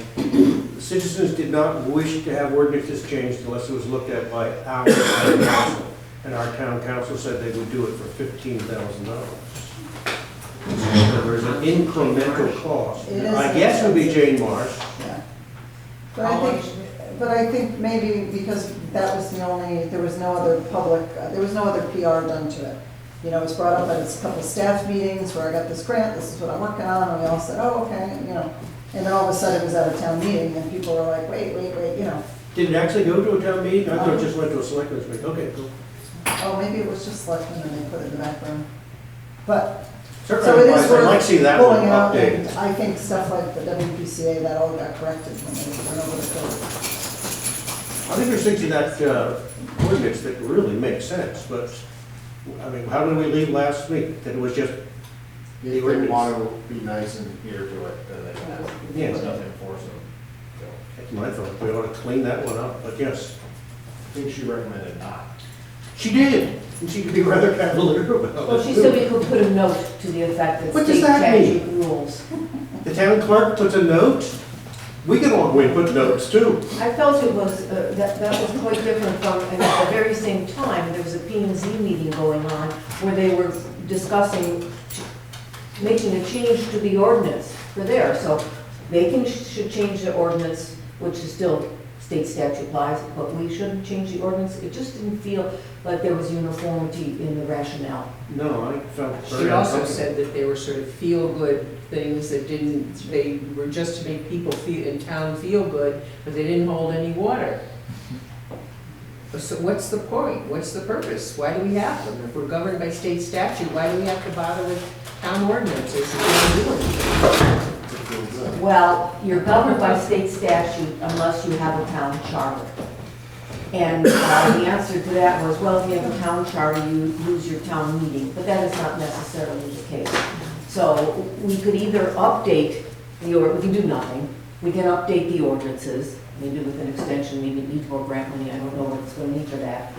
citizens did not wish to have ordinances changed unless it was looked at by our town council. And our town council said they would do it for $15,000. So there's an incremental cost. It is I guess it would be Jane Marsh. Yeah. But I think maybe because that was the only, there was no other public, there was no other PR done to it. You know, it was brought up at a couple staff meetings where I got this grant, this is what I'm working on, and we all said, oh, okay, you know. And then all of a sudden it was at a town meeting and people were like, wait, you know. Did it actually go to a town meeting? I thought it just went to a selectmen's meeting. Okay, cool. Oh, maybe it was just selectmen and they put it in the background. But, Certainly, so it is I'd like to see worth that one pulling out, and updated. I think stuff like the WPCA, that all got corrected when they went over the code. I think there's things in that ordinance that really make sense, but, I mean, how did we leave last week? That it was just, If they want to be nice and adhere to it, then they can ask. Yeah. There's nothing to force them. that's my thought, we ought to clean that one up, but yes. I think she recommended not. She did, and she could be rather cavalier about it. Well, she said we could put a note to the effect that What does state that mean? statute rules. The town clerk puts a note, we can all, we put notes too. I felt it was, that was quite different from, and at the very same time, there was a P and Z meeting going on where they were discussing making a change to the ordinance for there. So they should change the ordinance, which is still state statute applies, but we shouldn't change the ordinance. It just didn't feel like there was uniformity in the rationale. No, I felt very She also uncomfortable. said that they were sort of feel-good things that didn't, they were just to make people in town feel good, but they didn't hold any water. So what's the point? What's the purpose? Why do we have them? If we're governed by state statute, why do we have to bother with town ordinances if we don't do anything? Well, you're governed by state statute unless you have a town charter. And the answer to that was, well, if you have a town charter, you lose your town meeting, but that is not necessarily the case. So we could either update we can do nothing. We can update the ordinances, maybe with an extension, maybe need more grant money, I don't know what it's going to need for that.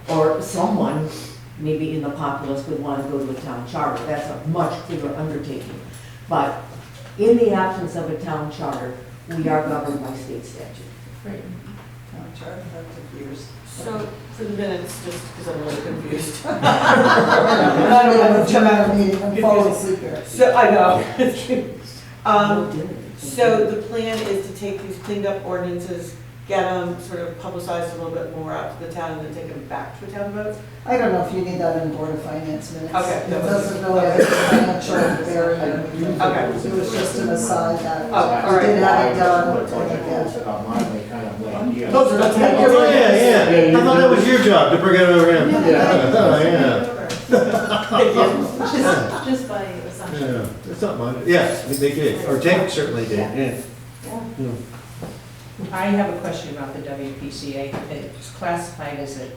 Or someone, maybe in the populace, would want to go to a town charter. That's a much bigger undertaking. But in the absence of a town charter, we are governed by state statute. Right. Town charter, that took years. So, for the minutes, just because I'm a little confused. I'm in a two-hour meeting, I'm falling asleep here. So, I know. So the plan is to take these cleaned up ordinances, get them sort of publicized a little bit more out to the town, and then take them back to a town vote? I don't know if you need that in Board of Finance minutes. Okay. It doesn't really have a financial bearing. Okay. It was just an aside that Oh, all we right. did have it done. Budget rules about mine, they kind of like, yeah. Oh, yeah. I thought that was your job to bring it over in. Yeah. Oh, yeah. Just by assumption. Yeah, it's not mine. Yes, they did, or Dick certainly did, yeah. I have a question about the WPCA. It's classified as a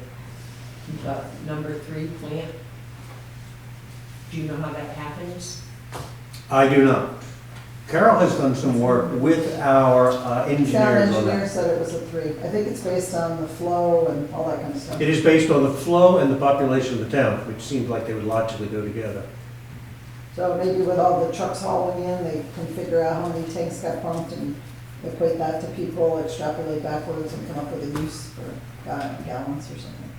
number 3 plant. Do you know how that happens? I do not. Carol has done some work with our Town engineers on engineer that. said it was a 3. I think it's based on the flow and all that kind of stuff. It is based on the flow and the population of the town, which seems like they would logically go together. So maybe with all the trucks hauling in, they can figure out how many tanks got pumped and equate that to people, extrapolate backwards and come up with a use for gallons or something.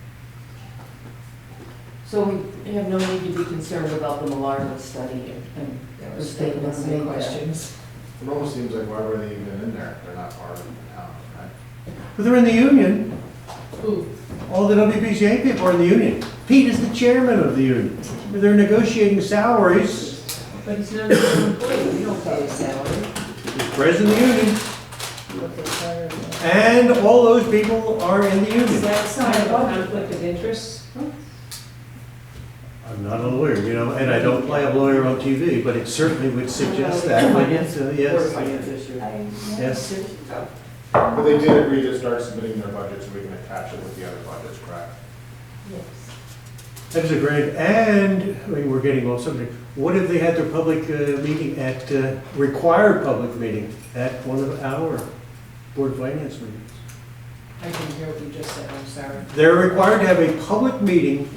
So we have no need to be concerned about the Mallardin study and the statements made there. questions. It almost seems like why were they even in there? They're not part of the town, right? But they're in the union. Who? All the WPCA people are in the union. Pete is the chairman of the union. They're negotiating salaries. But he's not an employee, we don't pay his salary. He's president of the union. And all those people are in the Is union. that kind of a conflict of interest? I'm not a lawyer, you know, and I don't play a lawyer on TV, but it certainly would suggest that. But yes, yes. Yes. But they did agree to start submitting their budget so we can attach it with the other budgets, correct? Yes. That was a great, and I mean, we're getting off subject. What if they had their public meeting at, required public meeting at one of our Board of Finance meetings? I didn't hear what you just said, I'm sorry. They're required to have a public meeting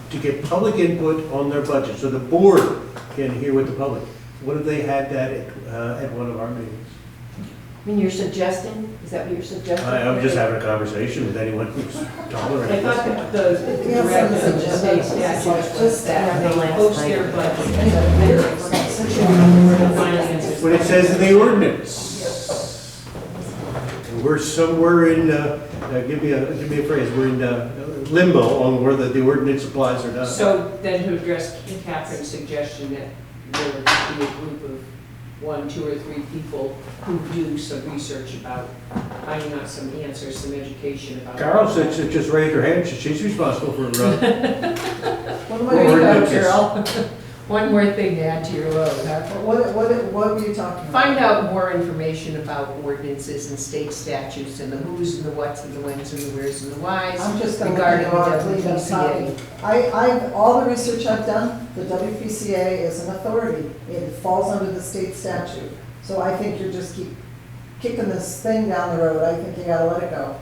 to get public input on their budget, so the board can hear what the public. What if they had that at one of our meetings? I mean, you're suggesting, is that what you're suggesting? I'm just having a conversation with anyone who's tolerant. I thought that the Yeah, directive some of the state suggestions, statute was just that the they last post night. their budget. What it says in the ordinance. And we're somewhere in, give me a phrase, we're in limbo on whether the ordinance applies or not. So then to address Catherine's suggestion that there would be a group of 1, 2, or 3 people who do some research about finding out some answers, some education about. Carol said she just raised her hand, she's responsible for, What am I There you doing? go, Carol. One more thing to add to your load, huh? What were you talking about? Find out more information about ordinances and state statutes and the who's and the whats and the whens and the wheres and the whys I'm just going to regarding leave the that WPCA. all the research I've done, the WPCA is an authority. It falls under the state statute. So I think you're just keep kicking this thing down the road. I think you gotta let it go.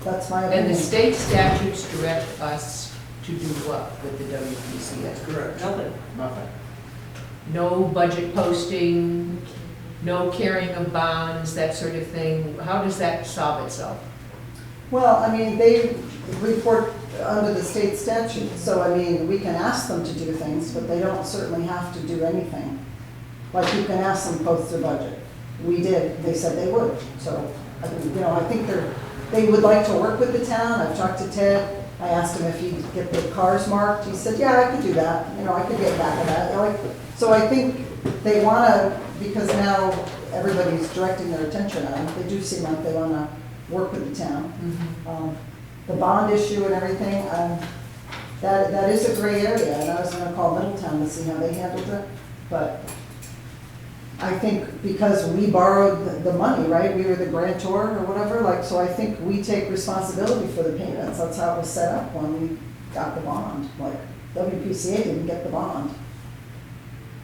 That's my opinion. And the state statutes direct us to do what with the WPCA? That's correct. Nothing. No budget posting, no carrying of bonds, that sort of thing. How does that solve itself? Well, I mean, they report under the state statute, so I mean, we can ask them to do things, but they don't certainly have to do anything. Like you can ask them to post their budget. We did, they said they would, so, I mean, I think they would like to work with the town. I've talked to Ted, I asked him if he'd get the cars marked, he said, yeah, I could do that, I could get back of that. So I think they wanna, because now everybody's directing their attention on it, they do seem like they wanna work with the town. The bond issue and everything, that is a gray area, and I was gonna call Middletown to see how they handled it, but I think because we borrowed the money, right, we were the grantor or whatever, so I think we take responsibility for the payments, that's how it was set up when we got the bond, WPCA didn't get the bond.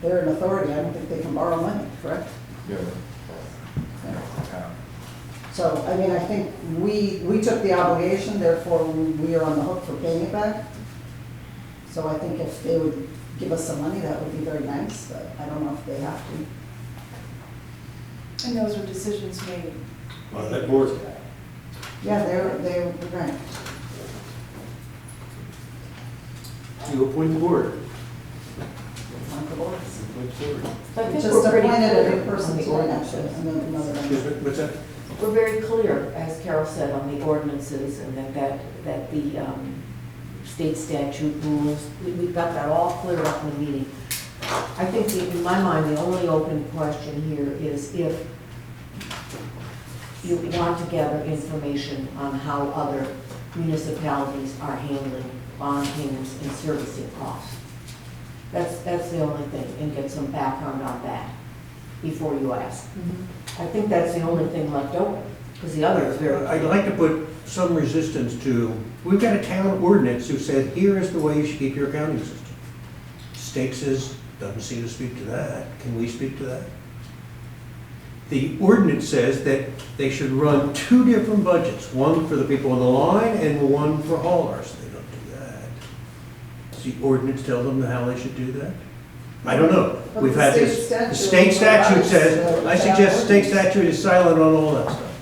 They're an authority, I don't think they can borrow money, correct? Yeah. So, I mean, I think we took the obligation, therefore we are on the hook for paying it back. So I think if they would give us some money, that would be very nice, but I don't know if they have to. And those were decisions made. Well, that board's. Yeah, they're right. You appoint the board. On the boards. Appoint the board. I think Just we're pretty appointed a new clear person on the today, actually, ordinances. and then another one. What's that? We're very clear, as Carol said, on the ordinances and that the state statute rules, we've got that all cleared up in the meeting. I think in my mind, the only open question here is if you want to gather information on how other municipalities are handling bond payments and servicing costs. That's the only thing, and get some background on that before you ask. I think that's the only thing left open, because the other is very I'd clear. like to put some resistance to, we've got a town ordinance who said, here is the way you should keep your accounting system. State says, doesn't seem to speak to that. Can we speak to that? The ordinance says that they should run 2 different budgets, one for the people on the line and one for haulers. They don't do that. Does the ordinance tell them how they should do that? I don't know. But We've the had state this, the statute state statute provides says, the I town suggest the state ordinance. statute is silent on all that stuff.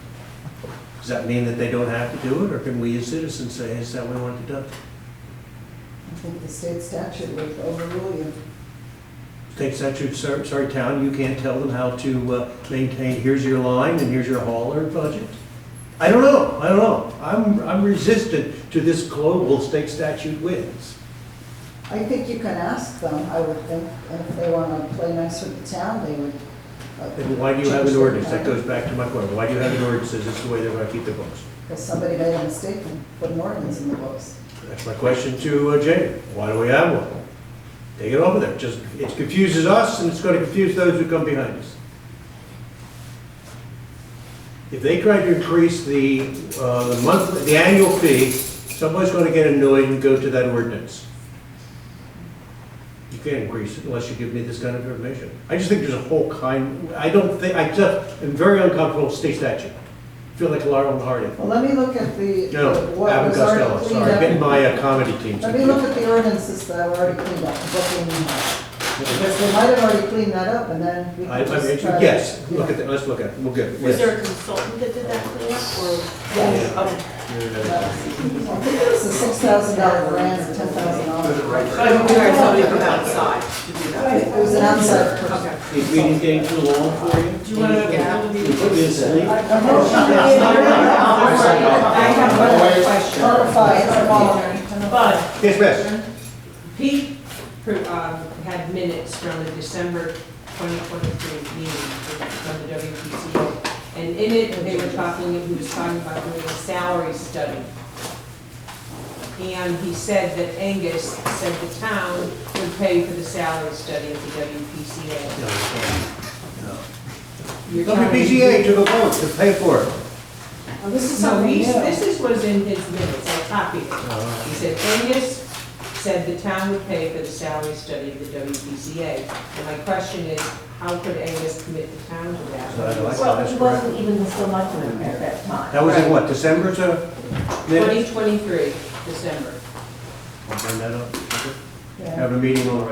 Does that mean that they don't have to do it, or can we as citizens say, is that we want it done? I think the state statute would overrule you. State statute, sorry, town, you can't tell them how to maintain, here's your line and here's your hauler budget? I don't know. I'm resistant to this global state statute wins. I think you can ask them, I would think, and if they want to play nice with the town, they would. And why do you have an ordinance? That goes back to my point. Why do you have an ordinance that says this is the way they're going to keep the books? Because somebody made a mistake and put an ordinance in the books. That's my question to Jamie. Why do we have one? Take it over there. Just, it confuses us and it's going to confuse those who come behind us. If they try to increase the annual fee, somebody's going to get annoyed and go to that ordinance. You can't increase it unless you give me this kind of information. I just think there's a whole kind, I just am very uncomfortable with state statute. feel like Laurel and Hardy. Well, let me look at the, No, what Abbott was already Costello, cleaned sorry, up. getting my comedy teams. Let me look at the ordinances that were already cleaned up, what they mean. Because they might have already cleaned that up, and then we I can just mean, try. yes, look at that, let's look at it, we'll get it. Was yes. there a consultant that did that cleanup, or? Yes. Okay. I think it was a $6,000 grant, $10,000. So I think we hired somebody from outside to do that. It was an outside person. Okay. Is meeting getting too long for you? Do you want to get out of the You put me to sleep? I have one more question. But Yes, miss. Pete had minutes from the December 2023 meeting from the WPCA. And in it, they were talking, he was talking about doing a salary study. And he said that Angus said the town would pay for the salary study of the WPCA. You're telling me- WPCA took a vote to pay for it. Oh, this is something new. This was in his minutes, I copied it. He said Angus said the town would pay for the salary study of the WPCA. And my question is, how could Angus commit the town to that? So I'd like to- Well, that's he correct. wasn't even the selectman at that time. That was in what, December to? minutes? 2023, December. I'll bring that up. Yeah. Have a meeting on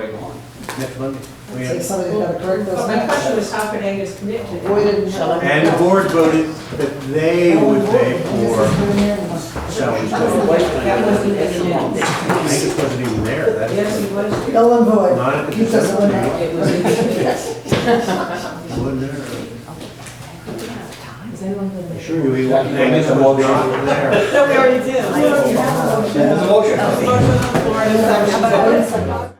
next Monday. We Say have- somebody's got to correct those But my question minutes. was, how could Angus commit to We that? didn't know. And the board voted that they would pay for salary That study. wasn't in the minutes. Angus wasn't even there, that's. Yes, he was. Null and void. Not at the You just December went out. meeting. It was in the minutes. Wasn't there. Is anyone going to? Sure, we, Angus was not there. No, we already did. There's a motion. Motion on the floor, and a second. How about-